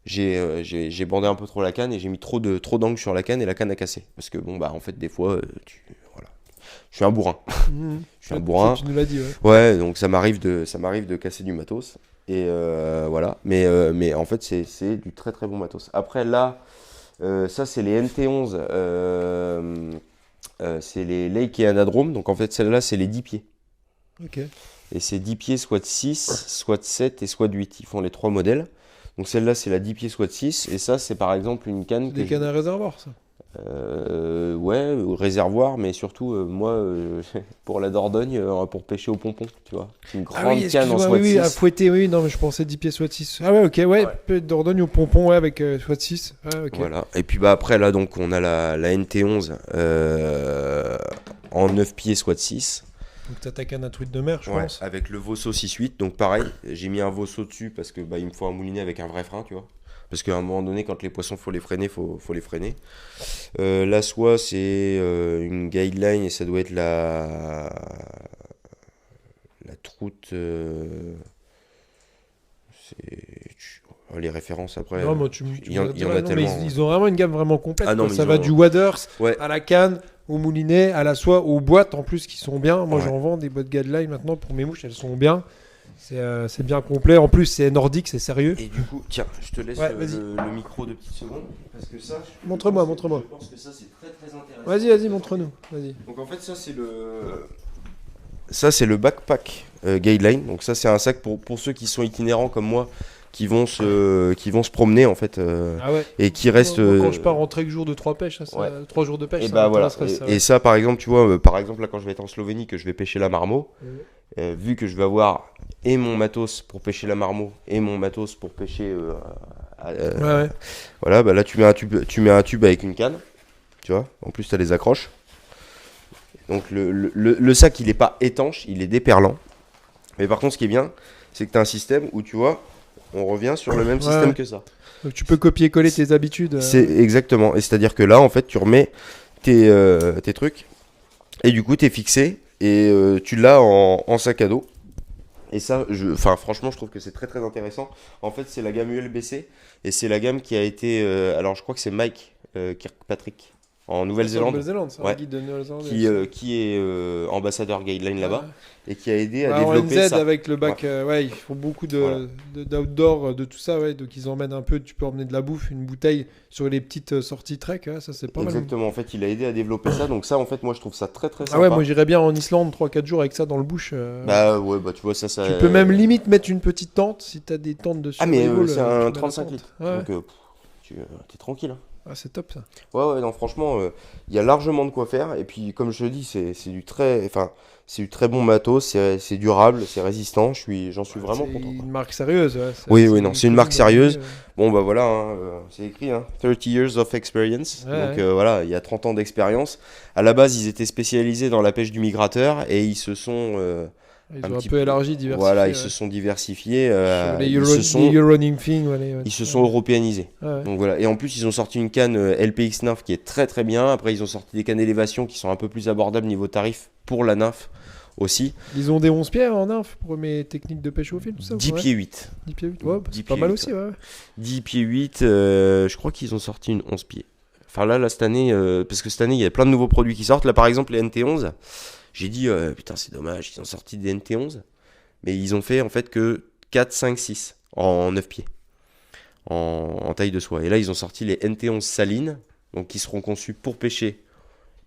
j'ai bandé un peu trop la canne et j'ai mis trop d'angles sur la canne et la canne a cassé. Parce que bon, bah, en fait, des fois, voilà. Je suis un bourrin.
Mhm.
Je suis un bourrin.
Tu nous l'as dit, ouais.
Ouais, donc ça m'arrive de casser du matos. Et voilà. Mais en fait, c'est du très très bon matos. Après, là, ça, c'est les NT11. C'est les Lake et Anadrome. Donc en fait, celle-là, c'est les 10 pieds.
Ok.
Et c'est 10 pieds, soit 6, soit 7 et soit 8. Ils font les 3 modèles. Donc celle-là, c'est la 10 pieds, soit 6. Et ça, c'est par exemple une canne.
Des cannes à réservoir, ça.
Ouais, au réservoir, mais surtout, moi, pour la Dordogne, pour pêcher au pompon, tu vois. C'est une grande canne en
excuse-moi,
SWAT
oui,
6.
à fouetter, oui, non, mais je pensais 10 pieds SWAT 6. Ah ouais, ok, ouais, peu d'Ordogne au pompon, ouais, avec SWAT 6. Ouais, ok.
Voilà. Et puis bah après, là, donc, on a la NT11 en 9 pieds SWAT 6.
Donc t'as ta canne à truite de mer, je
Ouais,
pense.
avec le Vosso 6.8. Donc pareil, j'ai mis un Vosso dessus parce que bah, il me faut un moulinet avec un vrai frein, tu vois. Parce qu'à un moment donné, quand les poissons, faut les freiner, faut les freiner. La soie, c'est une guideline et ça doit être la troute. Les références après.
Non, moi, tu
Il y en
diras,
a
non, mais
tellement.
ils ont vraiment une gamme vraiment complète.
Ah non,
quoi.
mais
Ça
ils
va
ont-
du waders
Ouais.
à la canne, au moulinet, à la soie, aux boîtes en plus qui sont bien. Moi,
Ouais.
j'en vends des boîtes guideline maintenant pour mes mouches, elles sont bien. C'est bien complet. En plus, c'est nordique, c'est sérieux.
Et du coup, tiens, je te laisse
Ouais, vas-y.
le micro de petites secondes. Parce que ça.
Montre-moi.
Je pense que ça, c'est très très intéressant.
Vas-y, montre-nous. Vas-y.
Donc en fait, ça, c'est le. Ça, c'est le backpack guideline. Donc ça, c'est un sac pour ceux qui sont itinérants comme moi, qui vont se promener en fait.
Ah ouais.
Et qui restent.
Moi, quand je pars en trek jour de 3 pêches, ça,
Ouais.
3 jours de pêche,
Et
ça
bah voilà.
m'intéresserait, ça,
Et ça, par exemple, tu vois, par exemple, là, quand je vais être en Slovénie, que je vais pêcher la marmot, vu que je vais avoir et mon matos pour pêcher la marmot et mon matos pour pêcher.
Ouais.
Voilà, bah là, tu mets un tube avec une canne, tu vois. En plus, tu as les accroches. Donc le sac, il est pas étanche, il est déperlant. Mais par contre, ce qui est bien, c'est que tu as un système où, tu vois, on revient sur le même système que ça.
Donc tu peux copier-coller tes habitudes.
C'est exactement. Et c'est-à-dire que là, en fait, tu remets tes trucs et du coup, tu es fixé et tu l'as en sac à dos. Et ça, franchement, je trouve que c'est très très intéressant. En fait, c'est la gamme ULBC et c'est la gamme qui a été. Alors, je crois que c'est Mike Kirkpatrick en Nouvelle-Zélande.
Nouvelle-Zélande, c'est un
Ouais.
guide de Nouvelle-Zélande.
qui est ambassadeur guideline là-bas et qui a aidé à
En
développer
NZ
ça.
avec le bac, ils font beaucoup d'outdoor, de tout ça, ouais, donc ils emmènent un peu, tu peux emmener de la bouffe, une bouteille sur les petites sorties trek, ouais, ça c'est pas mal.
Exactement, en fait, il a aidé à développer ça. Donc ça, en fait, moi, je trouve ça très très sympa.
Ah ouais, moi j'irais bien en Islande 3-4 jours avec ça dans le bush.
Bah ouais, bah tu vois, ça...
Tu peux même limite mettre une petite tente si t'as des tentes dessus.
Ah mais c'est un 35 litres.
Ouais.
Donc t'es tranquille. Hein.
Ah, c'est top ça.
Ouais, non, franchement, il y a largement de quoi faire. Et puis, comme je te dis, c'est du très bon matos, c'est durable, c'est résistant. J'en suis vraiment
C'est
content.
une marque sérieuse. Ouais.
Oui, non, c'est une marque sérieuse.
Ouais.
Bon, bah voilà, hein, c'est écrit, hein, 30 years of experience.
Ouais,
Donc voilà, il y a 30 ans d'expérience. À la base, ils étaient spécialisés dans la pêche du migrateur et ils se sont...
Ils ont un peu élargi, diversifié.
Voilà, ils se sont diversifiés.
Sur les
ils
Euro-running thing,
ils se sont européanisés.
Ouais.
Donc voilà. Et en plus, ils ont sorti une canne LPX nymph qui est très très bien. Après, ils ont sorti des cannes élévation qui sont un peu plus abordables niveau tarif pour la nymphe aussi.
Ils ont des 11 pieds en nymphe pour mes techniques de pêche au fil, tout ça.
10
ouais.
pieds 8.
10 pieds 8, ouais,
10
c'est pas
pieds
mal
8,
aussi, ouais.
10 pieds 8, je crois qu'ils ont sorti une 11 pieds. Enfin là cette année, parce que cette année, il y a plein de nouveaux produits qui sortent. Là, par exemple, les NT11, j'ai dit, putain, c'est dommage, ils ont sorti des NT11. Mais ils ont fait en fait que 4, 5, 6 en 9 pieds, en taille de soie. Et là, ils ont sorti les NT11 salines, donc qui seront conçus pour pêcher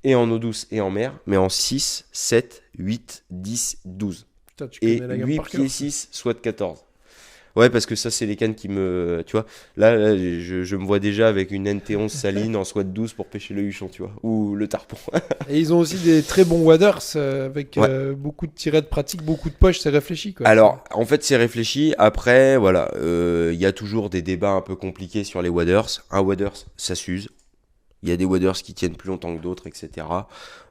et en eau douce et en mer, mais en 6, 7, 8, 10, 12.
Putain, tu
Et
connais la gamme
8
par cœur.
pieds 6, soit de 14. Ouais, parce que ça, c'est les cannes qui me... Tu vois, là je me vois déjà avec une NT11 saline en soie de 12 pour pêcher le huchon, tu vois, ou le tarpon.
Et ils ont aussi des très bons waders avec
Ouais.
beaucoup de tirettes pratiques, beaucoup de poches, c'est réfléchi, quoi.
Alors, en fait, c'est réfléchi. Après, voilà, il y a toujours des débats un peu compliqués sur les waders. Un waders, ça s'use. Il y a des waders qui tiennent plus longtemps que d'autres, etc.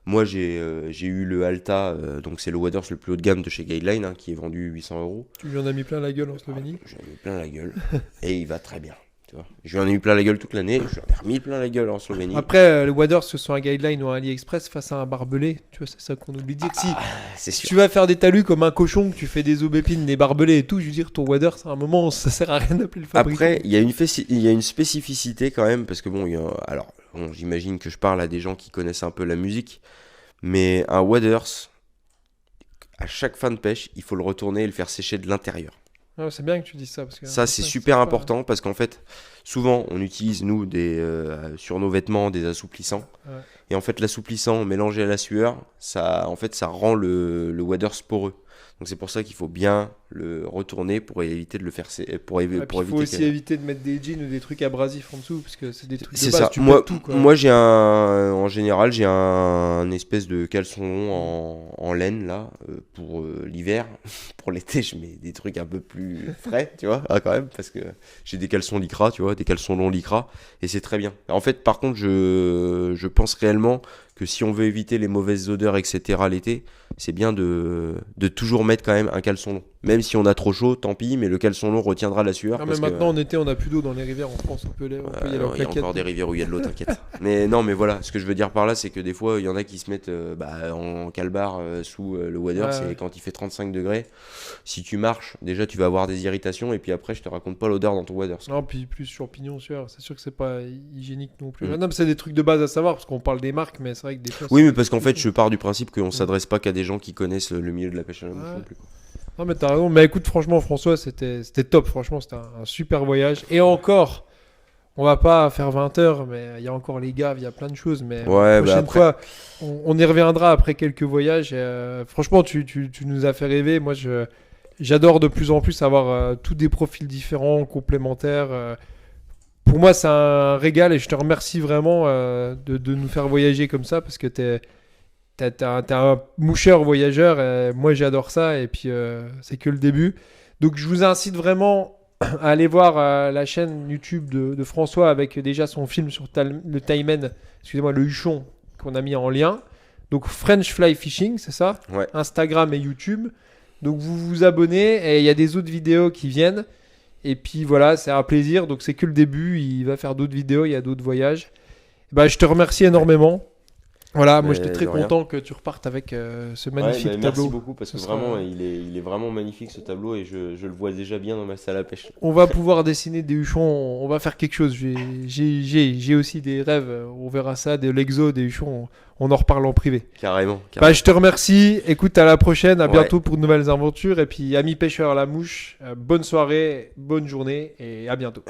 Moi, j'ai eu le Alta, donc c'est le waders le plus haut de gamme de chez Guideline, hein, qui est vendu 800 euros.
Tu lui en as mis plein la gueule en Slovénie.
J'en ai eu plein la gueule. Et il va très bien. Tu vois. Je lui en ai eu plein la gueule toute l'année. Je lui en ai remis plein la gueule en Slovénie.
Après, les waders, que ce soit un guideline ou un AliExpress, face à un barbelé, tu vois, c'est ça qu'on oublie de dire. Si
C'est sûr.
tu vas faire des talus comme un cochon, que tu fais des aubépines, des barbelés et tout, je veux dire, ton wader, à un moment, ça sert à rien d'appeler le fabricant.
Après, il y a une spécificité quand même, parce que bon, j'imagine que je parle à des gens qui connaissent un peu la musique, mais un waders, à chaque fin de pêche, il faut le retourner et le faire sécher de l'intérieur.
Ah, c'est bien que tu dises ça. Parce que
Ça, c'est super important parce qu'en fait, souvent, on utilise, nous, sur nos vêtements, des assouplissants.
Ouais.
Et en fait, l'assouplissant mélangé à la sueur, ça rend le waders poreux. Donc c'est pour ça qu'il faut bien le retourner pour éviter de le faire
Il faut aussi éviter de mettre des jeans ou des trucs abrasifs en dessous parce que c'est des trucs de
c'est
base.
ça.
Tu
Moi,
pètes tout, quoi.
moi en général, j'ai un espèce de caleçon en laine là pour l'hiver. Pour l'été, je mets des trucs un peu plus frais, tu vois, quand même, parce que j'ai des caleçons lycra, tu vois, des caleçons longs lycra, et c'est très bien. En fait, par contre, je pense réellement que si on veut éviter les mauvaises odeurs, etc. l'été, c'est bien de toujours mettre quand même un caleçon long. Même si on a trop chaud, tant pis, mais le caleçon long retiendra la sueur.
Ah, mais
parce
maintenant,
que,
en été, on n'a plus d'eau dans les rivières en France. On peut y aller en
il y a
claquette.
encore des rivières où il y a de l'eau, t'inquiète. Mais non, mais voilà, ce que je veux dire par là, c'est que des fois, il y en a qui se mettent en calbar sous le water,
Ouais.
c'est quand il fait 35 degrés. Si tu marches, déjà, tu vas avoir des irritations, et puis après, je te raconte pas l'odeur dans ton water.
Non, puis plus champignons, sueur. C'est sûr que c'est pas hygiénique non plus.
Mm.
Ah, non, mais c'est des trucs de base à savoir parce qu'on parle des marques, mais c'est vrai que des fois.
Oui,
c'est-
mais parce qu'en fait, je pars du principe qu'on s'adresse pas qu'à des gens qui connaissent le milieu de la pêche à la mouche
Ouais.
non plus. Quoi.
Non, mais t'as raison. Mais écoute, franchement, François, c'était top. Franchement, c'était un super voyage. Et encore, on va pas faire 20 heures, mais il y a encore les gaves, il y a plein de choses. Mais
Ouais,
la
bah
prochaine
après-
fois, on y reviendra après quelques voyages. Et, franchement, tu nous as fait rêver. Moi, j'adore de plus en plus avoir tous des profils différents, complémentaires. Pour moi, c'est un régal et je te remercie vraiment de nous faire voyager comme ça parce que t'es un moucheur voyageur. Et moi, j'adore ça et puis c'est que le début. Donc, je vous incite vraiment à aller voir la chaîne YouTube de François avec déjà son film sur le Taimen, excusez-moi, le Huchon qu'on a mis en lien. Donc, French Fly Fishing, c'est ça?
Ouais.
Instagram et YouTube. Donc, vous vous abonnez et il y a des autres vidéos qui viennent. Et puis voilà, c'est un plaisir. Donc, c'est que le début. Il va faire d'autres vidéos, il y a d'autres voyages. Bah, je te remercie énormément. Voilà, moi
Mais
j'étais très
de rien.
content que tu repartes avec ce
Ouais,
magnifique
bah,
tableau.
merci beaucoup parce que
Ce sera-
vraiment, il est vraiment magnifique ce tableau et je le vois déjà bien dans ma salle à pêche.
On va pouvoir dessiner des huchons, on va faire quelque chose. J'ai aussi des rêves, on verra ça, de l'exo, des huchons, on en reparle en privé.
Carrément.
Bah, je te remercie, écoute, à la prochaine, à
Ouais.
bientôt pour de nouvelles aventures. Et puis, amis pêcheurs à la mouche, bonne soirée, bonne journée et à bientôt.